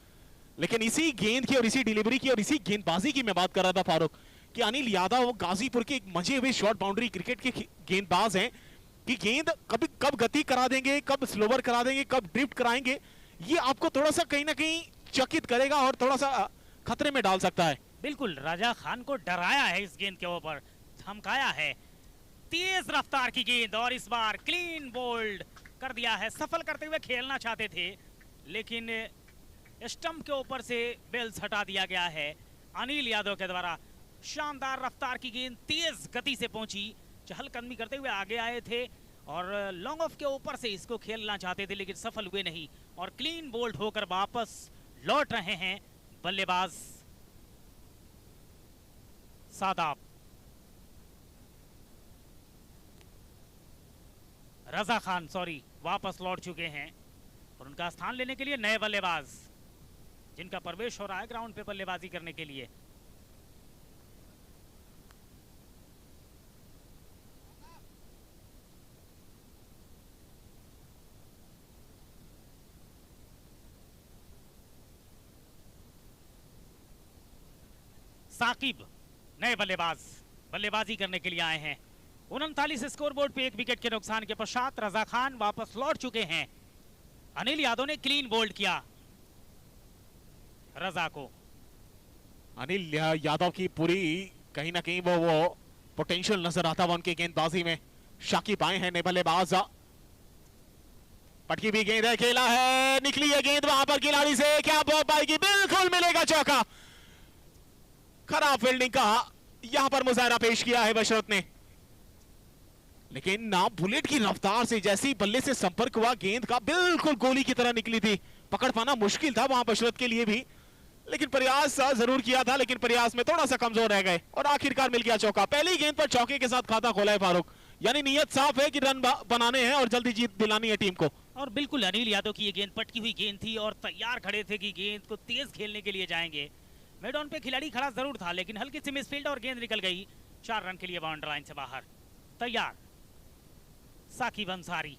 लेकिन इसी गेंद की और इसी डिलीवरी की और इसी गेंदबाजी की मैं बात कर रहा था फारूक कि अनिल यादव गाजीपुर के एक मजे हुए शॉर्ट बाउंड्री क्रिकेट के गेंदबाज हैं कि गेंद कभी कब गति करा देंगे, कब स्लोवर करा देंगे, कब ड्रिफ्ट कराएंगे, ये आपको थोड़ा सा कहीं ना कहीं चकित करेगा और थोड़ा सा खतरे में डाल सकता है। बिल्कुल राजा खान को डराया है इस गेंद के ऊपर, धमकाया है। तेज रफ्तार की गेंद और इस बार क्लीन बोल्ड कर दिया है। सफल करते हुए खेलना चाहते थे लेकिन स्टंप के ऊपर से बेल्स हटा दिया गया है अनिल यादव के द्वारा। शानदार रफ्तार की गेंद तेज गति से पहुंची, चहलकदमी करते हुए आगे आए थे और लॉन्ग ऑफ के ऊपर से इसको खेलना चाहते थे लेकिन सफल हुए नहीं और क्लीन बोल्ड होकर वापस लौट रहे हैं बल्लेबाज सादाब। रजा खान वापस लौट चुके हैं और उनका स्थान लेने के लिए नए बल्लेबाज जिनका प्रवेश हो रहा है ग्राउंड पे बल्लेबाजी करने के लिए। साकिब नए बल्लेबाज बल्लेबाजी करने के लिए आए हैं। 39 स्कोर बोर्ड पे 1 विकेट के नुकसान के पश्चात रजा खान वापस लौट चुके हैं। अनिल यादव ने क्लीन बोल्ड किया रजा को। अनिल यादव की पूरी कहीं ना कहीं वो पोटेंशियल नजर आता है उनकी गेंदबाजी में। शाकिब आए हैं नए बल्लेबाज, पटकी भी गेंद है, खेला है, निकली है गेंद वहां पर खिलाड़ी से, क्या बॉल पाएगी, बिल्कुल मिलेगा चौका। खराब फील्डिंग का यहां पर मुजाहरा पेश किया है बशरत ने, लेकिन ना बुलेट की रफ्तार से जैसी बल्ले से संपर्क हुआ गेंद का बिल्कुल गोली की तरह निकली थी। पकड़ पाना मुश्किल था वहां बशरत के लिए भी, लेकिन प्रयास जरूर किया था लेकिन प्रयास में थोड़ा सा कमजोर रह गए और आखिरकार मिल गया चौका। पहली गेंद पर चौके के साथ खाता खोला है फारूक, यानी नीयत साफ है कि रन बनाने हैं और जल्दी जीत दिलानी है टीम को। और बिल्कुल अनिल यादव की ये गेंद पटकी हुई गेंद थी और तैयार खड़े थे कि गेंद को तेज खेलने के लिए जाएंगे। मिड ऑन पे खिलाड़ी खड़ा जरूर था लेकिन हल्की सी मिसफील्ड और गेंद निकल गई 4 रन के लिए बाउंड्री लाइन से बाहर। तैयार साकिब अंसारी,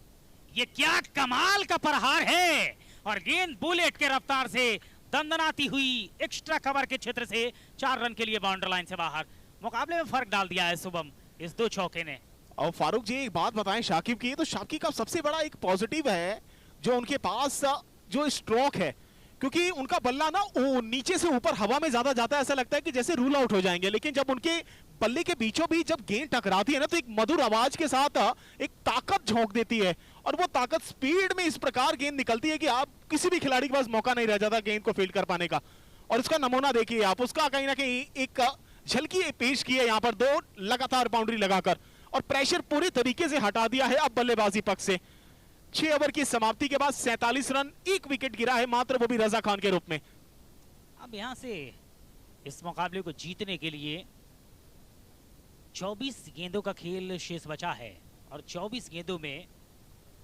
ये क्या कमाल का प्रहार है और गेंद बुलेट के रफ्तार से दंदनाती हुई एक्स्ट्रा कवर के क्षेत्र से 4 रन के लिए बाउंड्री लाइन से बाहर। मुकाबले में फर्क डाल दिया है शुभम इस 2 चौके ने। और फारूक जी एक बात बताएं शाकिब की, तो शाकिब का सबसे बड़ा एक पॉजिटिव है जो उनके पास जो स्ट्रोक है, क्योंकि उनका बल्ला ना नीचे से ऊपर हवा में ज्यादा जाता है, ऐसा लगता है कि जैसे रूल आउट हो जाएंगे, लेकिन जब उनके बल्ले के बीचों बीच जब गेंद टकराती है ना तो एक मधुर आवाज के साथ एक ताकत झोंक देती है और वो ताकत स्पीड में इस प्रकार गेंद निकलती है कि आप किसी भी खिलाड़ी के पास मौका नहीं रह जाता गेंद को फील्ड कर पाने का। और उसका नमूना देखिए आप, उसका कहीं ना कहीं एक झलकी पेश की है यहाँ पर 2 लगातार बाउंड्री लगाकर और प्रेशर पूरी तरीके से हटा दिया है अब बल्लेबाजी पक्ष से। 6 ओवर की समाप्ति के बाद 47 रन, 1 विकेट गिरा है मात्र, वो भी रजा खान के रूप में। अब यहां से इस मुकाबले को जीतने के लिए 24 गेंदों का खेल शेष बचा है और 24 गेंदों में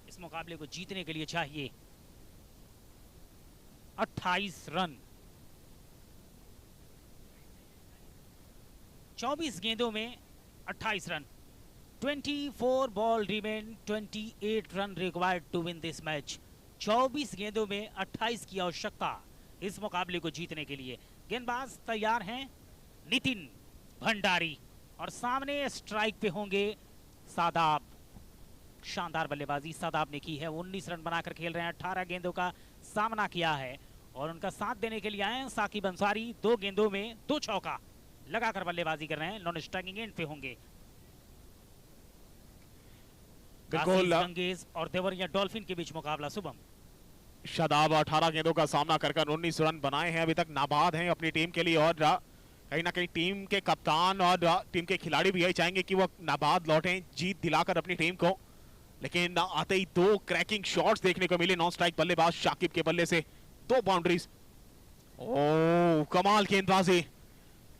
इस मुकाबले को जीतने के लिए चाहिए 28 रन। 24 गेंदों में 28 run. 24 ball remain, 28 run required to win this match. 24 गेंदों में 28 की आवश्यकता इस मुकाबले को जीतने के लिए। गेंदबाज तैयार हैं नितिन भंडारी और सामने स्ट्राइक पे होंगे सादाब। शानदार बल्लेबाजी शादाब ने की है। 19 रन बनाकर खेल रहे हैं, 18 गेंदों का सामना किया है और उनका साथ देने के लिए आए हैं साकिब अंसारी। 2 गेंदों में 2 चौका लगाकर बल्लेबाजी कर रहे हैं, नॉन स्ट्राइकिंग एंड पे होंगे। गंगेज और देवरिया डॉल्फिन के बीच मुकाबला। शुभम शादाब 18 गेंदों का सामना कर 19 रन बनाए हैं, अभी तक नाबाद हैं अपनी टीम के लिए और कहीं ना कहीं टीम के कप्तान और टीम के खिलाड़ी भी यही चाहेंगे कि वो नाबाद लौटें, जीत दिलाकर अपनी टीम को। लेकिन आते ही 2 क्रैकिंग शॉट्स देखने को मिले नॉन स्ट्राइक बल्लेबाज शाकिब के बल्ले से, 2 बाउंड्रीज। ओह कमाल गेंदबाजी,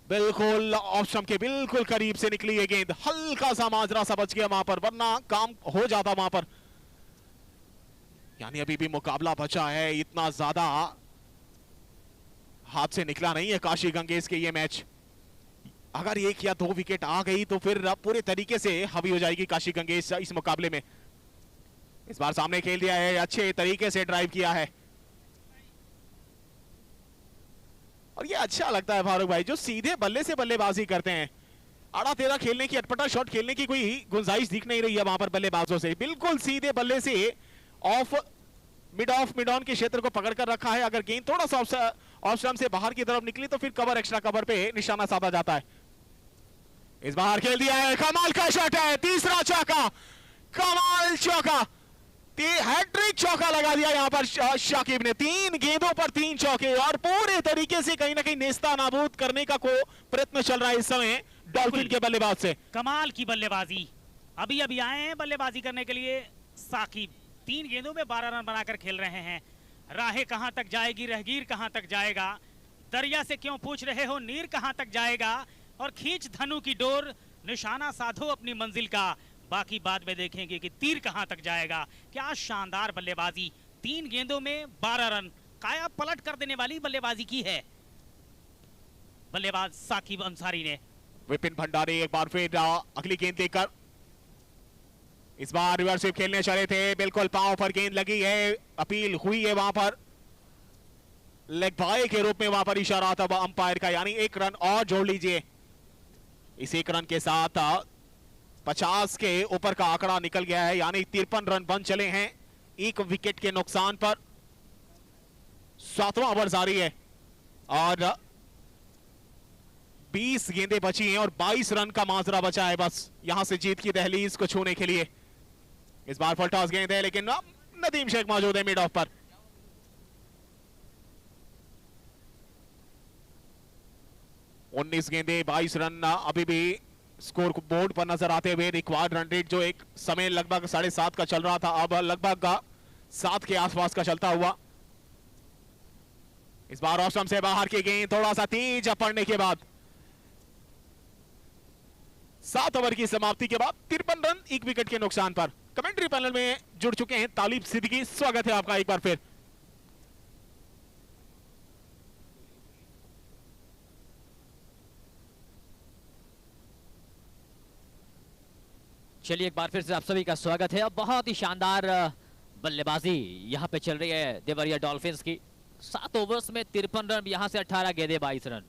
बिल्कुल ऑफ स्टंप के बिल्कुल करीब से निकली है गेंद, हल्का सा माजरा सा बच गया वहां पर, वरना काम हो जाता वहां पर। यानी अभी भी मुकाबला बचा है, इतना ज्यादा हाथ से निकला नहीं है काशी गंगेश के ये मैच। अगर 1 या 2 विकेट आ गई तो फिर पूरे तरीके से हावी हो जाएगी काशी गंगेश इस मुकाबले में। इस बार सामने खेल दिया है, अच्छे तरीके से ड्राइव किया है और ये अच्छा लगता है फारूक भाई, जो सीधे बल्ले से बल्लेबाजी करते हैं। आड़ा तेरा खेलने की, अटपटा शॉट खेलने की कोई गुंजाइश दिख नहीं रही है वहां पर बल्लेबाजों से। बिल्कुल सीधे बल्ले से ऑफ मिड ऑन के क्षेत्र को पकड़कर रखा है। अगर गेंद थोड़ा सा ऑफ स्टंप से बाहर की तरफ निकली तो फिर कवर, एक्स्ट्रा कवर पे निशाना साधा जाता है। इस बार खेल दिया है, कमाल का शॉट है, तीसरा चौका, कमाल चौका, हैट्रिक चौका लगा दिया यहां पर शाकिब ने। 3 गेंदों पर 3 चौके और पूरे तरीके से कहीं ना कहीं नेस्ता नाबूद करने का को प्रयत्न चल रहा है इस समय डॉल्फिन के बल्लेबाज से। कमाल की बल्लेबाजी, अभी अभी आए हैं बल्लेबाजी करने के लिए साकिब। 3 गेंदों में 12 रन बनाकर खेल रहे हैं। राहें कहां तक जाएगी, रहगीर कहां तक जाएगा, दरिया से क्यों पूछ रहे हो, नीर कहां तक जाएगा, और खींच धनु की डोर, निशाना साधो अपनी मंजिल का, बाकी बाद में देखेंगे कि तीर कहां तक जाएगा। क्या शानदार बल्लेबाजी, 3 गेंदों में 12 रन, काया पलट कर देने वाली बल्लेबाजी की है बल्लेबाज साकिब अंसारी ने। विपिन भंडारी एक बार फिर अगली गेंद देकर इस बार रिवर्स स्वीप खेलने चले थे, बिल्कुल पांव पर गेंद लगी है, अपील हुई है वहां पर, लेग बाय के रूप में वहां पर इशारा था अंपायर का, यानी 1 रन और जोड़ लीजिए। इस 1 रन के साथ 50 के ऊपर का आंकड़ा निकल गया है, यानी 53 रन बन चले हैं 1 विकेट के नुकसान पर। 7वां ओवर जारी है और 20 गेंदें बची हैं और 22 रन का माजरा बचा है बस यहां से जीत की दहलीज को छूने के लिए। इस बार फुल टॉस गेंद है लेकिन नदीम शेख मौजूद है मिड ऑफ पर। उन्नीस गेंदे 22 रन अभी भी स्कोर बोर्ड पर नजर आते हुए। रिक्वायर्ड रन रेट जो एक समय लगभग 7.5 का चल रहा था, अब लगभग 7 के आसपास का चलता हुआ। इस बार ऑफ स्टंप से बाहर की गेंद थोड़ा सा तेज पड़ने के बाद 7 ओवर की समाप्ति के बाद 53 रन 1 विकेट के नुकसान पर। कमेंट्री पैनल में जुड़ चुके हैं तालिब सिद्दीकी, स्वागत है आपका एक बार फिर। चलिए एक बार फिर से आप सभी का स्वागत है। अब बहुत ही शानदार बल्लेबाजी यहां पे चल रही है देवरिया डॉल्फिन्स की। 7 ओवर्स में 53 रन, यहां से 18 गेंदे 22 रन।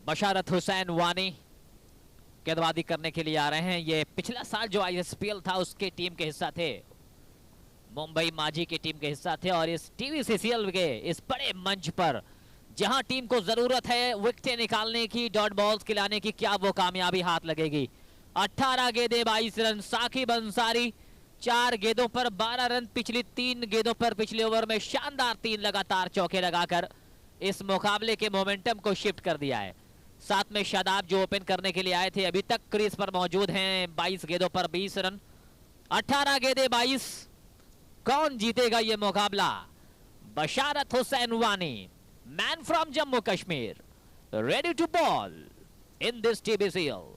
बशारत हुसैन वानी गेंदबाजी करने के लिए आ रहे हैं। ये पिछला साल जो आईएसपीएल था उसके टीम के हिस्सा थे, मुंबई माजी की टीम के हिस्सा थे, और इस टीवीसीसीएल के इस बड़े मंच पर जहां टीम को जरूरत है विकेटें निकालने की, डॉट बॉल्स खिलाने की, क्या वो कामयाबी हाथ लगेगी। 18 गेंदे 22 रन, साकिब अंसारी 4 गेंदों पर 12 रन, पिछली 3 गेंदों पर पिछले ओवर में शानदार 3 लगातार चौके लगाकर इस मुकाबले के मोमेंटम को शिफ्ट कर दिया है। साथ में शादाब जो ओपन करने के लिए आए थे अभी तक क्रीज पर मौजूद हैं। 22 गेंदों पर 20 रन, 18 गेंदे 22। कौन जीतेगा ये मुकाबला? Basharat Hussain Wani, man from Jammu Kashmir, ready to ball in this TBCL.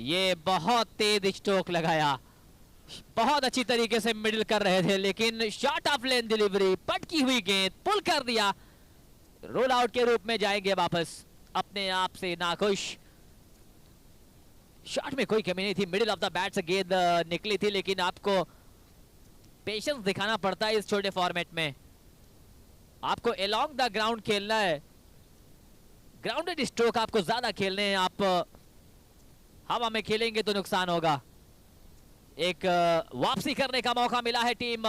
ये बहुत तेज स्ट्रोक लगाया बहुत अच्छी तरीके से मिडिल कर रहे थे, लेकिन शॉर्ट ऑफ लेन डिलीवरी, पटकी हुई गेंद, पुल कर दिया, रोल आउट के रूप में जाएंगे वापस, अपने आप से नाखुश। शॉट में कोई कमी नहीं थी, मिडिल ऑफ द बैट से गेंद निकली थी, लेकिन आपको पेशेंस दिखाना पड़ता है इस छोटे फॉर्मेट में। आपको अलोंग द ग्राउंड खेलना है, ग्राउंडेड स्ट्रोक आपको ज्यादा खेलने हैं। आप हवा में खेलेंगे तो नुकसान होगा। एक वापसी करने का मौका मिला है टीम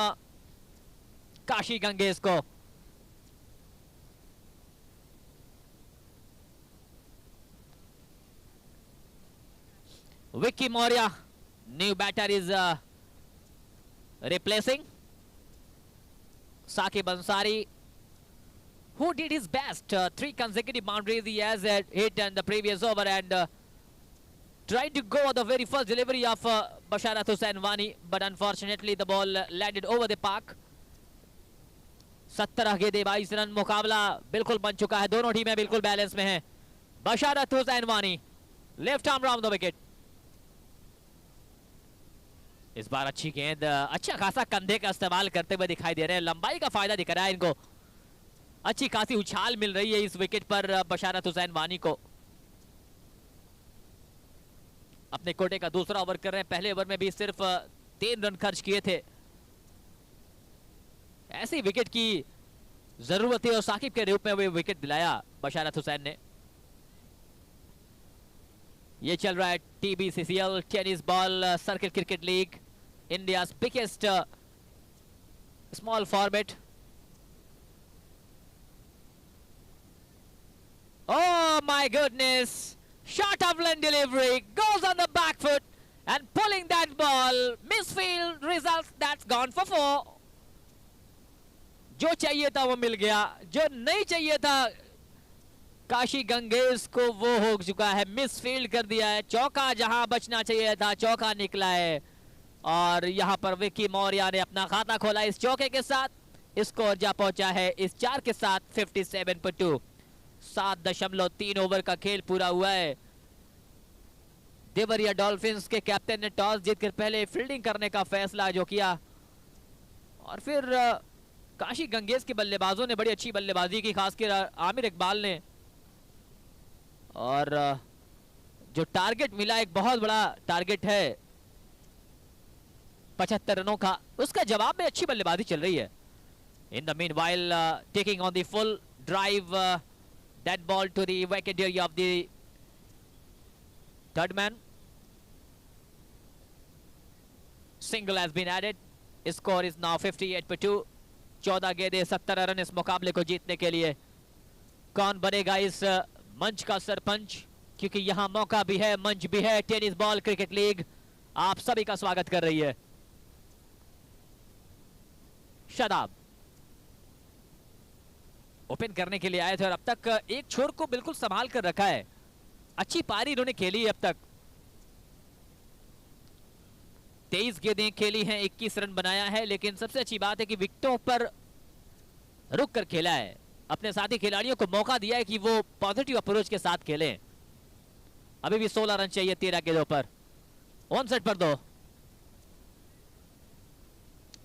काशी गंगेश को। Vicky Maurya, new batter, is replacing Saqib Ansari, who did his best. 3 consecutive boundaries he has hit in the previous over, and tried to go the very first delivery of Basharat Hussain Wani, but unfortunately the ball landed over the park. 17 गेंदें 22 run मुकाबला बिल्कुल बन चुका है, दोनों टीमें बिल्कुल balance में हैं। बशारत हुसैन वानी, left arm round the wicket. इस बार अच्छी गेंद, अच्छा खासा कंधे का इस्तेमाल करते हुए दिखाई दे रहे हैं, लंबाई का फायदा दिख रहा है इनको, अच्छी खासी उछाल मिल रही है इस विकेट पर बशारत हुसैन वानी को। अपने कोटे का दूसरा ओवर कर रहे हैं, पहले ओवर में भी सिर्फ 3 रन खर्च किए थे। ऐसी विकेट की जरूरत है और साकिब के रूप में वो विकेट दिलाया बशारत हुसैन ने। ये चल रहा है TBCCL tennis ball circle cricket league, India biggest small format. Oh my goodness, short of line delivery, goes on the back foot and pulling that ball, misfield results, that's gone for 4. जो चाहिए था वो मिल गया, जो नहीं चाहिए था काशी गंगेश को वो हो चुका है, मिसफील्ड कर दिया है। चौका जहां बचना चाहिए था चौका निकला है, और यहां पर विक्की मौर्य ने अपना खाता खोला इस चौके के साथ। स्कोर जा पहुंचा है इस 4 के साथ 57 पर 2। 7.3 ओवर का खेल पूरा हुआ है। देवरिया डॉल्फिन्स के कैप्टन ने टॉस जीतकर पहले फील्डिंग करने का फैसला जो किया, और फिर काशी गंगेश के बल्लेबाजों ने बड़ी अच्छी बल्लेबाजी की, खासकर आमिर इकबाल ने। और जो टारगेट मिला, एक बहुत बड़ा टारगेट है 75 रनों का, उसका जवाब में अच्छी बल्लेबाजी चल रही है। In the meanwhile taking on the full drive, that ball to the wicket area of the third man, single has been added. Score is now 58 पर 2। 14 गेंदें 17 रन इस मुकाबले को जीतने के लिए। कौन बनेगा इस मंच का सरपंच, क्योंकि यहां मौका भी है, मंच भी है। टेनिस बॉल क्रिकेट लीग आप सभी का स्वागत कर रही है। शादाब ओपन करने के लिए आए थे और अब तक एक छोर को बिल्कुल संभाल कर रखा है, अच्छी पारी इन्होंने खेली है अब तक। 23 गेंदें खेली हैं, 21 रन बनाया है, लेकिन सबसे अच्छी बात है कि विकेटों पर रुक कर खेला है, अपने साथी खिलाड़ियों को मौका दिया है कि वो पॉजिटिव अप्रोच के साथ खेलें। अभी भी 16 रन चाहिए 13 गेंदों पर। 59 पर 2।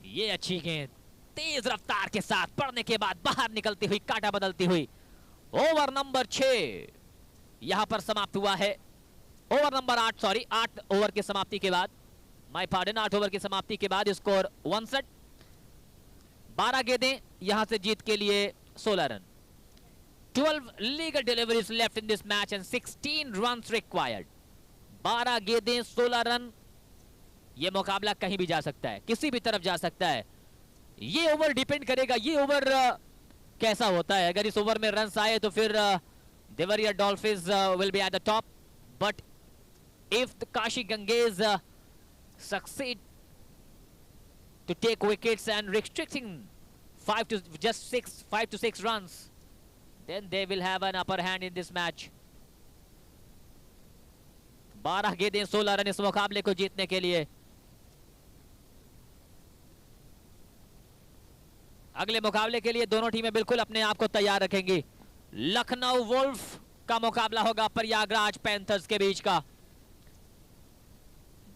ये अच्छी गेंद तेज रफ्तार के साथ पड़ने के बाद बाहर निकलती हुई, काटा बदलती हुई। ओवर नंबर 6 यहां पर समाप्त हुआ है। ओवर नंबर 8, सॉरी 8 ओवर की समाप्ति के बाद, माय पार्डन, 8 ओवर की समाप्ति के बाद स्कोर 59। 12 गेंदें यहां से जीत के लिए 16 run. 12 legal deliveries left in this match and 16 runs required. 12 गेंदें 16 रन। ये मुकाबला कहीं भी जा सकता है, किसी भी तरफ जा सकता है। ये ओवर डिपेंड करेगा, ये ओवर कैसा होता है। अगर इस ओवर में रन्स आए तो फिर Deoria dolphins will be at the top, but if the Kashi Gangesh succeed to take wickets and restricting 5 to 6 runs, then they will have an upper hand in this match. 12 गेंदें 16 रन इस मुकाबले को जीतने के लिए। अगले मुकाबले के लिए दोनों टीमें बिल्कुल अपने आप को तैयार रखेंगी। लखनऊ वुल्फ का मुकाबला होगा प्रयागराज पैंथर्स के बीच का।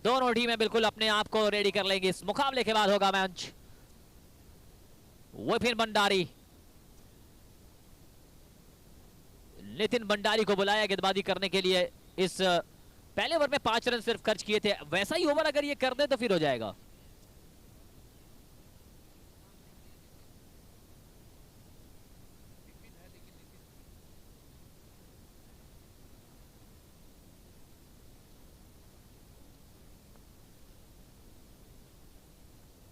दोनों टीमें बिल्कुल अपने आप को रेडी कर लेंगी। इस मुकाबले के बाद होगा मैच। विपिन भंडारी, नितिन भंडारी को बुलाया गेंदबाजी करने के लिए। इस पहले ओवर में 5 रन सिर्फ खर्च किए थे। वैसा ही ओवर अगर ये कर दे तो फिर हो जाएगा।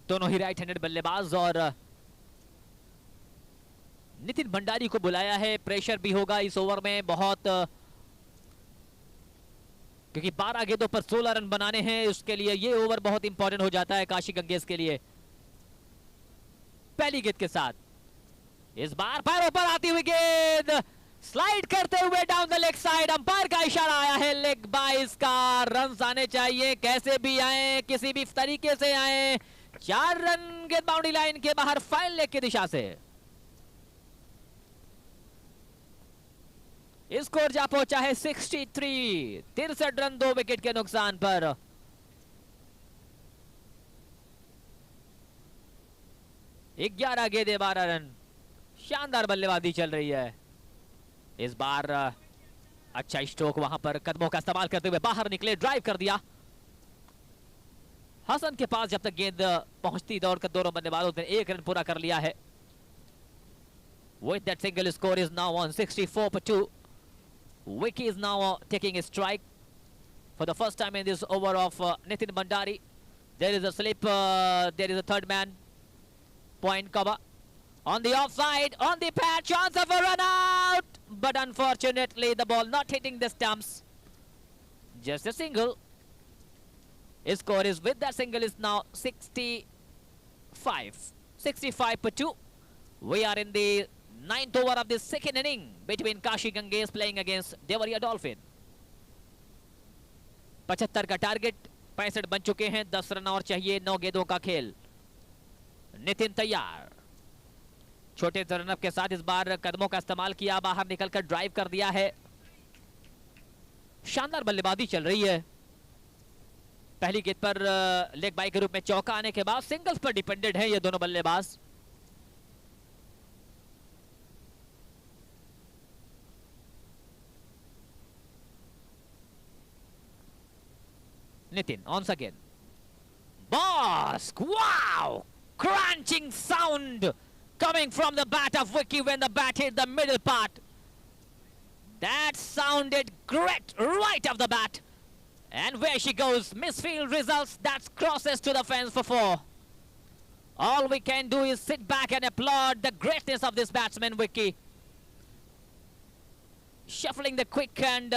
दोनों ही राइट हैंडेड बल्लेबाज और नितिन भंडारी को बुलाया है। प्रेशर भी होगा इस ओवर में बहुत, क्योंकि 12 गेंदों पर 16 रन बनाने हैं। उसके लिए ये ओवर बहुत इंपॉर्टेंट हो जाता है काशी गंगेश के लिए। पहली गेंद के साथ इस बार पैरों पर आती हुई गेंद स्लाइड करते हुए down the leg side. Umpire का इशारा आया है लेग बाइस का। रन आने चाहिए, कैसे भी आए, किसी भी तरीके से आए। 4 रन गेंद बाउंड्री लाइन के बाहर फाइन लेग की दिशा से। स्कोर जा पहुंचा है 63। 63 रन 2 विकेट के नुकसान पर। ग्यारह गेंदे 12 रन। शानदार बल्लेबाजी चल रही है इस बार। अच्छा स्ट्रोक वहां पर कदमों का इस्तेमाल करते हुए बाहर निकले, ड्राइव कर दिया। हसन के पास जब तक गेंद पहुंचती दौड़कर दोनों बल्लेबाजों ने 1 रन पूरा कर लिया है। With that single score is now on 64 for 2. Vicky is now taking a strike for the first time in this over of Nitin Bhandari. There is a slip, there is a third man. Point cover. On the offside, on the pad, chance of a run out. But unfortunately, the ball not hitting the stumps. Just a single. His score is with that single is now 65. 65 for 2. We are in the 9th over of the second inning between Kashi Ganges playing against Devariya Dolphin. 75 का target, 65 बन चुके हैं। 10 run और चाहिए। 9 गेंदों का खेल। नितिन तैयार, छोटे रनअप के साथ इस बार कदमों का इस्तेमाल किया, बाहर निकलकर ड्राइव कर दिया है। शानदार बल्लेबाजी चल रही है। पहली गेंद पर लेग बाई के रूप में चौका आने के बाद सिंगल्स पर डिपेंडेंट है ये दोनों बल्लेबाज। Nitin once again. Bosk! Wow! Crunching sound coming from the bat of Vicky when the bat hit the middle part. That sounded great right off the bat. And where she goes, misfield results. That crosses to the fence for 4. All we can do is sit back and applaud the greatness of this batsman, Vicky. Shuffling the quick and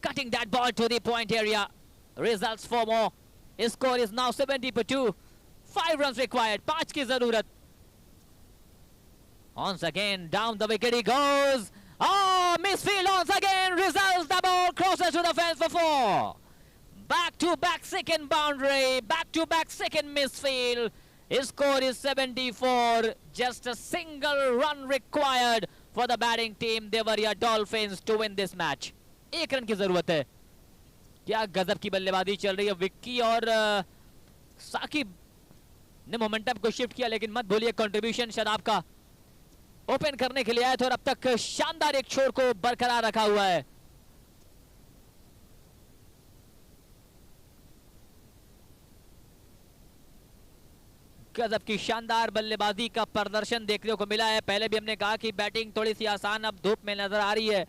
cutting that ball to the point area. Results 4 more. His score is now 70 for 2. 5 runs required. 5 की जरूरत. Once again, down the wicket he goes. Oh, misfield once again. Results, the ball crosses to the fence for 4. Back-to-back second boundary. Back-to-back second misfield. His score is 74. Just a single run required for the batting team Devariya Dolphins to win this match. 1 run की जरूरत है। क्या गजब की बल्लेबाजी चल रही है। विक्की और साकिब ने मोमेंटम को शिफ्ट किया, लेकिन मत भूलिए कंट्रीब्यूशन शदाब का ओपन करने के लिए आया था और अब तक शानदार एक छोर को बरकरार रखा हुआ है। गजब की शानदार बल्लेबाजी का प्रदर्शन देखने को मिला है। पहले भी हमने कहा कि बैटिंग थोड़ी सी आसान अब धूप में नजर आ रही है।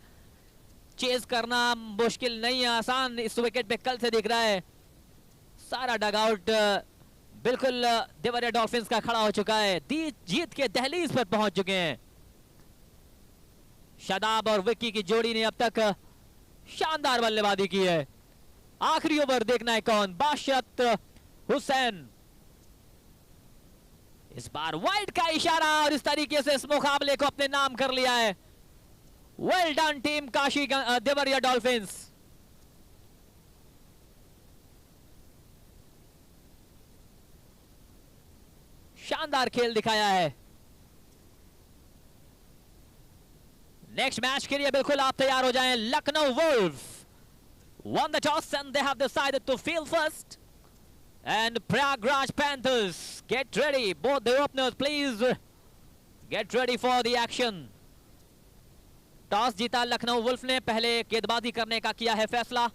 चेज करना मुश्किल नहीं है, आसान इस विकेट पे कल से दिख रहा है। सारा डगआउट बिल्कुल देवरिया डॉल्फिन्स का खड़ा हो चुका है। जीत के दहलीज पर पहुंच चुके हैं। शादाब और विक्की की जोड़ी ने अब तक शानदार बल्लेबाजी की है। आखिरी ओवर देखना है कौन, बाशरत हुसैन। इस बार वाइड का इशारा और इस तरीके से इस मुकाबले को अपने नाम कर लिया है। Well done team Kashi Deoria dolphins. शानदार खेल दिखाया है। नेक्स्ट मैच के लिए बिल्कुल आप तैयार हो जाएं। Lucknow wolf won the toss and they have decided to field first. And Prayagraj Panthers, get ready. Both the openers, please get ready for the action. Toss जीता लखनऊ वुल्फ ने, पहले गेंदबाजी करने का किया है फैसला.